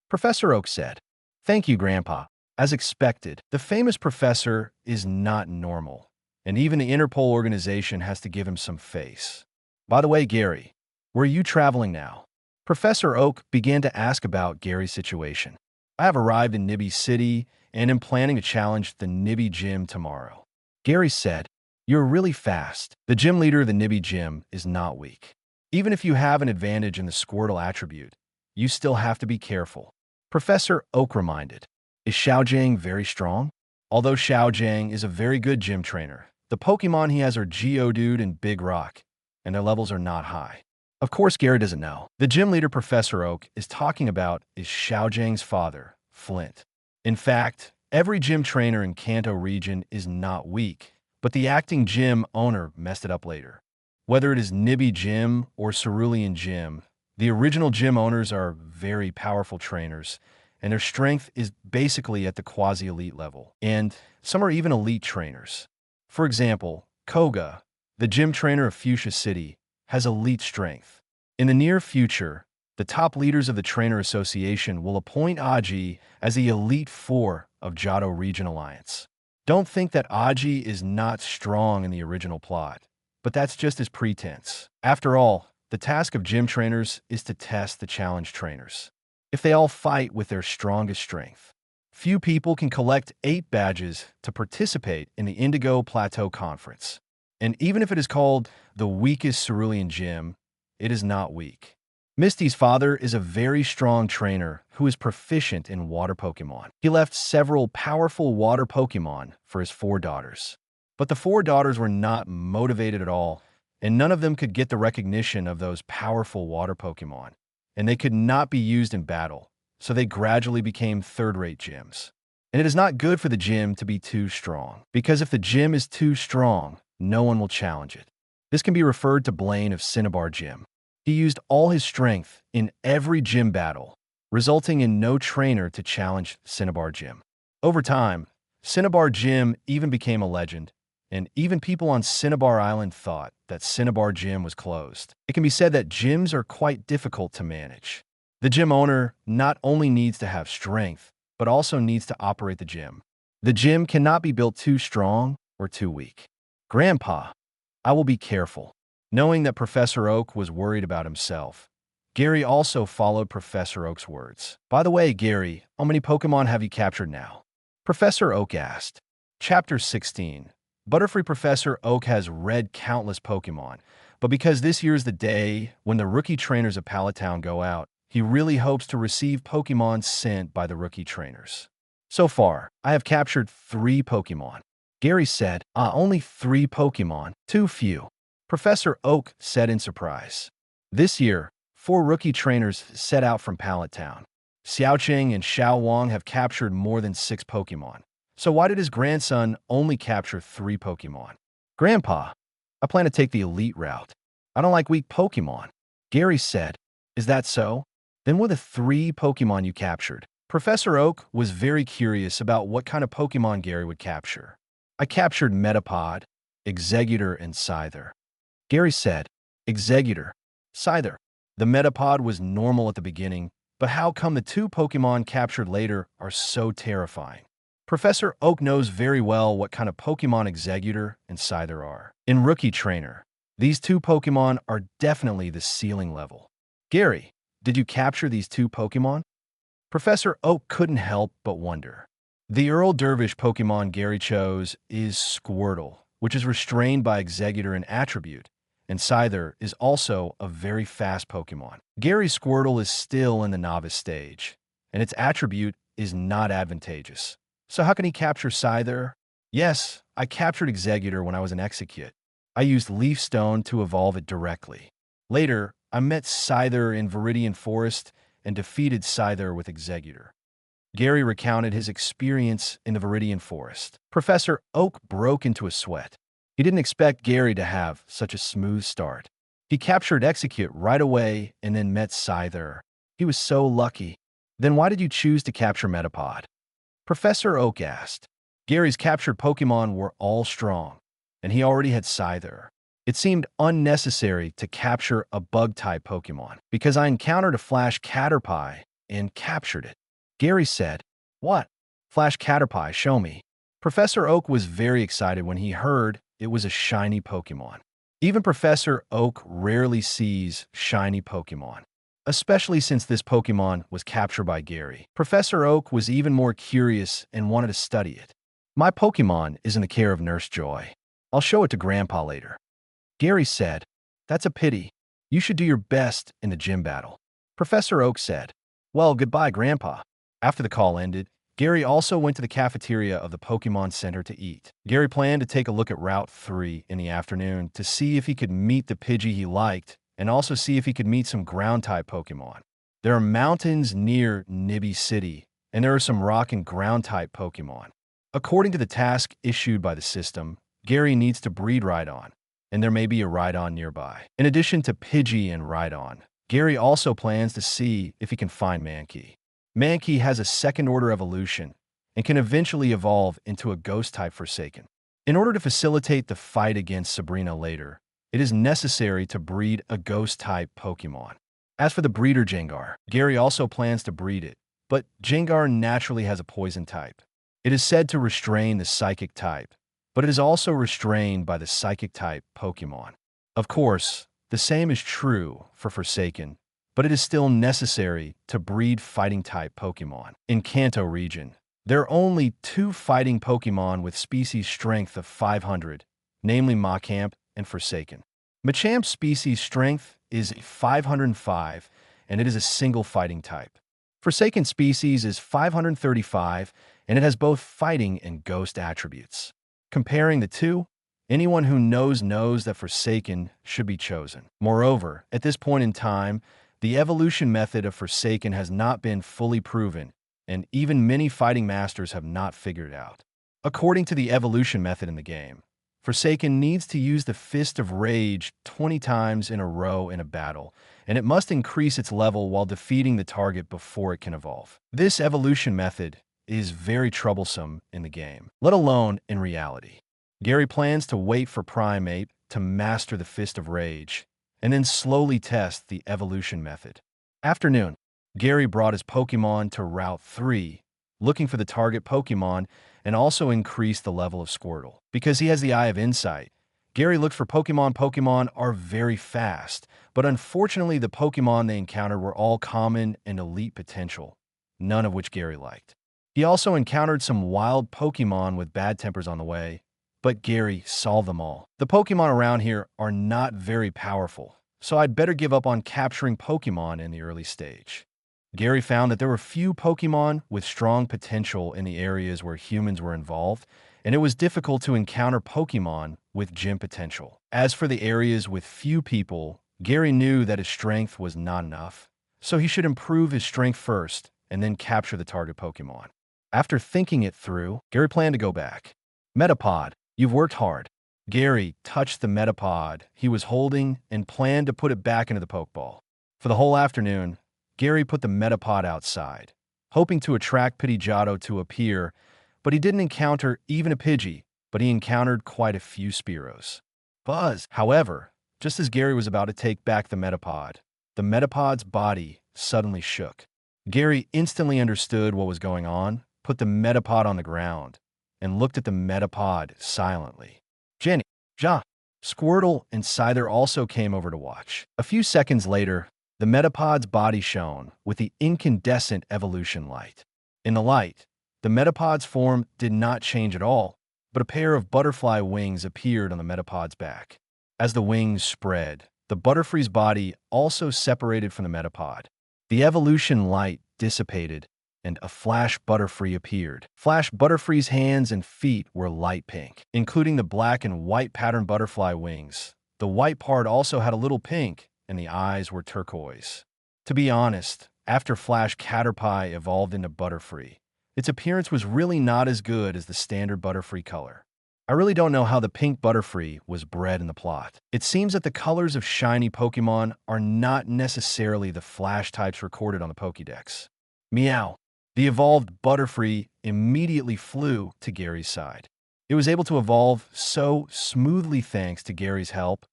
Professor Oak said. "Thank you, Grandpa." As expected, the famous professor is not normal, and even the Interpol organization has to give him some face. "By the way, Gary, where are you traveling now?" Professor Oak began to ask about Gary's situation. "I have arrived in Nibby City and am planning to challenge the Nibby Gym tomorrow." Gary said, "You're really fast. The gym leader of the Nibby Gym is not weak. Even if you have an advantage in the Squirtle attribute, you still have to be careful." Professor Oak reminded, "Is Xiao very strong?" Although Xiao is a very good gym trainer, the Pokemon he has are Geodude and Big Rock, and their levels are not high. Of course, Gary doesn't know. The gym leader Professor Oak is talking about is Xiao father, Flint. In fact, every gym trainer in Kanto region is not weak, but the acting gym owner messed it up later. Whether it is Nibby Gym or Cerulean Gym, the original gym owners are very powerful trainers, and their strength is basically at the quasi-elite level, and some are even elite trainers. For example, Koga, the gym trainer of Fuchsia City, has elite strength. In the near future, the top leaders of the Trainer Association will appoint Aji as the Elite Four of Johto Region Alliance. Don't think that Aji is not strong in the original plot, but that's just his pretense. After all, the task of gym trainers is to test the challenge trainers. If they all fight with their strongest strength, few people can collect 8 badges to participate in the Indigo Plateau Conference. And even if it is called the weakest Cerulean Gym, it is not weak. Misty's father is a very strong trainer who is proficient in water Pokemon. He left several powerful water Pokemon for his 4 daughters. But the 4 daughters were not motivated at all, and none of them could get the recognition of those powerful water Pokemon, and they could not be used in battle, so they gradually became third-rate gyms. And it is not good for the gym to be too strong, because if the gym is too strong, no one will challenge it. This can be referred to Blaine of Cinnabar Gym. He used all his strength in every gym battle, resulting in no trainer to challenge Cinnabar Gym. Over time, Cinnabar Gym even became a legend, and even people on Cinnabar Island thought that Cinnabar Gym was closed. It can be said that gyms are quite difficult to manage. The gym owner not only needs to have strength, but also needs to operate the gym. The gym cannot be built too strong or too weak. "Grandpa, I will be careful." Knowing that Professor Oak was worried about himself, Gary also followed Professor Oak's words. "By the way, Gary, how many Pokemon have you captured now?" Professor Oak asked. Chapter 16. Butterfree Professor Oak has read countless Pokemon, but because this year is the day when the rookie trainers of Pallet Town go out, he really hopes to receive Pokemon sent by the rookie trainers. "So far, I have captured 3 Pokemon." Gary said, only 3 Pokemon? Too few." Professor Oak said in surprise. This year, 4 rookie trainers set out from Pallet Town. Xiao and Xiao Wang have captured more than 6 Pokemon. So why did his grandson only capture 3 Pokemon? "Grandpa, I plan to take the elite route. I don't like weak Pokemon." Gary said, "Is that so? Then what are the 3 Pokemon you captured?" Professor Oak was very curious about what kind of Pokemon Gary would capture. "I captured Metapod, Exeggutor, and Scyther." Gary said, "Exeggutor, Scyther." The Metapod was normal at the beginning, but how come the 2 Pokemon captured later are so terrifying? Professor Oak knows very well what kind of Pokemon Exeggutor and Scyther are. In Rookie Trainer, these 2 Pokemon are definitely the ceiling level. "Gary, did you capture these 2 Pokemon?" Professor Oak couldn't help but wonder. The Earl Dervish Pokemon Gary chose is Squirtle, which is restrained by Exeggutor and Attribute, and Scyther is also a very fast Pokemon. Gary's Squirtle is still in the novice stage, and its attribute is not advantageous. So how can he capture Scyther? Yes, I captured Executor when I was an Execute. I used Leaf Stone to evolve it directly. Later, I met Scyther in Viridian Forest and defeated Scyther with Executor. Gary recounted his experience in the Viridian Forest. Professor Oak broke into a sweat. He didn't expect Gary to have such a smooth start. He captured Execute right away and then met Scyther. He was so lucky. Then why did you choose to capture Metapod? Professor Oak asked. Gary's captured Pokémon were all strong, and he already had Scyther. It seemed unnecessary to capture a bug-type Pokémon because I encountered a Flash Caterpie and captured it. Gary said, "What? Flash Caterpie, show me." Professor Oak was very excited when he heard it was a shiny Pokémon. Even Professor Oak rarely sees shiny Pokémon, especially since this Pokémon was captured by Gary. Professor Oak was even more curious and wanted to study it. My Pokémon is in the care of Nurse Joy. I'll show it to Grandpa later. Gary said, "That's a pity. You should do your best in the gym battle." Professor Oak said, "Well, goodbye, Grandpa." After the call ended, Gary also went to the cafeteria of the Pokémon Center to eat. Gary planned to take a look at Route 3 in the afternoon to see if he could meet the Pidgey he liked and also see if he could meet some ground-type Pokémon. There are mountains near Nibby City, and there are some rock and ground-type Pokémon. According to the task issued by the system, Gary needs to breed Rhydon, and there may be a Rhydon nearby. In addition to Pidgey and Rhydon, Gary also plans to see if he can find Mankey. Mankey has a second-order evolution and can eventually evolve into a Ghost-type Forsaken. In order to facilitate the fight against Sabrina later, it is necessary to breed a Ghost-type Pokémon. As for the breeder Jengar, Gary also plans to breed it, but Jengar naturally has a poison type. It is said to restrain the Psychic type, but it is also restrained by the Psychic-type Pokémon. Of course, the same is true for Forsaken, but it is still necessary to breed Fighting-type Pokémon. In Kanto region, there are only 2 fighting Pokémon with species strength of 500, namely Machamp and Forsaken. Machamp's species strength is 505, and it is a single fighting type. Forsaken species is 535, and it has both fighting and ghost attributes. Comparing the two, anyone who knows that Forsaken should be chosen. Moreover, at this point in time, the evolution method of Forsaken has not been fully proven, and even many fighting masters have not figured it out. According to the evolution method in the game, Forsaken needs to use the Fist of Rage 20 times in a row in a battle, and it must increase its level while defeating the target before it can evolve. This evolution method is very troublesome in the game, let alone in reality. Gary plans to wait for Primeape to master the Fist of Rage, and then slowly test the evolution method. Afternoon, Gary brought his Pokémon to Route 3, looking for the target Pokémon, and also increased the level of Squirtle. Because he has the Eye of Insight, Gary looked for Pokémon. Pokémon are very fast, but unfortunately the Pokémon they encountered were all common and elite potential, none of which Gary liked. He also encountered some wild Pokémon with bad tempers on the way, but Gary saw them all. The Pokémon around here are not very powerful, so I'd better give up on capturing Pokémon in the early stage. Gary found that there were few Pokémon with strong potential in the areas where humans were involved, and it was difficult to encounter Pokémon with gym potential. As for the areas with few people, Gary knew that his strength was not enough, so he should improve his strength first and then capture the target Pokémon. After thinking it through, Gary planned to go back. Metapod, you've worked hard. Gary touched the Metapod he was holding and planned to put it back into the Pokeball. For the whole afternoon, Gary put the Metapod outside, hoping to attract Pidgeotto to appear, but he didn't encounter even a Pidgey, but he encountered quite a few Spearows. Buzz, however, just as Gary was about to take back the Metapod's body suddenly shook. Gary instantly understood what was going on, put the Metapod on the ground, and looked at the Metapod silently. Jenny, Ja, Squirtle, and Scyther also came over to watch. A few seconds later, the Metapod's body shone with the incandescent evolution light. In the light, the Metapod's form did not change at all, but a pair of butterfly wings appeared on the Metapod's back. As the wings spread, the Butterfree's body also separated from the Metapod. The evolution light dissipated, and a Flash Butterfree appeared. Flash Butterfree's hands and feet were light pink, including the black and white pattern butterfly wings. The white part also had a little pink, and the eyes were turquoise. To be honest, after Flash Caterpie evolved into Butterfree, its appearance was really not as good as the standard Butterfree color. I really don't know how the pink Butterfree was bred in the plot. It seems that the colors of shiny Pokémon are not necessarily the Flash types recorded on the Pokédex. Meow. The evolved Butterfree immediately flew to Gary's side. It was able to evolve so smoothly thanks to Gary's help,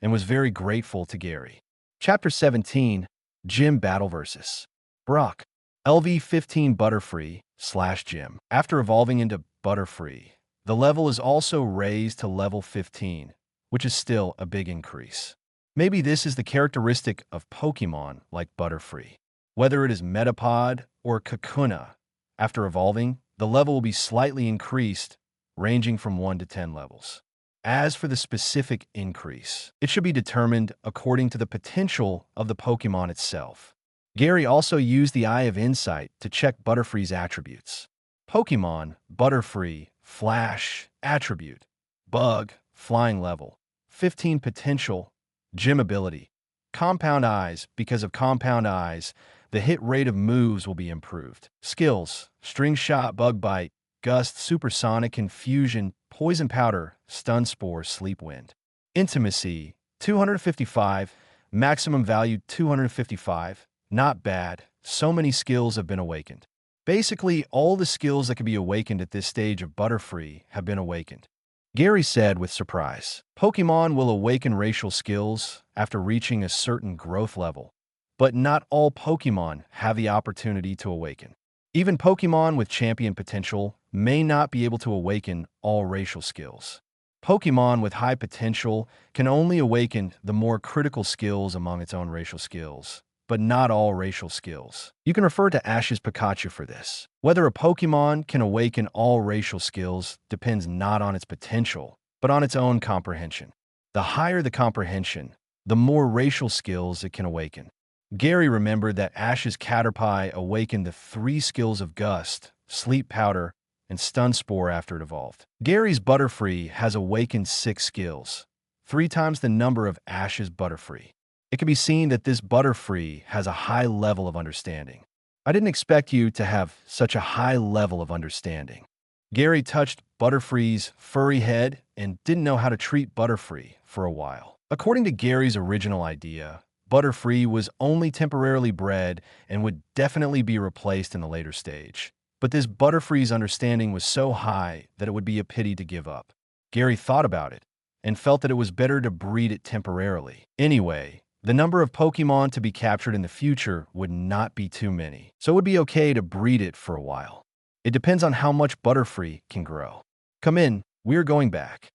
and was very grateful to Gary. Chapter 17, Gym Battle vs. Brock. LV-15 Butterfree/Gym. After evolving into Butterfree, the level is also raised to level 15, which is still a big increase. Maybe this is the characteristic of Pokémon like Butterfree. Whether it is Metapod or Kakuna, after evolving, the level will be slightly increased, ranging from 1 to 10 levels. As for the specific increase, it should be determined according to the potential of the Pokémon itself. Gary also used the Eye of Insight to check Butterfree's attributes. Pokémon, Butterfree, Flash, Attribute, Bug, Flying Level, 15 Potential, Gym Ability, Compound Eyes. Because of Compound Eyes, the hit rate of moves will be improved. Skills, String Shot, Bug Bite, Gust, Supersonic, Confusion, Poison Powder, Stun Spore, Sleep Wind. Intimacy, 255, Maximum Value 255, not bad, so many skills have been awakened. Basically, all the skills that can be awakened at this stage of Butterfree have been awakened. Gary said with surprise, Pokémon will awaken racial skills after reaching a certain growth level, but not all Pokémon have the opportunity to awaken. Even Pokémon with champion potential may not be able to awaken all racial skills. Pokémon with high potential can only awaken the more critical skills among its own racial skills, but not all racial skills. You can refer to Ash's Pikachu for this. Whether a Pokémon can awaken all racial skills depends not on its potential, but on its own comprehension. The higher the comprehension, the more racial skills it can awaken. Gary remembered that Ash's Caterpie awakened the 3 skills of Gust, Sleep Powder, and Stun Spore after it evolved. Gary's Butterfree has awakened 6 skills, 3 times the number of Ash's Butterfree. It can be seen that this Butterfree has a high level of understanding. I didn't expect you to have such a high level of understanding. Gary touched Butterfree's furry head and didn't know how to treat Butterfree for a while. According to Gary's original idea, Butterfree was only temporarily bred and would definitely be replaced in the later stage. But this Butterfree's understanding was so high that it would be a pity to give up. Gary thought about it and felt that it was better to breed it temporarily. Anyway, the number of Pokémon to be captured in the future would not be too many, so it would be okay to breed it for a while. It depends on how much Butterfree can grow. Come in, we're going back.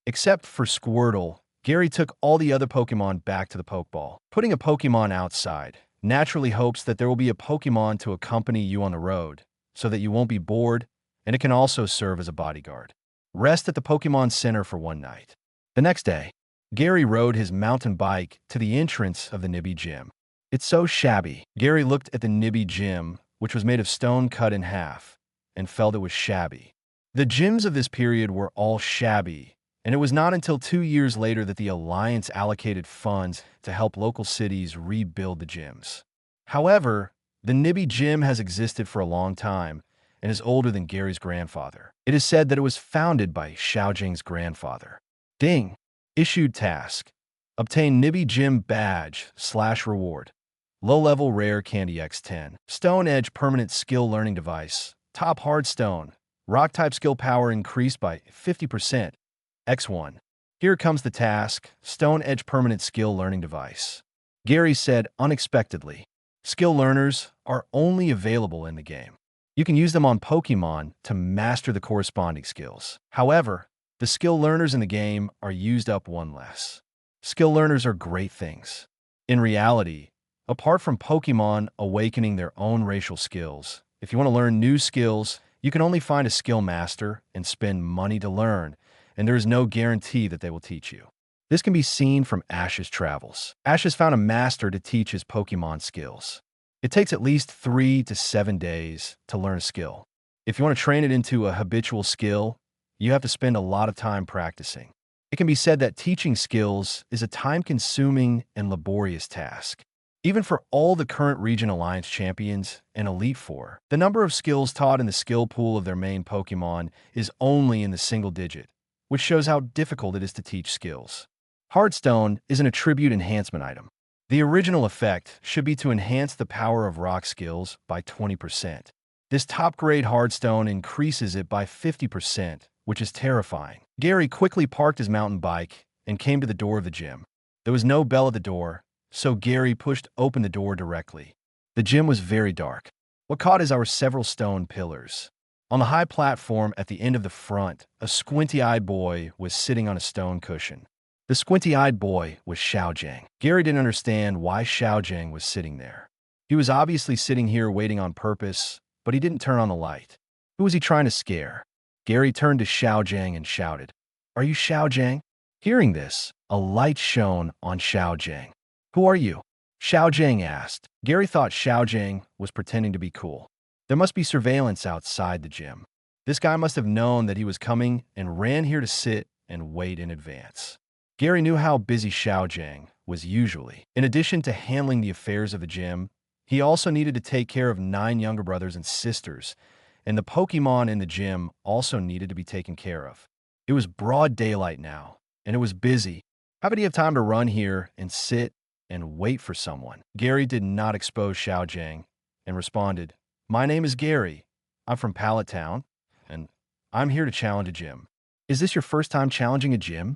Except for Squirtle, Gary took all the other Pokémon back to the Pokeball. Putting a Pokémon outside naturally hopes that there will be a Pokémon to accompany you on the road, so that you won't be bored, and it can also serve as a bodyguard. Rest at the Pokémon Center for one night. The next day, Gary rode his mountain bike to the entrance of the Nibby Gym. It's so shabby. Gary looked at the Nibby Gym, which was made of stone cut in half, and felt it was shabby. The gyms of this period were all shabby, and it was not until 2 years later that the Alliance allocated funds to help local cities rebuild the gyms. However, the Nibby Gym has existed for a long time and is older than Gary's grandfather. It is said that it was founded by Xiao grandfather. Ding! Issued task. Obtain Nibby Gym badge/reward. Low-level rare candy X10. Stone Edge permanent skill learning device. Top hard stone. Rock type skill power increased by 50%. X1. Here comes the task. Stone Edge permanent skill learning device. Gary said unexpectedly. Skill learners are only available in the game. You can use them on Pokémon to master the corresponding skills. However, the skill learners in the game are used up 1 less. Skill learners are great things. In reality, apart from Pokémon awakening their own racial skills, if you want to learn new skills, you can only find a skill master and spend money to learn, and there is no guarantee that they will teach you. This can be seen from Ash's travels. Ash has found a master to teach his Pokémon skills. It takes at least 3 to 7 days to learn a skill. If you want to train it into a habitual skill, you have to spend a lot of time practicing. It can be said that teaching skills is a time-consuming and laborious task. Even for all the current Region Alliance champions and Elite Four, the number of skills taught in the skill pool of their main Pokémon is only in the single digit, which shows how difficult it is to teach skills. Heartstone is an attribute enhancement item. The original effect should be to enhance the power of rock skills by 20%. This top-grade Heartstone increases it by 50%, which is terrifying. Gary quickly parked his mountain bike and came to the door of the gym. There was no bell at the door, so Gary pushed open the door directly. The gym was very dark. What caught his eye were several stone pillars. On the high platform at the end of the front, a squinty-eyed boy was sitting on a stone cushion. The squinty-eyed boy was Xiao. Gary didn't understand why Xiao was sitting there. He was obviously sitting here waiting on purpose, but he didn't turn on the light. Who was he trying to scare? Gary turned to Xiao and shouted, "Are you Xiao?" Hearing this, a light shone on Xiao. "Who are you?" Xiao asked. Gary thought Xiao was pretending to be cool. There must be surveillance outside the gym. This guy must have known that he was coming and ran here to sit and wait in advance. Gary knew how busy Xiao was usually. In addition to handling the affairs of the gym, he also needed to take care of 9 younger brothers and sisters, and the Pokémon in the gym also needed to be taken care of. It was broad daylight now, and it was busy. How would he have time to run here and sit and wait for someone? Gary did not expose Xiao and responded, "My name is Gary. I'm from Pallet Town, and I'm here to challenge a gym." "Is this your first time challenging a gym?"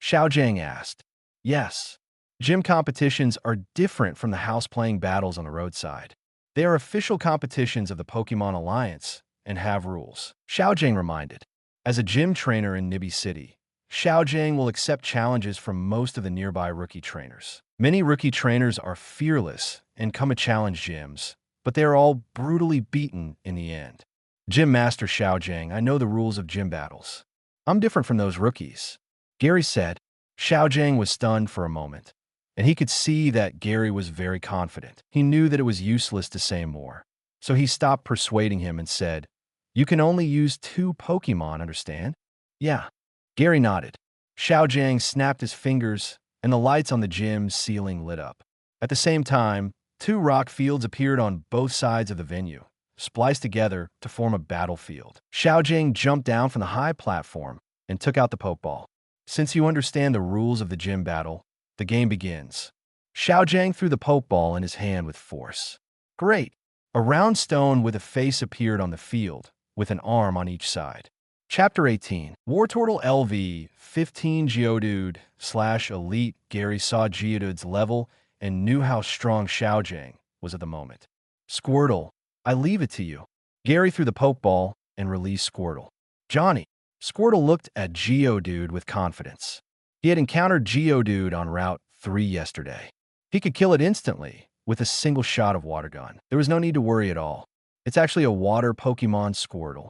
Xiao asked. "Yes. Gym competitions are different from the house-playing battles on the roadside. They are official competitions of the Pokémon Alliance and have rules," Xiao reminded. As a gym trainer in Nibby City, Xiao will accept challenges from most of the nearby rookie trainers. Many rookie trainers are fearless and come to challenge gyms, but they are all brutally beaten in the end. "Gym Master Xiao, I know the rules of gym battles. I'm different from those rookies," Gary said. Xiao was stunned for a moment, and he could see that Gary was very confident. He knew that it was useless to say more, so he stopped persuading him and said, "You can only use 2 Pokémon, understand?" "Yeah." Gary nodded. Xiao snapped his fingers, and the lights on the gym ceiling lit up. At the same time, 2 rock fields appeared on both sides of the venue, spliced together to form a battlefield. Xiao jumped down from the high platform and took out the Pokeball. "Since you understand the rules of the gym battle, the game begins." Xiao threw the Pokeball in his hand with force. "Great!" A round stone with a face appeared on the field, with an arm on each side. Chapter 18. Wartortle LV 15 Geodude / Elite. Gary saw Geodude's level and knew how strong Xiao was at the moment. "Squirtle, I leave it to you." Gary threw the Pokeball and released Squirtle. "Johnny." Squirtle looked at Geodude with confidence. He had encountered Geodude on Route 3 yesterday. He could kill it instantly with a single shot of Water Gun. There was no need to worry at all. It's actually a water Pokémon, Squirtle.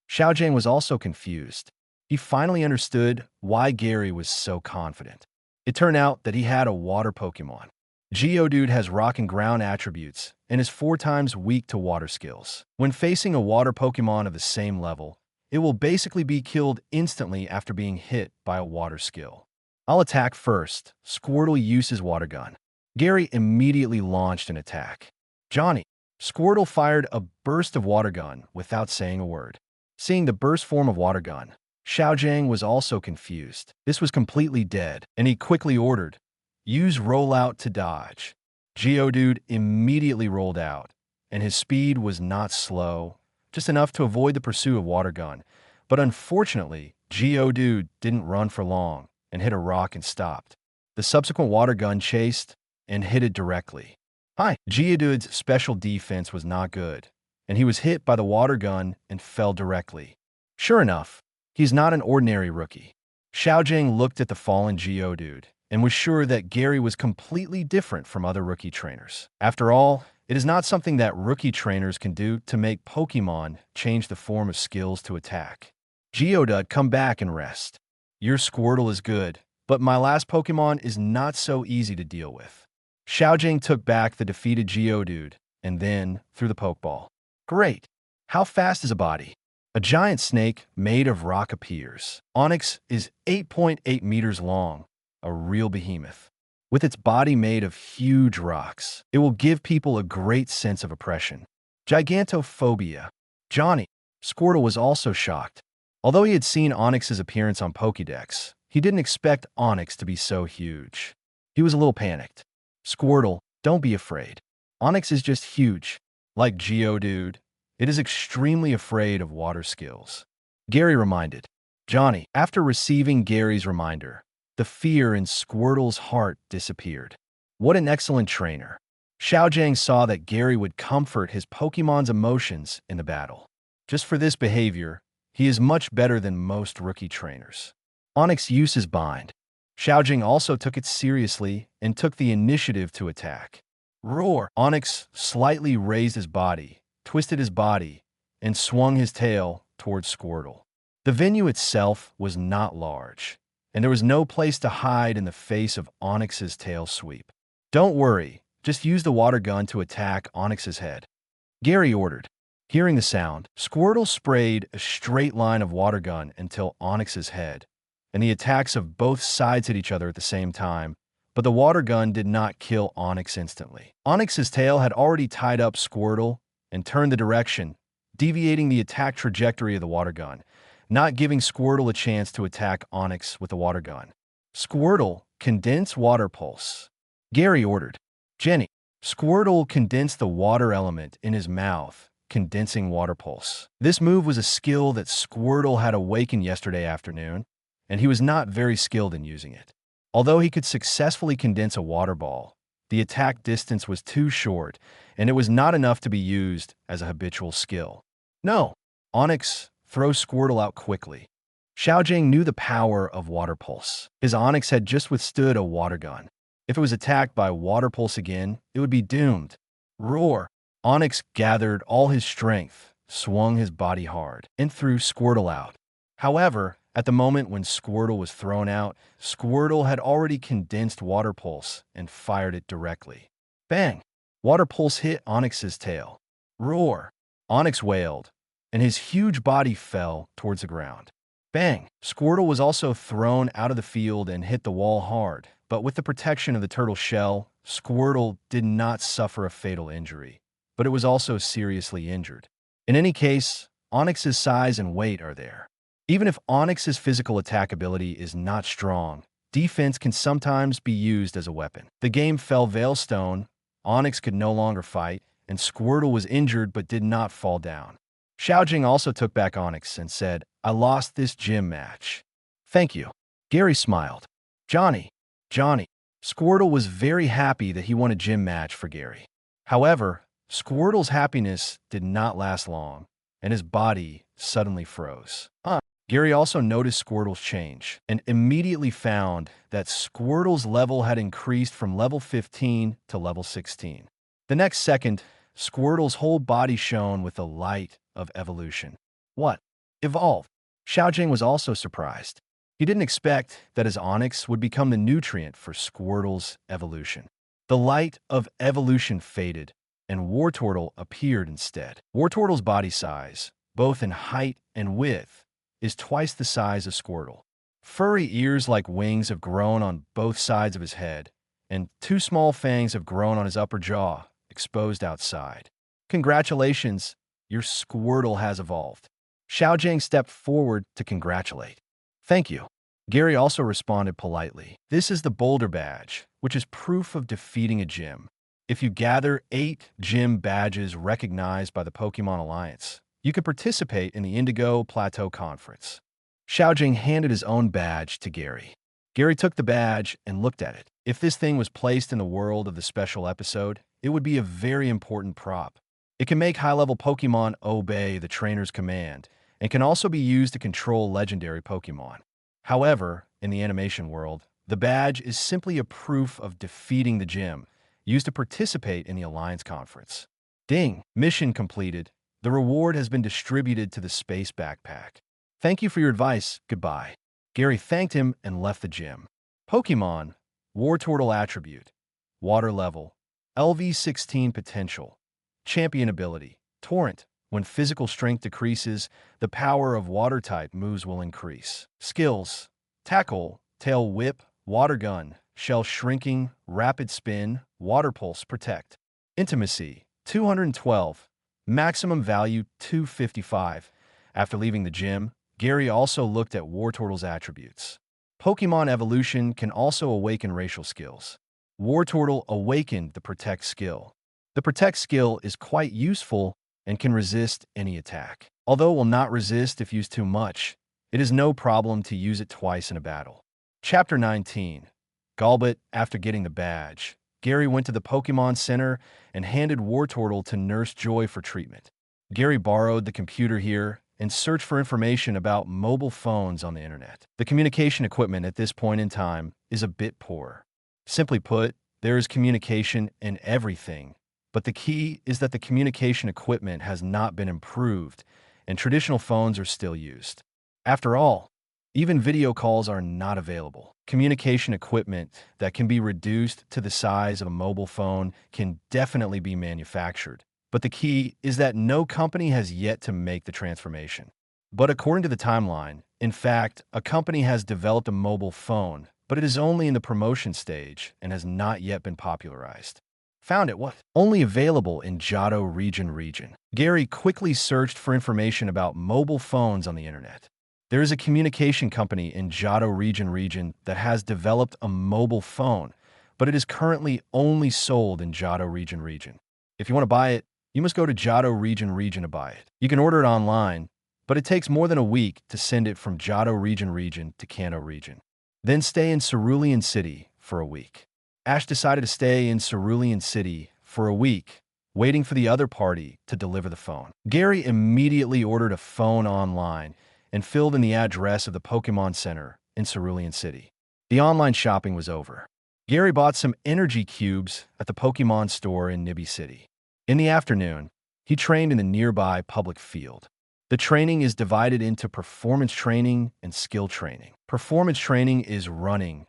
Xiao was also confused. He finally understood why Gary was so confident. It turned out that he had a water Pokémon. Geodude has rock and ground attributes and is 4 times weak to water skills. When facing a water Pokémon of the same level, it will basically be killed instantly after being hit by a water skill. "I'll attack first." Squirtle uses Water Gun. Gary immediately launched an attack. "Johnny." Squirtle fired a burst of Water Gun without saying a word. Seeing the burst form of Water Gun, Xiao was also confused. This was completely dead, and he quickly ordered, "Use Rollout to dodge." Geodude immediately rolled out, and his speed was not slow, just enough to avoid the pursuit of Water Gun. But unfortunately, Geodude didn't run for long and hit a rock and stopped. The subsequent Water Gun chased and hit it directly. Hi! Geodude's special defense was not good, and he was hit by the Water Gun and fell directly. Sure enough, he's not an ordinary rookie. Xiao looked at the fallen Geodude and was sure that Gary was completely different from other rookie trainers. After all, it is not something that rookie trainers can do to make Pokémon change the form of skills to attack. "Geodude, come back and rest. Your Squirtle is good, but my last Pokémon is not so easy to deal with." Xiao took back the defeated Geodude and then threw the Pokeball. Great! How fast is a body? A giant snake made of rock appears. Onix is 8.8 meters long, a real behemoth. With its body made of huge rocks, it will give people a great sense of oppression. Gigantophobia. Johnny. Squirtle was also shocked. Although he had seen Onix's appearance on Pokédex, he didn't expect Onix to be so huge. He was a little panicked. Squirtle, don't be afraid. Onix is just huge. Like Geodude, it is extremely afraid of water skills. Gary reminded. Johnny, after receiving Gary's reminder, the fear in Squirtle's heart disappeared. What an excellent trainer. Xiao saw that Gary would comfort his Pokemon's emotions in the battle. Just for this behavior, he is much better than most rookie trainers. Onix uses bind. Xiao also took it seriously and took the initiative to attack. Roar! Onix slightly raised his body, twisted his body, and swung his tail towards Squirtle. The venue itself was not large, and there was no place to hide in the face of Onix's tail sweep. Don't worry, just use the water gun to attack Onix's head. Gary ordered. Hearing the sound, Squirtle sprayed a straight line of water gun until Onix's head, and the attacks of both sides hit each other at the same time, but the water gun did not kill Onix instantly. Onix's tail had already tied up Squirtle and turned the direction, deviating the attack trajectory of the water gun, not giving Squirtle a chance to attack Onix with the water gun. Squirtle, condense water pulse. Gary ordered. Jenny. Squirtle condensed the water element in his mouth, condensing water pulse. This move was a skill that Squirtle had awakened yesterday afternoon, and he was not very skilled in using it. Although he could successfully condense a water ball, the attack distance was too short, and it was not enough to be used as a habitual skill. No! Onix, throw Squirtle out quickly. Xiao knew the power of water pulse. His Onix had just withstood a water gun. If it was attacked by water pulse again, it would be doomed. Roar! Onix gathered all his strength, swung his body hard, and threw Squirtle out. However, at the moment when Squirtle was thrown out, Squirtle had already condensed water pulse and fired it directly. Bang! Water pulse hit Onix's tail. Roar! Onix wailed, and his huge body fell towards the ground. Bang! Squirtle was also thrown out of the field and hit the wall hard, but with the protection of the turtle shell, Squirtle did not suffer a fatal injury, but it was also seriously injured. In any case, Onix's size and weight are there. Even if Onix's physical attack ability is not strong, defense can sometimes be used as a weapon. The game fell Veilstone, Onix could no longer fight, and Squirtle was injured but did not fall down. Xiao also took back Onix and said, I lost this gym match. Thank you. Gary smiled. Johnny. Squirtle was very happy that he won a gym match for Gary. However, Squirtle's happiness did not last long, and his body suddenly froze. Gary also noticed Squirtle's change and immediately found that Squirtle's level had increased from level 15 to level 16. The next second, Squirtle's whole body shone with the light of evolution. What? Evolve. Xiao was also surprised. He didn't expect that his Onix would become the nutrient for Squirtle's evolution. The light of evolution faded, and Wartortle appeared instead. Wartortle's body size, both in height and width, is twice the size of Squirtle. Furry ears like wings have grown on both sides of his head, and two small fangs have grown on his upper jaw, exposed outside. Congratulations, your Squirtle has evolved. Xiao stepped forward to congratulate. Thank you. Gary also responded politely. This is the Boulder Badge, which is proof of defeating a gym. If you gather 8 gym badges recognized by the Pokémon Alliance, you can participate in the Indigo Plateau Conference. Xiao handed his own badge to Gary. Gary took the badge and looked at it. If this thing was placed in the world of the special episode, it would be a very important prop. It can make high-level Pokémon obey the trainer's command, and can also be used to control legendary Pokémon. However, in the animation world, the badge is simply a proof of defeating the gym, used to participate in the Alliance Conference. Ding! Mission completed. The reward has been distributed to the space backpack. Thank you for your advice. Goodbye. Gary thanked him and left the gym. Pokémon, Wartortle attribute, water level, LV16 potential, Champion ability. Torrent. When physical strength decreases, the power of water-type moves will increase. Skills. Tackle, Tail Whip, Water Gun, Shell Shrinking, Rapid Spin, Water Pulse, Protect. Intimacy. 212. Maximum value 255. After leaving the gym, Gary also looked at Wartortle's attributes. Pokemon evolution can also awaken racial skills. Wartortle awakened the Protect skill. The Protect skill is quite useful and can resist any attack. Although it will not resist if used too much, it is no problem to use it twice in a battle. Chapter 19. Golbat. After getting the badge, Gary went to the Pokemon Center and handed Wartortle to Nurse Joy for treatment. Gary borrowed the computer here and searched for information about mobile phones on the internet. The communication equipment at this point in time is a bit poor. Simply put, there is communication in everything, but the key is that the communication equipment has not been improved and traditional phones are still used. After all, even video calls are not available. Communication equipment that can be reduced to the size of a mobile phone can definitely be manufactured, but the key is that no company has yet to make the transformation. But according to the timeline, in fact, a company has developed a mobile phone, but it is only in the promotion stage and has not yet been popularized. Found it what? Only available in Johto region. Gary quickly searched for information about mobile phones on the internet. There is a communication company in Johto region that has developed a mobile phone, but it is currently only sold in Johto region. If you want to buy it, you must go to Johto region to buy it. You can order it online, but it takes more than a week to send it from Johto region to Kanto region. Then stay in Cerulean City for a week. Ash decided to stay in Cerulean City for a week, waiting for the other party to deliver the phone. Gary immediately ordered a phone online and filled in the address of the Pokemon Center in Cerulean City. The online shopping was over. Gary bought some energy cubes at the Pokemon store in Nibi City. In the afternoon, he trained in the nearby public field. The training is divided into performance training and skill training. Performance training is running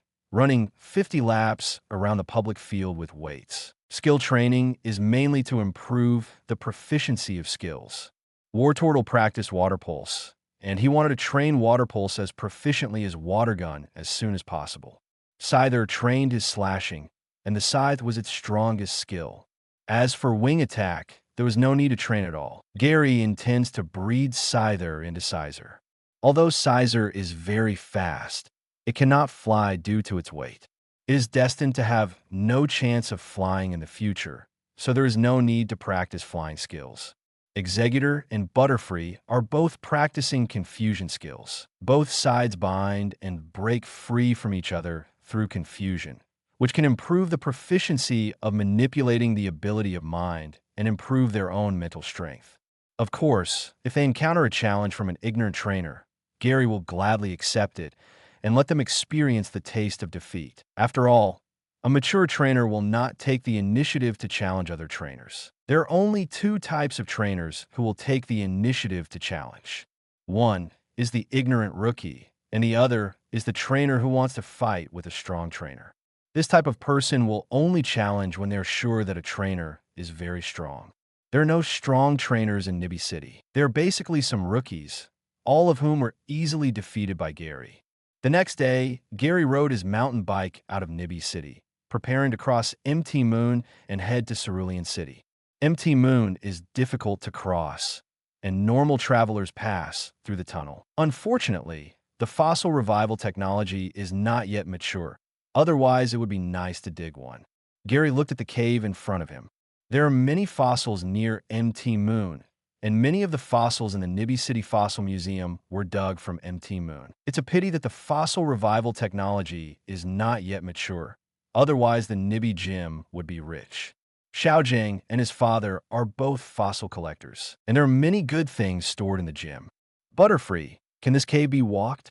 50 laps around the public field with weights. Skill training is mainly to improve the proficiency of skills. Wartortle practiced Water Pulse, and he wanted to train Water Pulse as proficiently as Water Gun as soon as possible. Scyther trained his slashing, and the Scythe was its strongest skill. As for Wing Attack, there was no need to train at all. Gary intends to breed Scyther into Scyther. Although Scyther is very fast, it cannot fly due to its weight. It is destined to have no chance of flying in the future, so there is no need to practice flying skills. Exeggutor and Butterfree are both practicing confusion skills. Both sides bind and break free from each other through confusion, which can improve the proficiency of manipulating the ability of mind and improve their own mental strength. Of course, if they encounter a challenge from an ignorant trainer, Gary will gladly accept it and let them experience the taste of defeat. After all, a mature trainer will not take the initiative to challenge other trainers. There are only two types of trainers who will take the initiative to challenge. One is the ignorant rookie, and the other is the trainer who wants to fight with a strong trainer. This type of person will only challenge when they're sure that a trainer is very strong. There are no strong trainers in Nibi City. There are basically some rookies, all of whom were easily defeated by Gary. The next day, Gary rode his mountain bike out of Nibi City, preparing to cross MT Moon and head to Cerulean City. MT Moon is difficult to cross, and normal travelers pass through the tunnel. Unfortunately, the fossil revival technology is not yet mature. Otherwise, it would be nice to dig one. Gary looked at the cave in front of him. There are many fossils near MT Moon, and many of the fossils in the Nibi City Fossil Museum were dug from MT Moon. It's a pity that the fossil revival technology is not yet mature. Otherwise, the Nibi Gym would be rich. Xiao and his father are both fossil collectors, and there are many good things stored in the gym. Butterfree, can this cave be walked?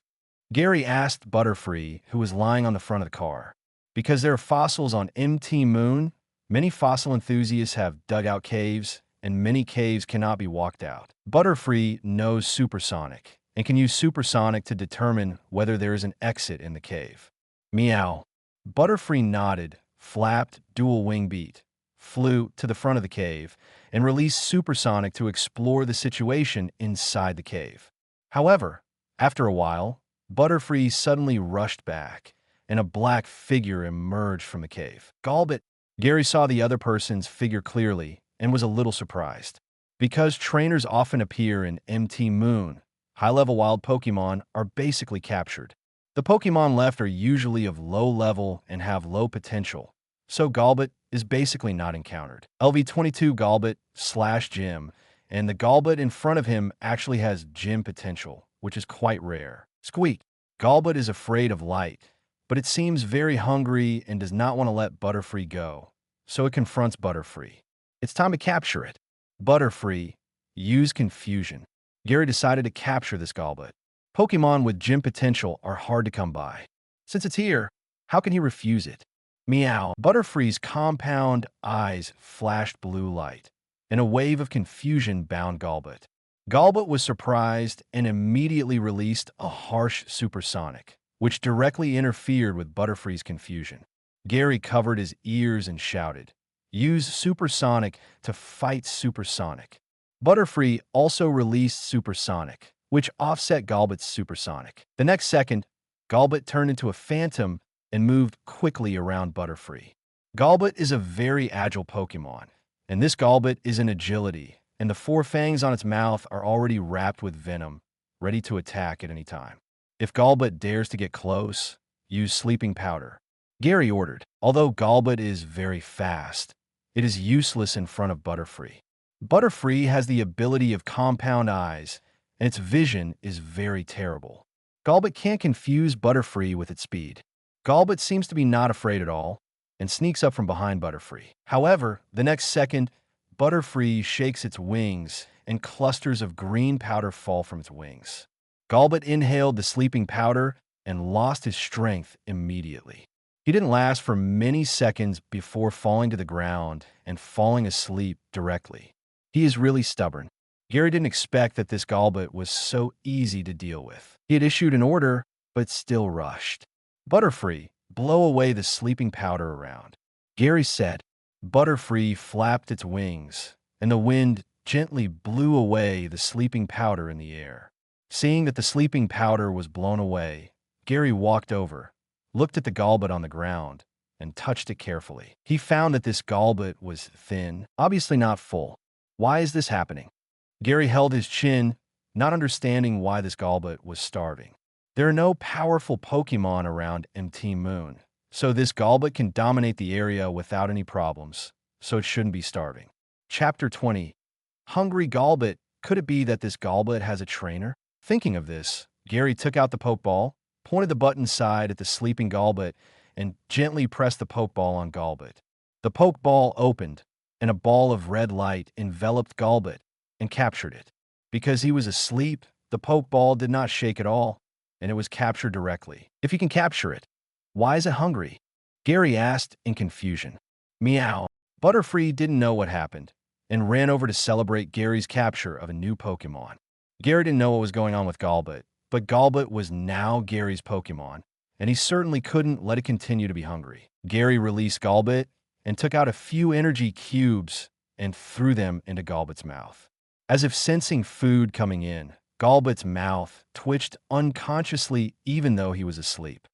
Gary asked Butterfree, who was lying on the front of the car. Because there are fossils on MT Moon, many fossil enthusiasts have dug out caves, and many caves cannot be walked out. Butterfree knows Supersonic, and can use Supersonic to determine whether there is an exit in the cave. Meow. Butterfree nodded, flapped, dual wing beat, flew to the front of the cave and released Supersonic to explore the situation inside the cave. However, after a while, Butterfree suddenly rushed back, and a black figure emerged from the cave. Golbat! Gary saw the other person's figure clearly and was a little surprised. Because trainers often appear in MT Moon, high-level wild Pokémon are basically captured. The Pokémon left are usually of low level and have low potential, so Golbat is basically not encountered. LV22 Golbat / Gym, and the Golbat in front of him actually has gym potential, which is quite rare. Squeak! Golbat is afraid of light, but it seems very hungry and does not want to let Butterfree go, so it confronts Butterfree. It's time to capture it. Butterfree, use confusion. Gary decided to capture this Golbat. Pokemon with gym potential are hard to come by. Since it's here, how can he refuse it? Meow. Butterfree's compound eyes flashed blue light, and a wave of confusion bound Golbat. Golbat was surprised and immediately released a harsh supersonic, which directly interfered with Butterfree's confusion. Gary covered his ears and shouted, "Use supersonic to fight supersonic." Butterfree also released supersonic, which offset Golbat's supersonic. The next second, Golbat turned into a phantom and moved quickly around Butterfree. Golbat is a very agile Pokemon, and this Golbat is in agility, and the 4 fangs on its mouth are already wrapped with venom, ready to attack at any time. If Golbat dares to get close, use sleeping powder. Gary ordered. Although Golbat is very fast, it is useless in front of Butterfree. Butterfree has the ability of compound eyes, and its vision is very terrible. Golbat can't confuse Butterfree with its speed. Golbat seems to be not afraid at all, and sneaks up from behind Butterfree. However, the next second, Butterfree shakes its wings, and clusters of green powder fall from its wings. Golbat inhaled the sleeping powder and lost his strength immediately. He didn't last for many seconds before falling to the ground and falling asleep directly. He is really stubborn. Gary didn't expect that this Golbat was so easy to deal with. He had issued an order, but still rushed. Butterfree, blow away the sleeping powder around. Gary said. Butterfree flapped its wings, and the wind gently blew away the sleeping powder in the air. Seeing that the sleeping powder was blown away, Gary walked over, looked at the Golbat on the ground, and touched it carefully. He found that this Golbat was thin, obviously not full. Why is this happening? Gary held his chin, not understanding why this Golbat was starving. There are no powerful Pokemon around MT Moon, so this Golbat can dominate the area without any problems, so it shouldn't be starving. Chapter 20. Hungry Golbat. Could it be that this Golbat has a trainer? Thinking of this, Gary took out the Pokeball, pointed the button side at the sleeping Golbat, and gently pressed the Pokeball on Golbat. The Pokeball opened, and a ball of red light enveloped Golbat and captured it. Because he was asleep, the Pokeball did not shake at all, and it was captured directly. If you can capture it, why is it hungry? Gary asked in confusion. Meow. Butterfree didn't know what happened, and ran over to celebrate Gary's capture of a new Pokemon. Gary didn't know what was going on with Golbat, but Golbat was now Gary's Pokemon, and he certainly couldn't let it continue to be hungry. Gary released Golbat and took out a few energy cubes and threw them into Golbat's mouth. As if sensing food coming in, Golbat's mouth twitched unconsciously even though he was asleep.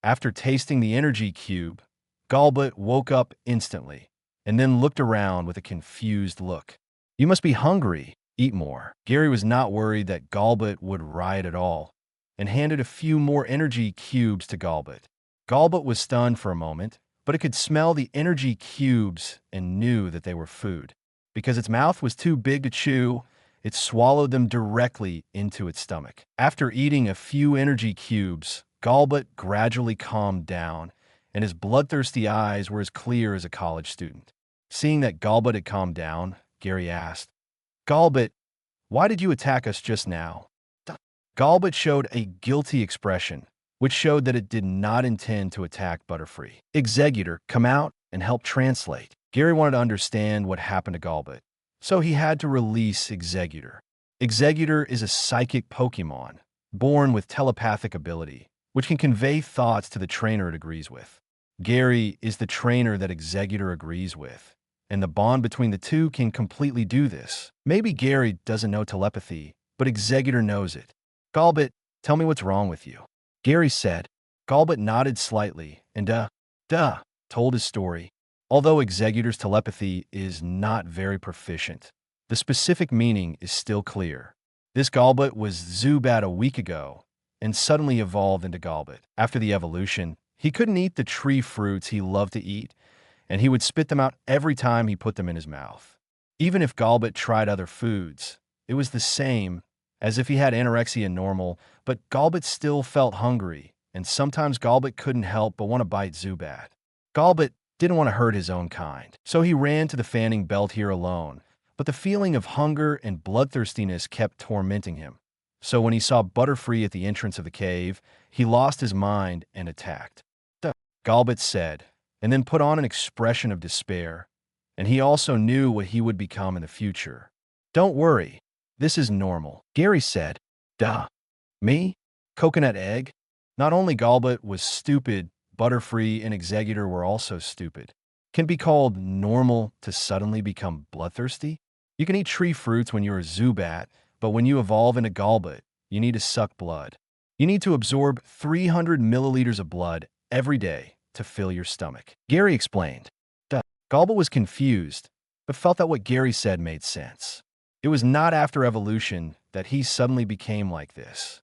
After tasting the energy cube, Golbat woke up instantly and then looked around with a confused look. You must be hungry. Eat more. Gary was not worried that Golbat would riot at all and handed a few more energy cubes to Golbat. Golbat was stunned for a moment, but it could smell the energy cubes and knew that they were food. Because its mouth was too big to chew, it swallowed them directly into its stomach. After eating a few energy cubes, Golbat gradually calmed down, and his bloodthirsty eyes were as clear as a college student. Seeing that Golbat had calmed down, Gary asked, Golbat, why did you attack us just now? Golbat showed a guilty expression, which showed that it did not intend to attack Butterfree. Executor, come out and help translate. Gary wanted to understand what happened to Golbat, so he had to release Executor. Executor is a psychic Pokemon, born with telepathic ability, which can convey thoughts to the trainer it agrees with. Gary is the trainer that Executor agrees with, and the bond between the two can completely do this. Maybe Gary doesn't know telepathy, but Executor knows it. Galbit, tell me what's wrong with you. Gary said. Galbit nodded slightly and told his story. Although Executor's telepathy is not very proficient, the specific meaning is still clear. This Galbit was Zubat a week ago and suddenly evolved into Galbit. After the evolution, he couldn't eat the tree fruits he loved to eat, and he would spit them out every time he put them in his mouth. Even if Galbit tried other foods, it was the same as if he had anorexia normal, but Galbit still felt hungry, and sometimes Galbit couldn't help but want to bite Zubat. Galbit didn't want to hurt his own kind, so he ran to the fanning belt here alone, but the feeling of hunger and bloodthirstiness kept tormenting him. So when he saw Butterfree at the entrance of the cave, he lost his mind and attacked. Galbit said, and then put on an expression of despair, and he also knew what he would become in the future. Don't worry, this is normal, Gary said. Duh. Me? Coconut egg? Not only Galbit was stupid, Butterfree and Executor were also stupid. Can it be called normal to suddenly become bloodthirsty? You can eat tree fruits when you're a Zubat, but when you evolve into Galbit, you need to suck blood. You need to absorb 300 milliliters of blood every day to fill your stomach. Gary explained. Galbit was confused, but felt that what Gary said made sense. It was not after evolution that he suddenly became like this.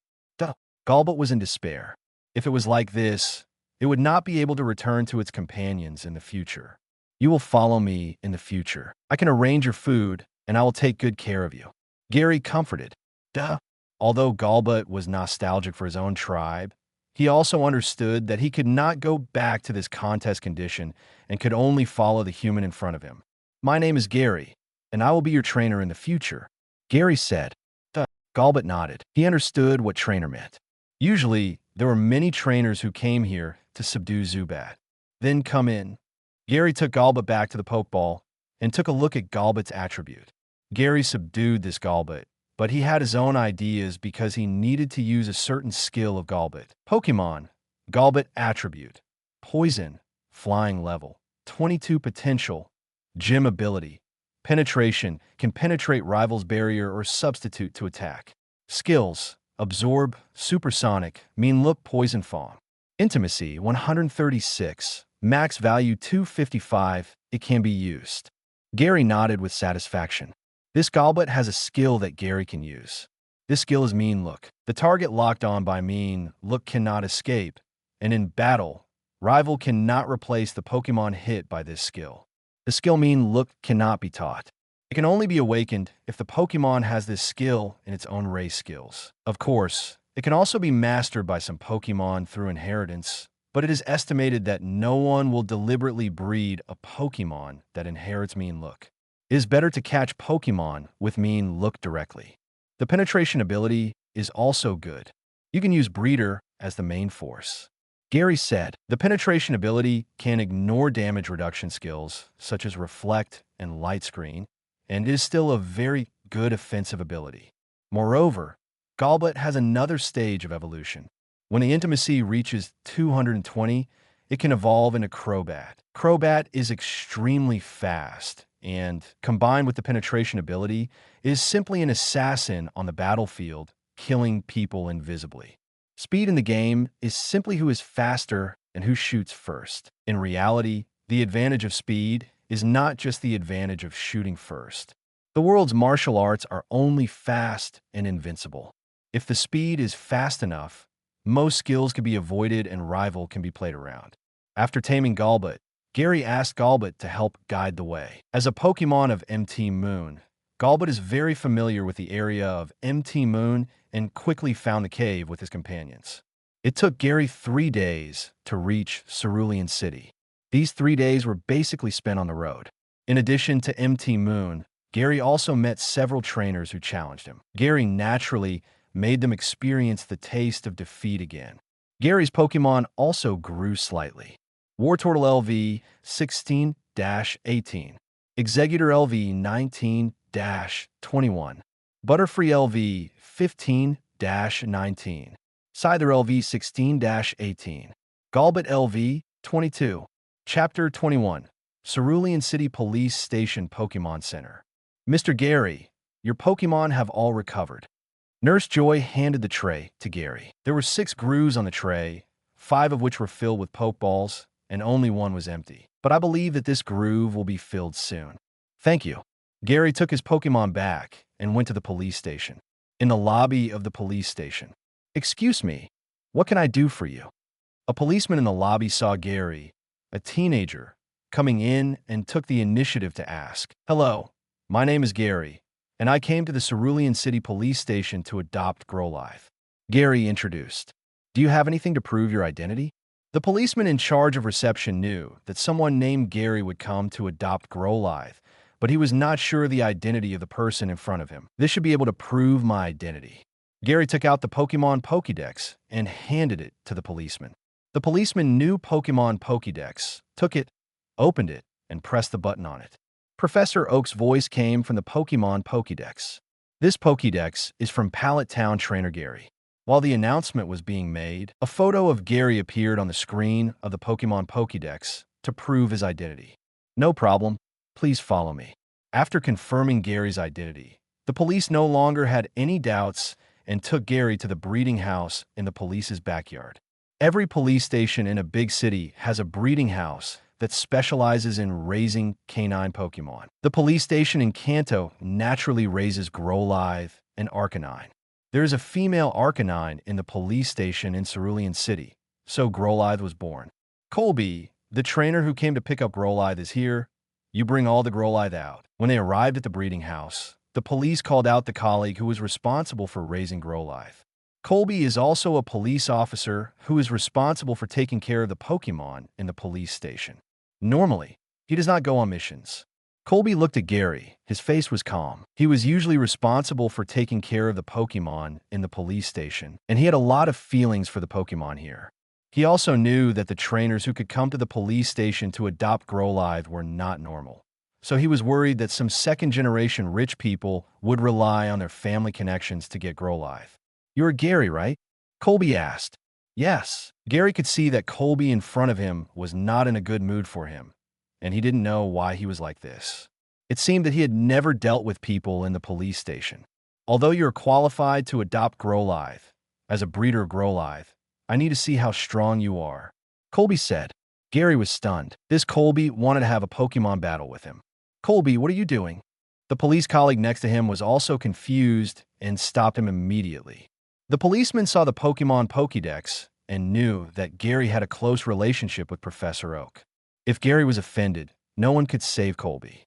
Galbit was in despair. If it was like this, it would not be able to return to its companions in the future. You will follow me in the future. I can arrange your food, and I will take good care of you. Gary comforted. Although Galbit was nostalgic for his own tribe, he also understood that he could not go back to this contest condition and could only follow the human in front of him. My name is Gary, and I will be your trainer in the future, Gary said. Galbit nodded. He understood what trainer meant. Usually, there were many trainers who came here to subdue Zubat. Then come in. Gary took Galbit back to the Pokeball and took a look at Galbit's attribute. Gary subdued this Galbit, but he had his own ideas because he needed to use a certain skill of Galbit. Pokémon, Galbit attribute, poison, flying level, 22 potential, gym ability, penetration, can penetrate rival's barrier or substitute to attack. Skills, absorb, supersonic, mean look, poison form. Intimacy, 136, max value 255, it can be used. Gary nodded with satisfaction. This Galbit has a skill that Gary can use. This skill is Mean Look. The target locked on by Mean Look cannot escape, and in battle, rival cannot replace the Pokémon hit by this skill. The skill Mean Look cannot be taught. It can only be awakened if the Pokémon has this skill in its own race skills. Of course, it can also be mastered by some Pokémon through inheritance, but it is estimated that no one will deliberately breed a Pokémon that inherits Mean Look. It is better to catch Pokémon with Mean Look directly. The penetration ability is also good. You can use Breeder as the main force. Gary said, the penetration ability can ignore damage reduction skills such as Reflect and Light Screen, and is still a very good offensive ability. Moreover, Galbit has another stage of evolution. When the intimacy reaches 220, it can evolve into Crobat. Crobat is extremely fast, and, combined with the penetration ability, is simply an assassin on the battlefield, killing people invisibly. Speed in the game is simply who is faster and who shoots first. In reality, the advantage of speed is not just the advantage of shooting first. The world's martial arts are only fast and invincible. If the speed is fast enough, most skills can be avoided and rival can be played around. After taming Galbit, Gary asked Galbit to help guide the way. As a Pokémon of MT Moon, Galbit is very familiar with the area of MT Moon and quickly found the cave with his companions. It took Gary 3 days to reach Cerulean City. These 3 days were basically spent on the road. In addition to MT Moon, Gary also met several trainers who challenged him. Gary naturally made them experience the taste of defeat again. Gary's Pokémon also grew slightly. Wartortle LV 16-18, Executor LV 19-21, Butterfree LV 15-19, Scyther LV 16-18, Galbit LV 22. Chapter 21. Cerulean City Police Station Pokémon Center. Mr. Gary, your Pokémon have all recovered. Nurse Joy handed the tray to Gary. There were 6 grooves on the tray, 5 of which were filled with Pokeballs, and only 1 was empty. But I believe that this groove will be filled soon. Thank you. Gary took his Pokémon back and went to the police station. In the lobby of the police station. Excuse me, what can I do for you? A policeman in the lobby saw Gary, a teenager, coming in and took the initiative to ask, "Hello, my name is Gary, and I came to the Cerulean City Police Station to adopt Growlithe." Gary introduced. "Do you have anything to prove your identity?" The policeman in charge of reception knew that someone named Gary would come to adopt Growlithe, but he was not sure of the identity of the person in front of him. "This should be able to prove my identity." Gary took out the Pokémon Pokédex and handed it to the policeman. The policeman knew Pokémon Pokédex, took it, opened it, and pressed the button on it. Professor Oak's voice came from the Pokémon Pokédex. "This Pokédex is from Pallet Town Trainer Gary." While the announcement was being made, a photo of Gary appeared on the screen of the Pokémon Pokédex to prove his identity. "No problem. Please follow me." After confirming Gary's identity, the police no longer had any doubts and took Gary to the breeding house in the police's backyard. Every police station in a big city has a breeding house that specializes in raising canine Pokémon. The police station in Kanto naturally raises Growlithe and Arcanine. There is a female Arcanine in the police station in Cerulean City, so Growlithe was born. "Colby, the trainer who came to pick up Growlithe, is here. You bring all the Growlithe out." When they arrived at the breeding house, the police called out the colleague who was responsible for raising Growlithe. Colby is also a police officer who is responsible for taking care of the Pokémon in the police station. Normally, he does not go on missions. Colby looked at Gary. His face was calm. He was usually responsible for taking care of the Pokémon in the police station, and he had a lot of feelings for the Pokémon here. He also knew that the trainers who could come to the police station to adopt Growlithe were not normal. So he was worried that some second-generation rich people would rely on their family connections to get Growlithe. "You're Gary, right?" Colby asked. Yes. Gary could see that Colby in front of him was not in a good mood for him, and he didn't know why he was like this. It seemed that he had never dealt with people in the police station. "Although you're qualified to adopt Growlithe, as a breeder of Growlithe, I need to see how strong you are," Colby said. Gary was stunned. This Colby wanted to have a Pokemon battle with him. "Colby, what are you doing?" The police colleague next to him was also confused and stopped him immediately. The policeman saw the Pokemon Pokédex and knew that Gary had a close relationship with Professor Oak. If Gary was offended, no one could save Colby.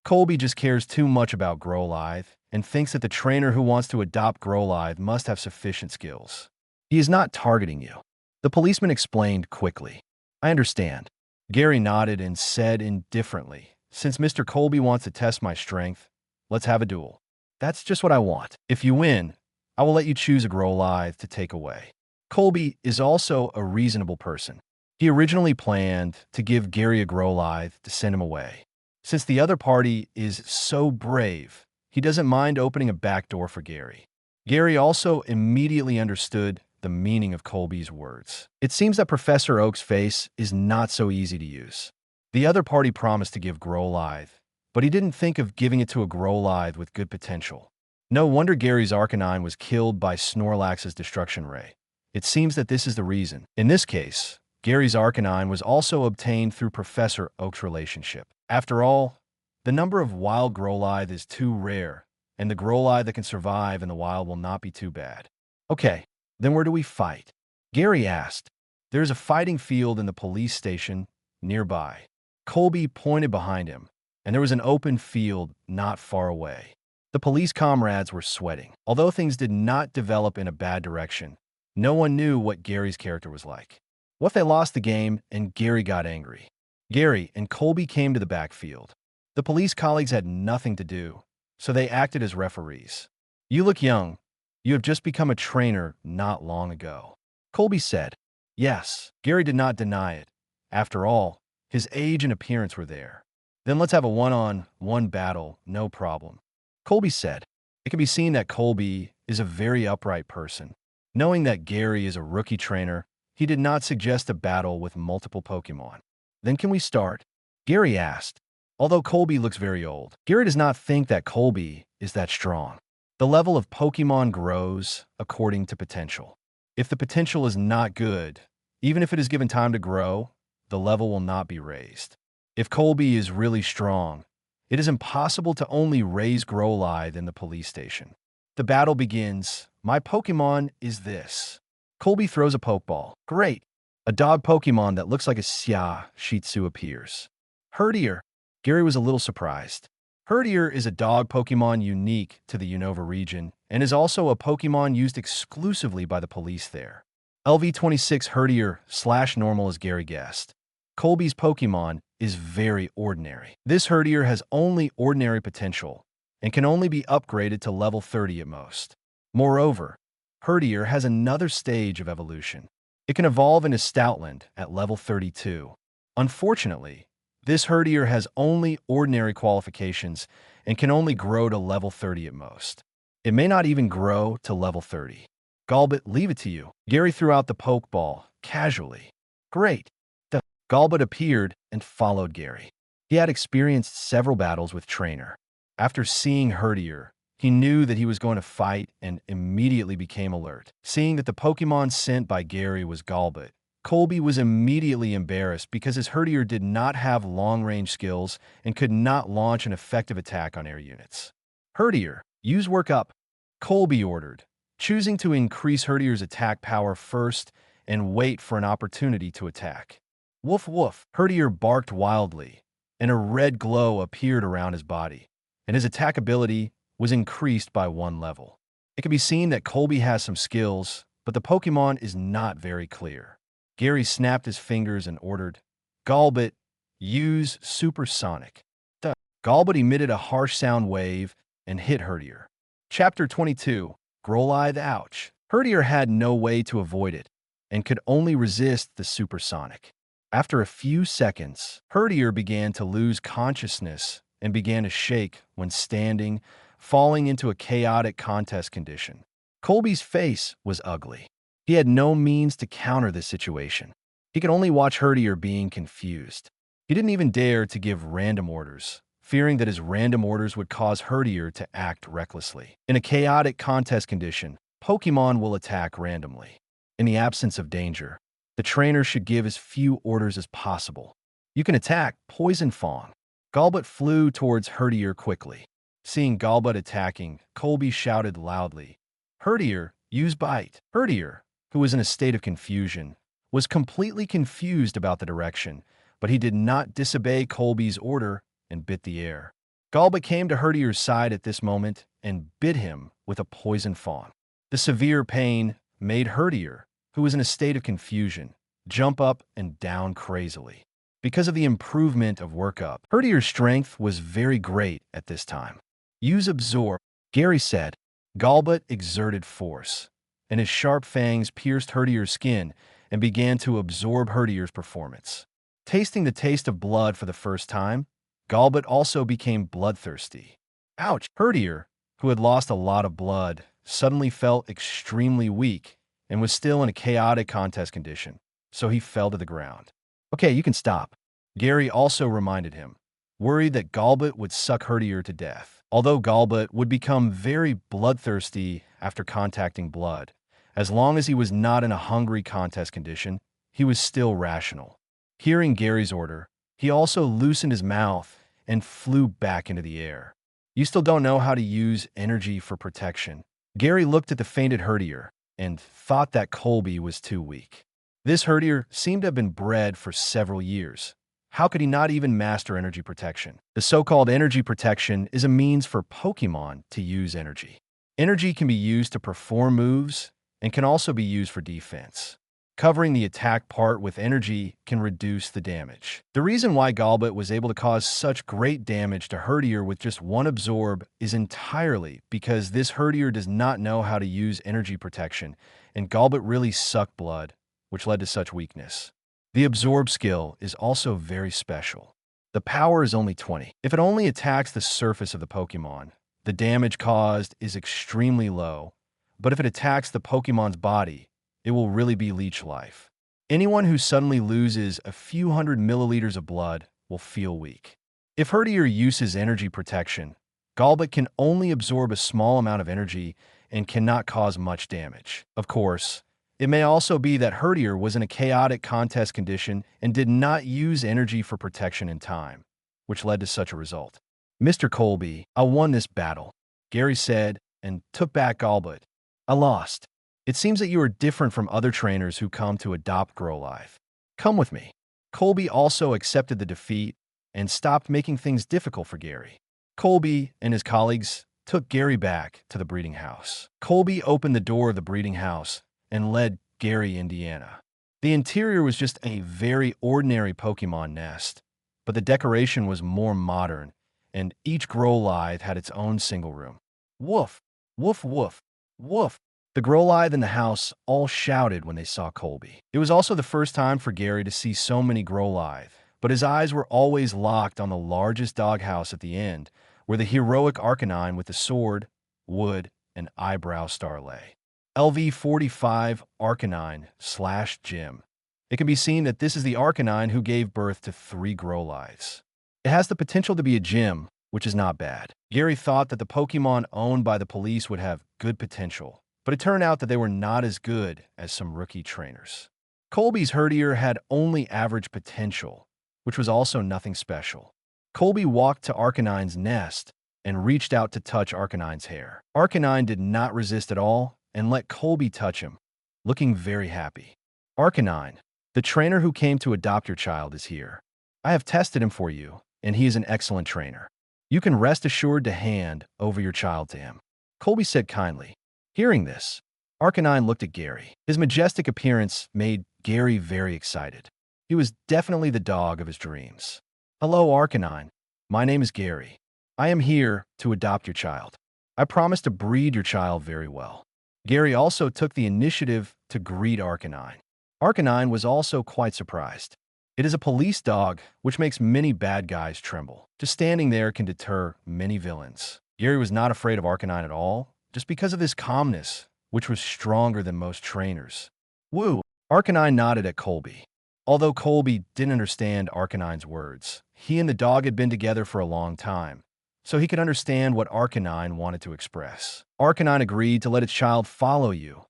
Colby just cares too much about Growlithe and thinks that the trainer who wants to adopt Growlithe must have sufficient skills. He is not targeting you. The policeman explained quickly. "I understand." Gary nodded and said indifferently, "Since Mr. Colby wants to test my strength, let's have a duel. That's just what I want. If you win, I will let you choose a Growlithe to take away." Colby is also a reasonable person. He originally planned to give Gary a Growlithe to send him away. Since the other party is so brave, he doesn't mind opening a back door for Gary. Gary also immediately understood the meaning of Colby's words. It seems that Professor Oak's face is not so easy to use. The other party promised to give Growlithe, but he didn't think of giving it to a Growlithe with good potential. No wonder Gary's Arcanine was killed by Snorlax's Destruction Ray. It seems that this is the reason. In this case, Gary's Arcanine was also obtained through Professor Oak's relationship. After all, the number of wild Growlithe is too rare, and the Growlithe that can survive in the wild will not be too bad. "Okay, then where do we fight?" Gary asked. "There is a fighting field in the police station nearby." Colby pointed behind him, and there was an open field not far away. The police comrades were sweating. Although things did not develop in a bad direction, no one knew what Gary's character was like. What if they lost the game and Gary got angry? Gary and Colby came to the backfield. The police colleagues had nothing to do, so they acted as referees. "You look young. You have just become a trainer not long ago," Colby said. Yes, Gary did not deny it. After all, his age and appearance were there. "Then let's have a one-on-one battle, no problem," Colby said. It can be seen that Colby is a very upright person. Knowing that Gary is a rookie trainer, he did not suggest a battle with multiple Pokemon. "Then can we start?" Gary asked. Although Colby looks very old, Gary does not think that Colby is that strong. The level of Pokemon grows according to potential. If the potential is not good, even if it is given time to grow, the level will not be raised. If Colby is really strong, it is impossible to only raise Growlithe in the police station. The battle begins. My Pokemon is this. Colby throws a Pokeball. Great. A dog Pokemon that looks like a Xiao Shih Tzu appears. Herdier. Gary was a little surprised. Herdier is a dog Pokemon unique to the Unova region and is also a Pokemon used exclusively by the police there. LV26 Herdier / normal as Gary guessed. Colby's Pokemon is very ordinary. This Herdier has only ordinary potential and can only be upgraded to level 30 at most. Moreover, Herdier has another stage of evolution. It can evolve into Stoutland at level 32. Unfortunately, this Herdier has only ordinary qualifications and can only grow to level 30 at most. It may not even grow to level 30. Golbat, leave it to you. Gary threw out the Pokeball, casually. Great. The Golbat appeared and followed Gary. He had experienced several battles with Trainer. After seeing Herdier, he knew that he was going to fight and immediately became alert. Seeing that the Pokemon sent by Gary was Golbat, Colby was immediately embarrassed because his Herdier did not have long-range skills and could not launch an effective attack on air units. Herdier, use Work Up, Colby ordered, choosing to increase Herdier's attack power first and wait for an opportunity to attack. Woof woof, Herdier barked wildly, and a red glow appeared around his body, and his attack ability was increased by 1 level. It can be seen that Colby has some skills, but the Pokemon is not very clear. Gary snapped his fingers and ordered, Golbat, use Supersonic. The Golbat emitted a harsh sound wave and hit Herdier. Chapter 22, Growlithe Ouch. Herdier had no way to avoid it and could only resist the Supersonic. After a few seconds, Herdier began to lose consciousness and began to shake when standing, falling into a chaotic contest condition. Colby's face was ugly. He had no means to counter this situation. He could only watch Herdier being confused. He didn't even dare to give random orders, fearing that his random orders would cause Herdier to act recklessly. In a chaotic contest condition, Pokemon will attack randomly. In the absence of danger, the trainer should give as few orders as possible. You can attack Poison Fong. Golbat flew towards Herdier quickly. Seeing Golbat attacking, Colby shouted loudly, Herdier, use Bite. Herdier, who was in a state of confusion, was completely confused about the direction, but he did not disobey Colby's order and bit the air. Golbat came to Herdier's side at this moment and bit him with a Poison Fawn. The severe pain made Herdier, who was in a state of confusion, jump up and down crazily. Because of the improvement of Workup, Herdier's strength was very great at this time. Use Absorb, Gary said. Golbat exerted force, and his sharp fangs pierced Herdier's skin and began to absorb Herdier's performance. Tasting the taste of blood for the first time, Golbat also became bloodthirsty. Ouch! Herdier, who had lost a lot of blood, suddenly felt extremely weak and was still in a chaotic contest condition, so he fell to the ground. Okay, you can stop. Gary also reminded him, worried that Golbat would suck Herdier to death. Although Golbat would become very bloodthirsty after contacting blood, as long as he was not in a hungry contest condition, he was still rational. Hearing Gary's order, he also loosened his mouth and flew back into the air. You still don't know how to use energy for protection. Gary looked at the fainted Herdier and thought that Colby was too weak. This Herdier seemed to have been bred for several years. How could he not even master energy protection? The so-called energy protection is a means for Pokemon to use energy. Energy can be used to perform moves and can also be used for defense. Covering the attack part with energy can reduce the damage. The reason why Golbat was able to cause such great damage to Herdier with just one absorb is entirely because this Herdier does not know how to use energy protection, and Golbat really sucked blood, which led to such weakness. The absorb skill is also very special. The power is only 20. If it only attacks the surface of the Pokemon, the damage caused is extremely low, but if it attacks the Pokemon's body, it will really be leech life. Anyone who suddenly loses a few hundred milliliters of blood will feel weak. If Herdier uses energy protection, Golbat can only absorb a small amount of energy and cannot cause much damage. Of course, it may also be that Herdier was in a chaotic contest condition and did not use energy for protection in time, which led to such a result. Mr. Colby, I won this battle, Gary said, and took back Golbat. I lost. It seems that you are different from other trainers who come to adopt Growlithe. Come with me. Colby also accepted the defeat and stopped making things difficult for Gary. Colby and his colleagues took Gary back to the breeding house. Colby opened the door of the breeding house and led Gary, Indiana. The interior was just a very ordinary Pokémon nest, but the decoration was more modern, and each Growlithe had its own single room. Woof, woof, woof, woof. The Growlithe in the house all shouted when they saw Colby. It was also the first time for Gary to see so many Growlithe, but his eyes were always locked on the largest doghouse at the end, where the heroic Arcanine with the sword, wood, and eyebrow star lay. LV45 Arcanine/Gym. It can be seen that this is the Arcanine who gave birth to 3 Growlithes. It has the potential to be a gym, which is not bad. Gary thought that the Pokémon owned by the police would have good potential, but it turned out that they were not as good as some rookie trainers. Colby's Herdier had only average potential, which was also nothing special. Colby walked to Arcanine's nest and reached out to touch Arcanine's hair. Arcanine did not resist at all and let Colby touch him, looking very happy. Arcanine, the trainer who came to adopt your child, is here. I have tested him for you, and he is an excellent trainer. You can rest assured to hand over your child to him, Colby said kindly. Hearing this, Arcanine looked at Gary. His majestic appearance made Gary very excited. He was definitely the dog of his dreams. Hello, Arcanine. My name is Gary. I am here to adopt your child. I promise to breed your child very well. Gary also took the initiative to greet Arcanine. Arcanine was also quite surprised. It is a police dog, which makes many bad guys tremble. Just standing there can deter many villains. Gary was not afraid of Arcanine at all, just because of his calmness, which was stronger than most trainers. Woo! Arcanine nodded at Colby. Although Colby didn't understand Arcanine's words, he and the dog had been together for a long time, so he could understand what Arcanine wanted to express. Arcanine agreed to let its child follow you.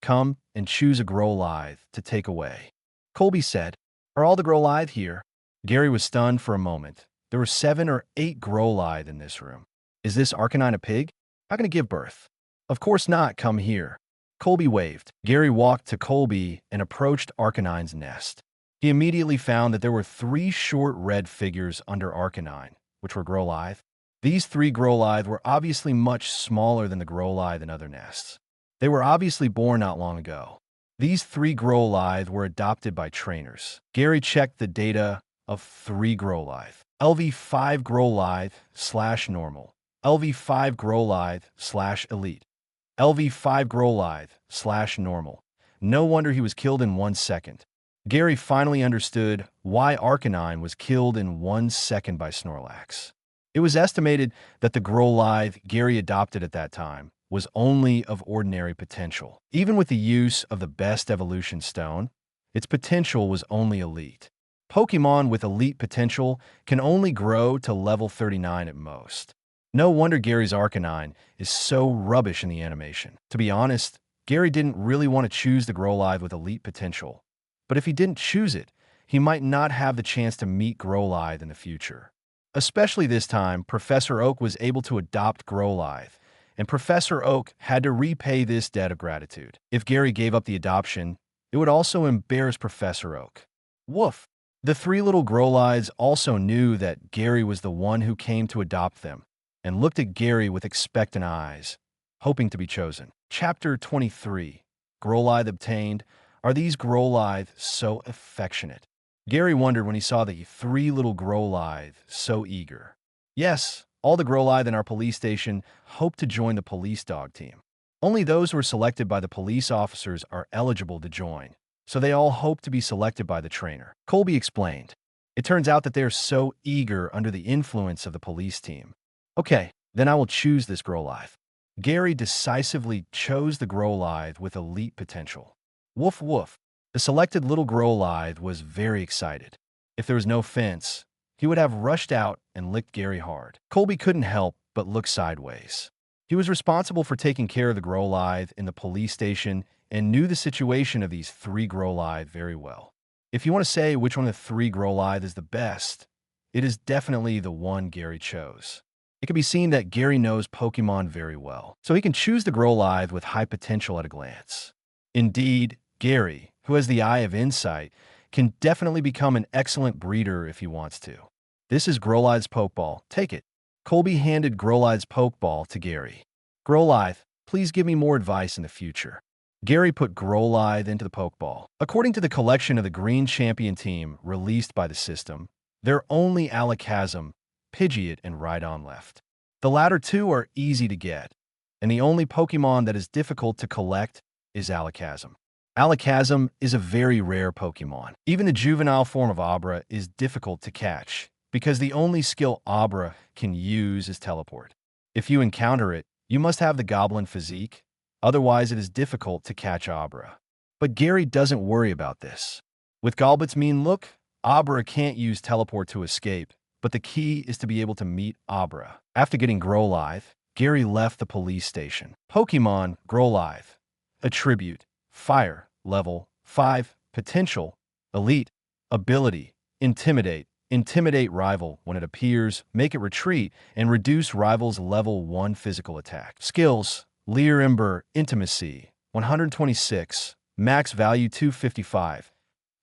Come and choose a Growlithe to take away. Colby said, Are all the Growlithe here? Gary was stunned for a moment. There were 7 or 8 Growlithe in this room. Is this Arcanine a pig? How can it give birth? Of course not, come here. Colby waved. Gary walked to Colby and approached Arcanine's nest. He immediately found that there were 3 short red figures under Arcanine, which were Growlithe. These 3 Growlithe were obviously much smaller than the Growlithe in other nests. They were obviously born not long ago. These 3 Growlithe were adopted by trainers. Gary checked the data of 3 Growlithe. LV5 Growlithe/normal. LV5 Growlithe/elite. LV5 Growlithe/normal. No wonder he was killed in 1 second. Gary finally understood why Arcanine was killed in 1 second by Snorlax. It was estimated that the Growlithe Gary adopted at that time was only of ordinary potential. Even with the use of the best evolution stone, its potential was only elite. Pokémon with elite potential can only grow to level 39 at most. No wonder Gary's Arcanine is so rubbish in the animation. To be honest, Gary didn't really want to choose the Growlithe with elite potential. But if he didn't choose it, he might not have the chance to meet Growlithe in the future. Especially this time, Professor Oak was able to adopt Growlithe, and Professor Oak had to repay this debt of gratitude. If Gary gave up the adoption, it would also embarrass Professor Oak. Woof! The 3 little Growlithes also knew that Gary was the one who came to adopt them, and looked at Gary with expectant eyes, hoping to be chosen. Chapter 23. Growlithe obtained. Are these Growlithe so affectionate? Gary wondered when he saw the 3 little Growlithe so eager. Yes, all the Growlithe in our police station hope to join the police dog team. Only those who are selected by the police officers are eligible to join, so they all hope to be selected by the trainer. Colby explained. It turns out that they are so eager under the influence of the police team. Okay, then I will choose this Growlithe. Gary decisively chose the Growlithe with elite potential. Woof woof. The selected little Growlithe was very excited. If there was no fence, he would have rushed out and licked Gary hard. Colby couldn't help but look sideways. He was responsible for taking care of the Growlithe in the police station and knew the situation of these 3 Growlithe very well. If you want to say which one of the 3 Growlithe is the best, it is definitely the one Gary chose. It can be seen that Gary knows Pokémon very well, so he can choose the Growlithe with high potential at a glance. Indeed, Gary, who has the eye of insight, can definitely become an excellent breeder if he wants to. This is Growlithe's Pokeball. Take it. Colby handed Growlithe's Pokeball to Gary. Growlithe, please give me more advice in the future. Gary put Growlithe into the Pokeball. According to the collection of the Green Champion team released by the system, there are only Alakazam, Pidgeot, and Rhydon left. The latter 2 are easy to get, and the only Pokemon that is difficult to collect is Alakazam. Alakazam is a very rare Pokemon. Even the juvenile form of Abra is difficult to catch, because the only skill Abra can use is Teleport. If you encounter it, you must have the Goblin physique, otherwise it is difficult to catch Abra. But Gary doesn't worry about this. With Golbat's mean look, Abra can't use Teleport to escape, but the key is to be able to meet Abra. After getting Growlithe, Gary left the police station. Pokemon Growlithe. Attribute: Fire, level 5, Potential, Elite, Ability, Intimidate. Intimidate rival when it appears, make it retreat, and reduce rival's level 1 physical attack. Skills: Leer Ember, Intimacy, 126, max value 255.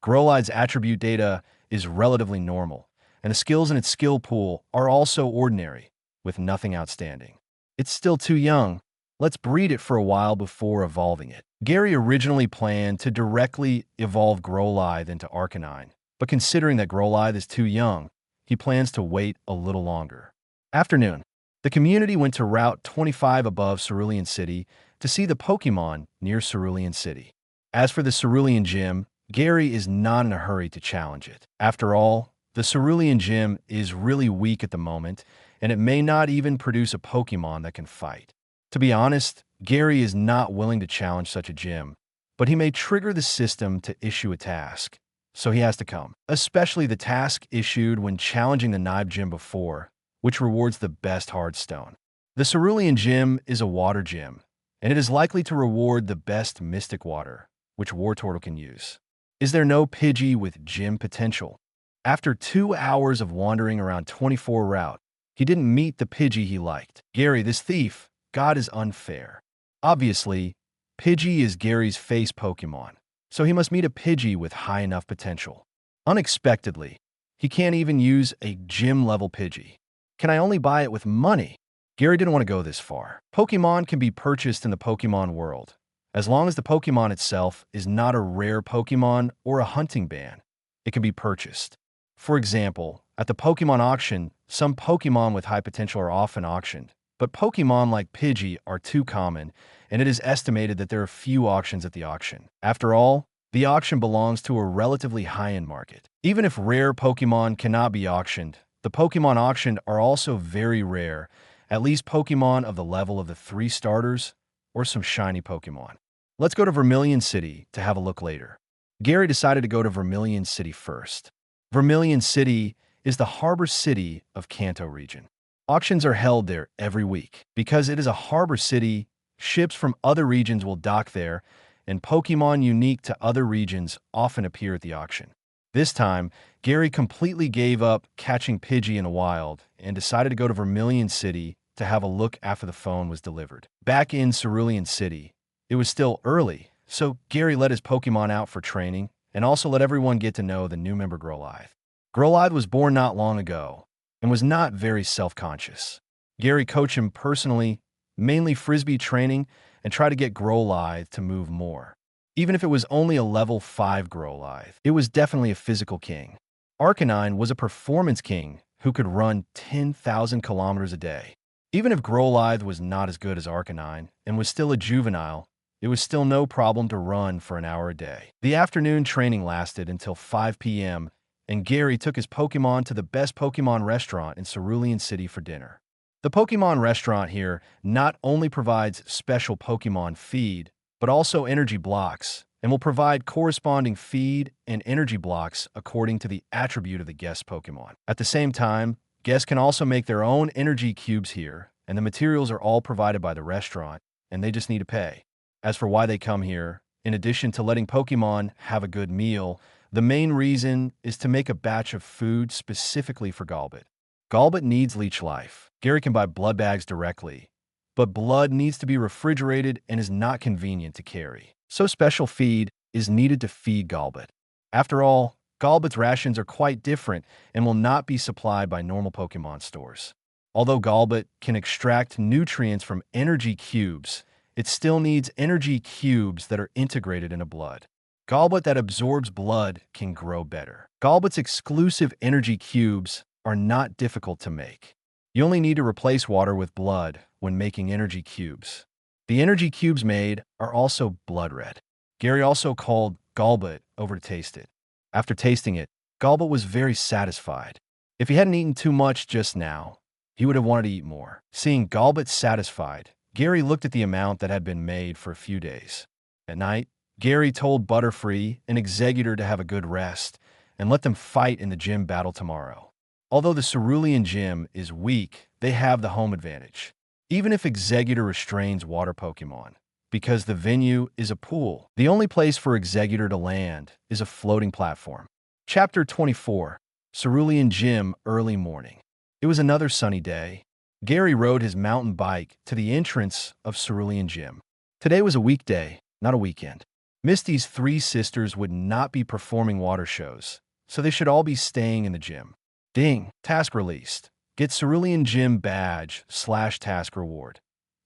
Growlithe's attribute data is relatively normal, and the skills in its skill pool are also ordinary, with nothing outstanding. It's still too young. Let's breed it for a while before evolving it. Gary originally planned to directly evolve Growlithe into Arcanine, but considering that Growlithe is too young, he plans to wait a little longer. Afternoon. The community went to Route 25 above Cerulean City to see the Pokémon near Cerulean City. As for the Cerulean Gym, Gary is not in a hurry to challenge it. After all, the Cerulean Gym is really weak at the moment, and it may not even produce a Pokémon that can fight. To be honest, Gary is not willing to challenge such a gym, but he may trigger the system to issue a task, so he has to come. Especially the task issued when challenging the Nibe Gym before, which rewards the best Hardstone. The Cerulean Gym is a water gym, and it is likely to reward the best Mystic Water, which Wartortle can use. Is there no Pidgey with gym potential? After 2 hours of wandering around 24 Route, he didn't meet the Pidgey he liked. Gary, this thief, God is unfair. Obviously, Pidgey is Gary's face Pokemon, so he must meet a Pidgey with high enough potential. Unexpectedly, he can't even use a gym-level Pidgey. Can I only buy it with money? Gary didn't want to go this far. Pokemon can be purchased in the Pokemon world, as long as the Pokemon itself is not a rare Pokemon or a hunting ban. It can be purchased. For example, at the Pokemon auction, some Pokemon with high potential are often auctioned, but Pokemon like Pidgey are too common, and it is estimated that there are few auctions at the auction. After all, the auction belongs to a relatively high-end market. Even if rare Pokemon cannot be auctioned, the Pokemon auctioned are also very rare, at least Pokemon of the level of the 3 starters or some shiny Pokemon. Let's go to Vermilion City to have a look later. Gary decided to go to Vermilion City first. Vermilion City is the harbor city of Kanto region. Auctions are held there every week. Because it is a harbor city, ships from other regions will dock there, and Pokemon unique to other regions often appear at the auction. This time, Gary completely gave up catching Pidgey in the wild and decided to go to Vermilion City to have a look after the phone was delivered. Back in Cerulean City, it was still early, so Gary let his Pokemon out for training and also let everyone get to know the new member Growlithe. Growlithe was born not long ago and was not very self-conscious. Gary coached him personally, mainly Frisbee training, and tried to get Growlithe to move more. Even if it was only a level 5 Growlithe, it was definitely a physical king. Arcanine was a performance king who could run 10,000 kilometers a day. Even if Growlithe was not as good as Arcanine and was still a juvenile, it was still no problem to run for an hour a day. The afternoon training lasted until 5 p.m., and Gary took his Pokemon to the best Pokemon restaurant in Cerulean City for dinner. The Pokemon restaurant here not only provides special Pokemon feed, but also energy blocks, and will provide corresponding feed and energy blocks according to the attribute of the guest Pokémon. At the same time, guests can also make their own energy cubes here, and the materials are all provided by the restaurant, and they just need to pay. As for why they come here, in addition to letting Pokémon have a good meal, the main reason is to make a batch of food specifically for Golbat. Golbat needs leech life. Gary can buy blood bags directly, but blood needs to be refrigerated and is not convenient to carry. So special feed is needed to feed Golbat. After all, Golbat's rations are quite different and will not be supplied by normal Pokémon stores. Although Golbat can extract nutrients from energy cubes, it still needs energy cubes that are integrated into blood. Golbat that absorbs blood can grow better. Golbat's exclusive energy cubes are not difficult to make. You only need to replace water with blood when making energy cubes. The energy cubes made are also blood red. Gary also called Golbat over to taste it. After tasting it, Golbat was very satisfied. If he hadn't eaten too much just now, he would have wanted to eat more. Seeing Golbat satisfied, Gary looked at the amount that had been made for a few days. At night, Gary told Butterfree and Exeggutor to have a good rest and let them fight in the gym battle tomorrow. Although the Cerulean gym is weak, they have the home advantage, even if Exeggutor restrains water Pokémon. Because the venue is a pool, the only place for Exeggutor to land is a floating platform. Chapter 24, Cerulean Gym Early Morning. It was another sunny day. Gary rode his mountain bike to the entrance of Cerulean Gym. Today was a weekday, not a weekend. Misty's three sisters would not be performing water shows, so they should all be staying in the gym. Ding! Task released. Get Cerulean Gym badge / task reward.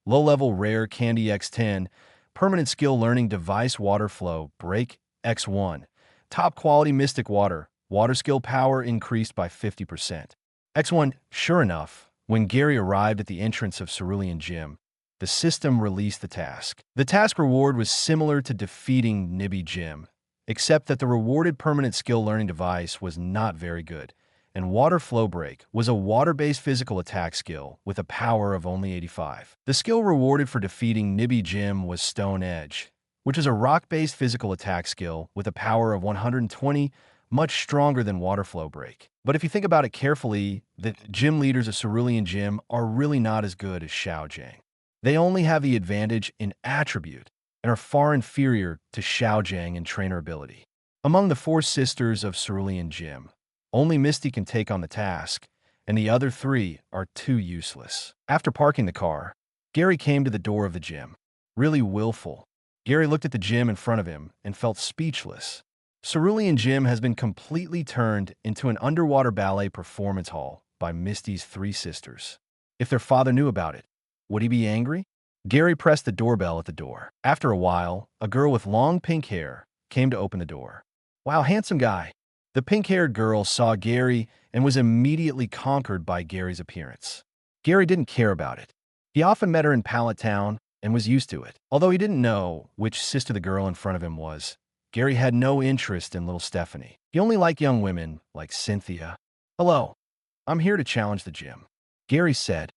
Low-level rare Candy X10, permanent skill learning device water flow, break X1. Top quality Mystic water skill power increased by 50%. X1, sure enough, when Gary arrived at the entrance of Cerulean Gym, the system released the task. The task reward was similar to defeating Nibby Gym, except that the rewarded permanent skill learning device was not very good, and Water Flow Break was a water-based physical attack skill with a power of only 85. The skill rewarded for defeating Nibby Gym was Stone Edge, which is a rock-based physical attack skill with a power of 120, much stronger than Water Flow Break. But if you think about it carefully, the gym leaders of Cerulean Gym are really not as good as Xiao. They only have the advantage in attribute and are far inferior to Xiao in trainer ability. Among the four sisters of Cerulean Gym, only Misty can take on the task, and the other three are too useless. After parking the car, Gary came to the door of the gym. Really willful. Gary looked at the gym in front of him and felt speechless. Cerulean Gym has been completely turned into an underwater ballet performance hall by Misty's three sisters. If their father knew about it, would he be angry? Gary pressed the doorbell at the door. After a while, a girl with long pink hair came to open the door. Wow, handsome guy. The pink-haired girl saw Gary and was immediately conquered by Gary's appearance. Gary didn't care about it. He often met her in Pallet Town and was used to it. Although he didn't know which sister the girl in front of him was, Gary had no interest in little Stephanie. He only liked young women like Cynthia. Hello, I'm here to challenge the gym, Gary said.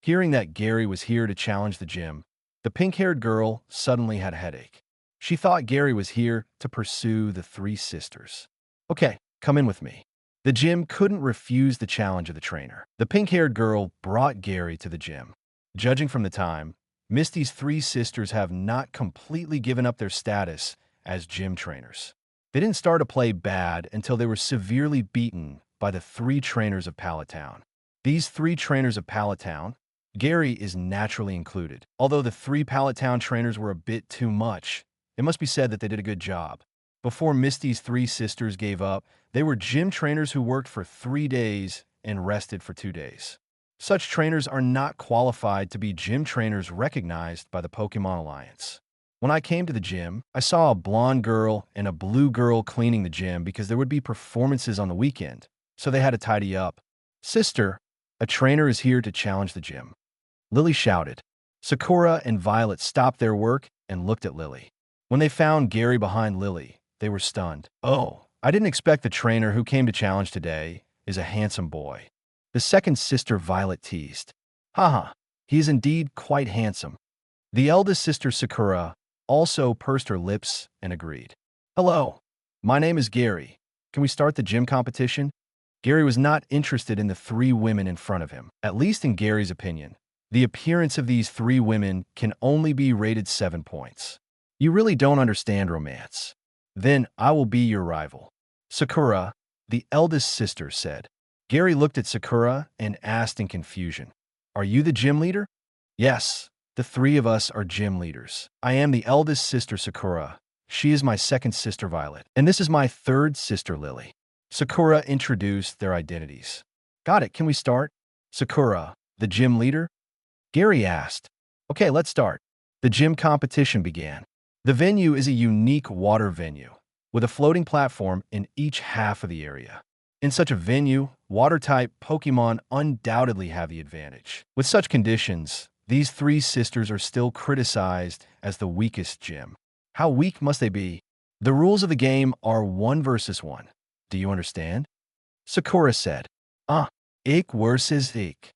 Hearing that Gary was here to challenge the gym, the pink-haired girl suddenly had a headache. She thought Gary was here to pursue the three sisters. Okay, come in with me. The gym couldn't refuse the challenge of the trainer. The pink-haired girl brought Gary to the gym. Judging from the time, Misty's three sisters have not completely given up their status as gym trainers. They didn't start to play bad until they were severely beaten by the three trainers of Pallet Town. These three trainers of Pallet Town, Gary is naturally included. Although the three Pallet Town trainers were a bit too much, it must be said that they did a good job. Before Misty's three sisters gave up, they were gym trainers who worked for 3 days and rested for 2 days. Such trainers are not qualified to be gym trainers recognized by the Pokémon Alliance. When I came to the gym, I saw a blonde girl and a blue girl cleaning the gym because there would be performances on the weekend, so they had to tidy up. Sister, a trainer is here to challenge the gym, Lily shouted. Sakura and Violet stopped their work and looked at Lily. When they found Gary behind Lily, they were stunned. Oh, I didn't expect the trainer who came to challenge today is a handsome boy. The second sister Violet teased. Haha, he is indeed quite handsome. The eldest sister Sakura also pursed her lips and agreed. Hello, my name is Gary. Can we start the gym competition? Gary was not interested in the three women in front of him, at least in Gary's opinion. The appearance of these three women can only be rated 7 points. You really don't understand romance. Then I will be your rival. Sakura, the eldest sister, said. Gary looked at Sakura and asked in confusion, Are you the gym leader? Yes, the three of us are gym leaders. I am the eldest sister Sakura. She is my second sister Violet. And this is my third sister Lily. Sakura introduced their identities. Got it, can we start? Sakura, the gym leader? Gary asked. Okay, let's start. The gym competition began. The venue is a unique water venue, with a floating platform in each half of the area. In such a venue, water-type Pokémon undoubtedly have the advantage. With such conditions, these three sisters are still criticized as the weakest gym. How weak must they be? The rules of the game are 1 versus 1. Do you understand? Sakura said. Ik versus ik.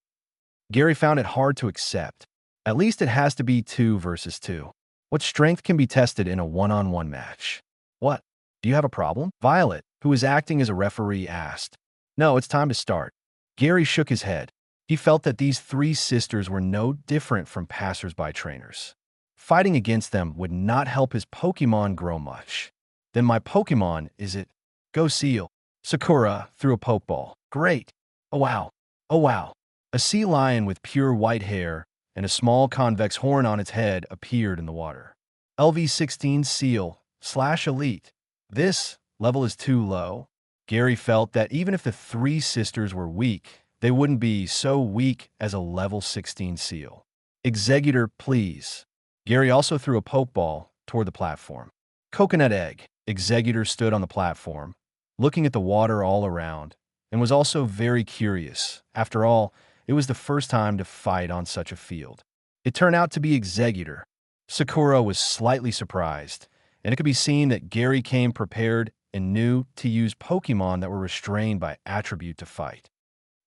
Gary found it hard to accept. At least it has to be 2 versus 2. What strength can be tested in a one-on-one match? What? Do you have a problem? Violet, who was acting as a referee, asked. No, it's time to start. Gary shook his head. He felt that these three sisters were no different from passers-by trainers. Fighting against them would not help his Pokémon grow much. Then my Pokémon is it? Go Seal. Sakura threw a Pokeball. Great. Oh wow. Oh wow. A sea lion with pure white hair and a small convex horn on its head appeared in the water. LV-16 Seal / Elite. This level is too low. Gary felt that even if the three sisters were weak, they wouldn't be so weak as a level 16 Seal. Executor, please. Gary also threw a Pokeball toward the platform. Coconut Egg. Executor stood on the platform, looking at the water all around, and was also very curious. After all, it was the first time to fight on such a field. It turned out to be Executor. Sakura was slightly surprised, and it could be seen that Gary came prepared and knew to use Pokémon that were restrained by attribute to fight.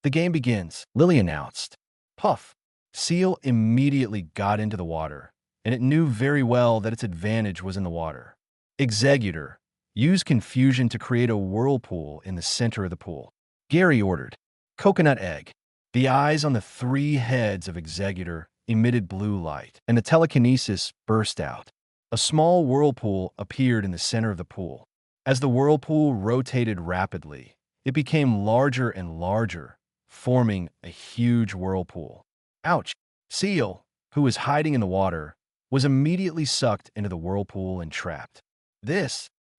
The game begins, Lily announced. Puff. Seal immediately got into the water, and it knew very well that its advantage was in the water. Executor, use confusion to create a whirlpool in the center of the pool. Gary ordered. Coconut Egg. The eyes on the three heads of Executor emitted blue light, and the telekinesis burst out. A small whirlpool appeared in the center of the pool. As the whirlpool rotated rapidly, it became larger and larger, forming a huge whirlpool. Ouch! Seal, who was hiding in the water, was immediately sucked into the whirlpool and trapped.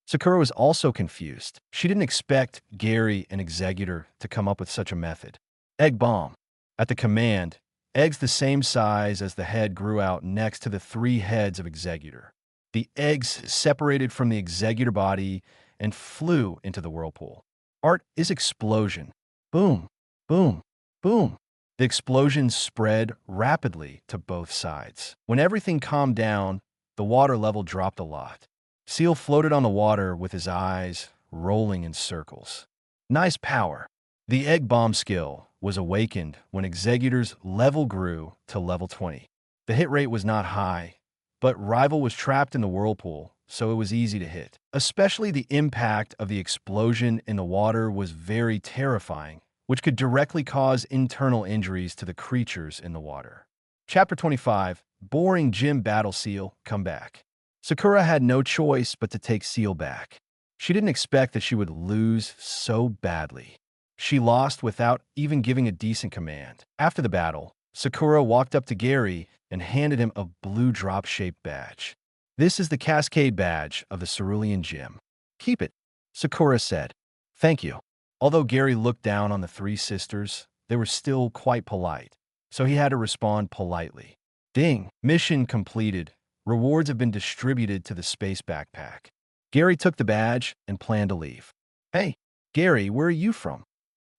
Sakura was also confused. She didn't expect Gary and Executor to come up with such a method. Egg Bomb. At the command, eggs the same size as the head grew out next to the three heads of Executor. The eggs separated from the Executor body and flew into the whirlpool. Art is explosion. Boom, boom, boom. The explosion spread rapidly to both sides. When everything calmed down, the water level dropped a lot. Seal floated on the water with his eyes rolling in circles. Nice power. The Egg Bomb skill was awakened when Executor's level grew to level 20. The hit rate was not high, but Rival was trapped in the whirlpool, so it was easy to hit. Especially the impact of the explosion in the water was very terrifying, which could directly cause internal injuries to the creatures in the water. Chapter 25, Boring Gym Battle Seal, Come Back. Sakura had no choice but to take Seal back. She didn't expect that she would lose so badly. She lost without even giving a decent command. After the battle, Sakura walked up to Gary and handed him a blue drop-shaped badge. This is the Cascade Badge of the Cerulean Gym. Keep it, Sakura said. Thank you. Although Gary looked down on the three sisters, they were still quite polite, so he had to respond politely. Ding, mission completed. Rewards have been distributed to the space backpack. Gary took the badge and planned to leave. Hey, Gary, where are you from?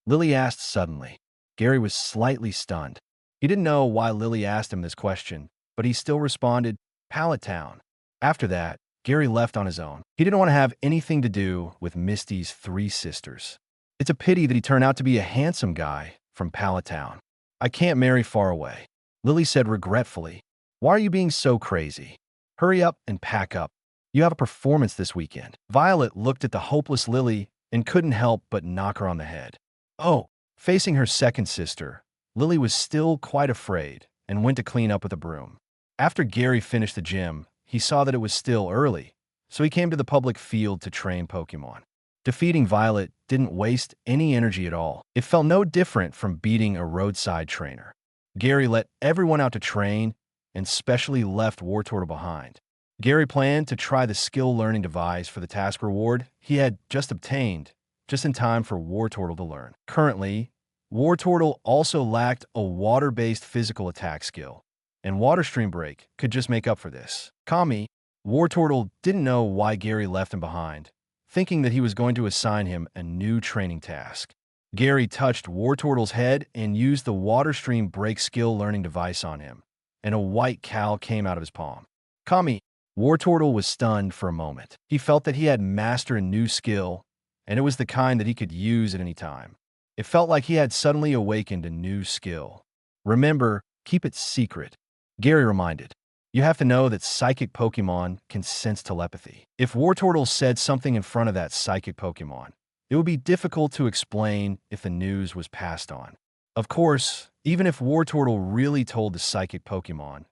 Lily asked suddenly. Gary was slightly stunned. He didn't know why Lily asked him this question, but he still responded, Pallet Town. After that, Gary left on his own. He didn't want to have anything to do with Misty's three sisters. It's a pity that he turned out to be a handsome guy from Pallet Town. I can't marry far away, Lily said regretfully. Why are you being so crazy? Hurry up and pack up. You have a performance this weekend." Violet looked at the hopeless Lily and couldn't help but knock her on the head. Oh, facing her second sister, Lily was still quite afraid and went to clean up with a broom. After Gary finished the gym, he saw that it was still early, so he came to the public field to train Pokémon. Defeating Violet didn't waste any energy at all. It felt no different from beating a roadside trainer. Gary let everyone out to train and specially left Wartortle behind. Gary planned to try the skill learning device for the task reward he had just obtained, just in time for Wartortle to learn. Currently, Wartortle also lacked a water-based physical attack skill, and Water Stream Break could just make up for this. Kami, Wartortle didn't know why Gary left him behind, thinking that he was going to assign him a new training task. Gary touched Wartortle's head and used the Water Stream Break skill learning device on him, and a white cowl came out of his palm. Kami, Wartortle was stunned for a moment. He felt that he had mastered a new skill, and it was the kind that he could use at any time. It felt like he had suddenly awakened a new skill. Remember, keep it secret, Gary reminded. You have to know that psychic Pokémon can sense telepathy. If Wartortle said something in front of that psychic Pokémon, it would be difficult to explain if the news was passed on. Of course, even if Wartortle really told the psychic Pokémon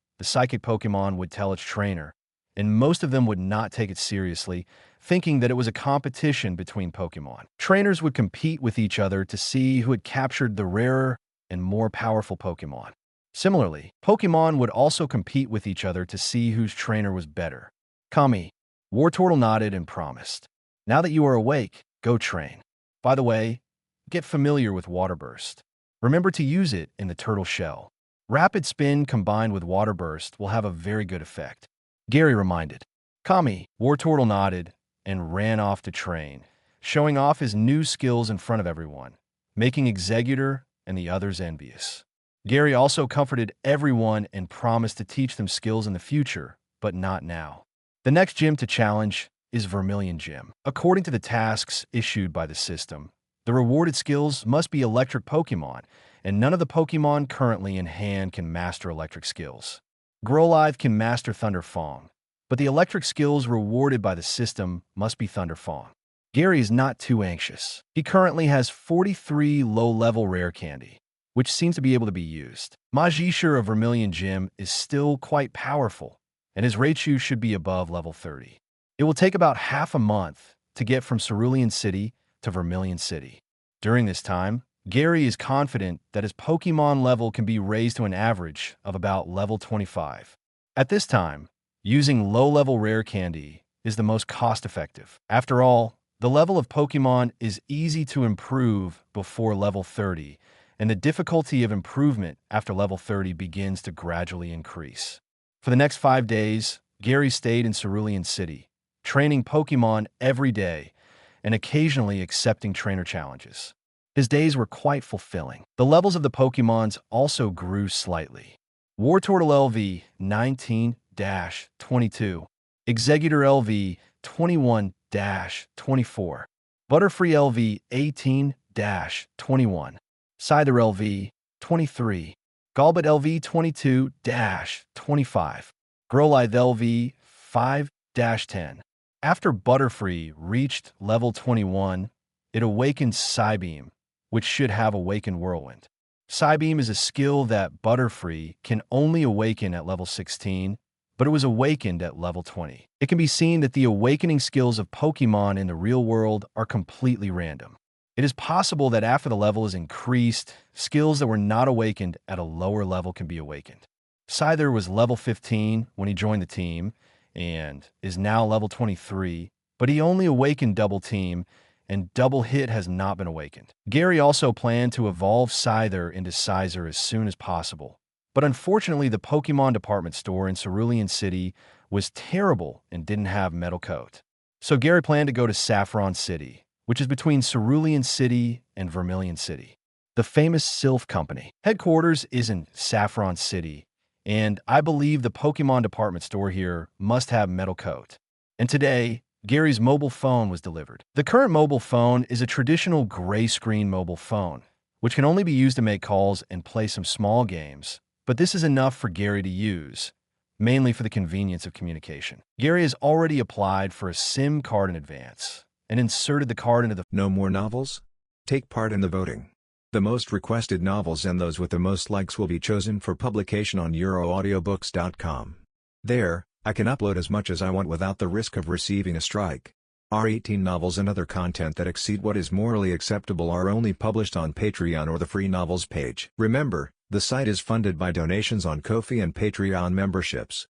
would tell its trainer, and most of them would not take it seriously, thinking that it was a competition between Pokémon. Trainers would compete with each other to see who had captured the rarer and more powerful Pokémon. Similarly, Pokémon would also compete with each other to see whose trainer was better. Kami, Wartortle nodded and promised. Now that you are awake, go train. By the way, get familiar with Water Burst. Remember to use it in the turtle shell. Rapid Spin combined with Water Burst will have a very good effect, Gary reminded. Kami, Wartortle nodded and ran off to train, showing off his new skills in front of everyone, making Executor and the others envious. Gary also comforted everyone and promised to teach them skills in the future, but not now. The next gym to challenge is Vermilion Gym. According to the tasks issued by the system, the rewarded skills must be electric Pokémon, and none of the Pokémon currently in hand can master electric skills. Growlithe can master Thunder Fong, but the electric skills rewarded by the system must be Thunder Fong. Gary is not too anxious. He currently has 43 low-level rare candy, which seems to be able to be used. Magishar of Vermilion Gym is still quite powerful, and his Raichu should be above level 30. It will take about half a month to get from Cerulean City to Vermilion City. During this time, Gary is confident that his Pokémon level can be raised to an average of about level 25. At this time, using low-level rare candy is the most cost-effective. After all, the level of Pokémon is easy to improve before level 30, and the difficulty of improvement after level 30 begins to gradually increase. For the next 5 days, Gary stayed in Cerulean City, training Pokémon every day and occasionally accepting trainer challenges. His days were quite fulfilling. The levels of the Pokémons also grew slightly. Wartortle LV 19-22, Executor LV 21-24, Butterfree LV 18-21, Scyther LV 23, Golbat LV 22-25, Growlithe LV 5-10. After Butterfree reached level 21, it awakened Psybeam, which should have awakened Whirlwind. Psybeam is a skill that Butterfree can only awaken at level 16, but it was awakened at level 20. It can be seen that the awakening skills of Pokémon in the real world are completely random. It is possible that after the level is increased, skills that were not awakened at a lower level can be awakened. Scyther was level 15 when he joined the team, and is now level 23, but he only awakened Double Team, and Double Hit has not been awakened. Gary also planned to evolve Scyther into Scizor as soon as possible, but unfortunately the Pokémon department store in Cerulean City was terrible and didn't have Metal Coat. So Gary planned to go to Saffron City, which is between Cerulean City and Vermilion City. The famous Sylph Company headquarters is in Saffron City, and I believe the Pokémon department store here must have Metal Coat. And today, Gary's mobile phone was delivered. The current mobile phone is a traditional gray screen mobile phone, which can only be used to make calls and play some small games, but this is enough for Gary to use, mainly for the convenience of communication. Gary has already applied for a SIM card in advance and inserted the card into the... No more novels? Take part in the voting. The most requested novels and those with the most likes will be chosen for publication on euroaudiobooks.com. There, I can upload as much as I want without the risk of receiving a strike. Our 18 novels and other content that exceed what is morally acceptable are only published on Patreon or the free novels page. Remember, the site is funded by donations on Ko-fi and Patreon memberships.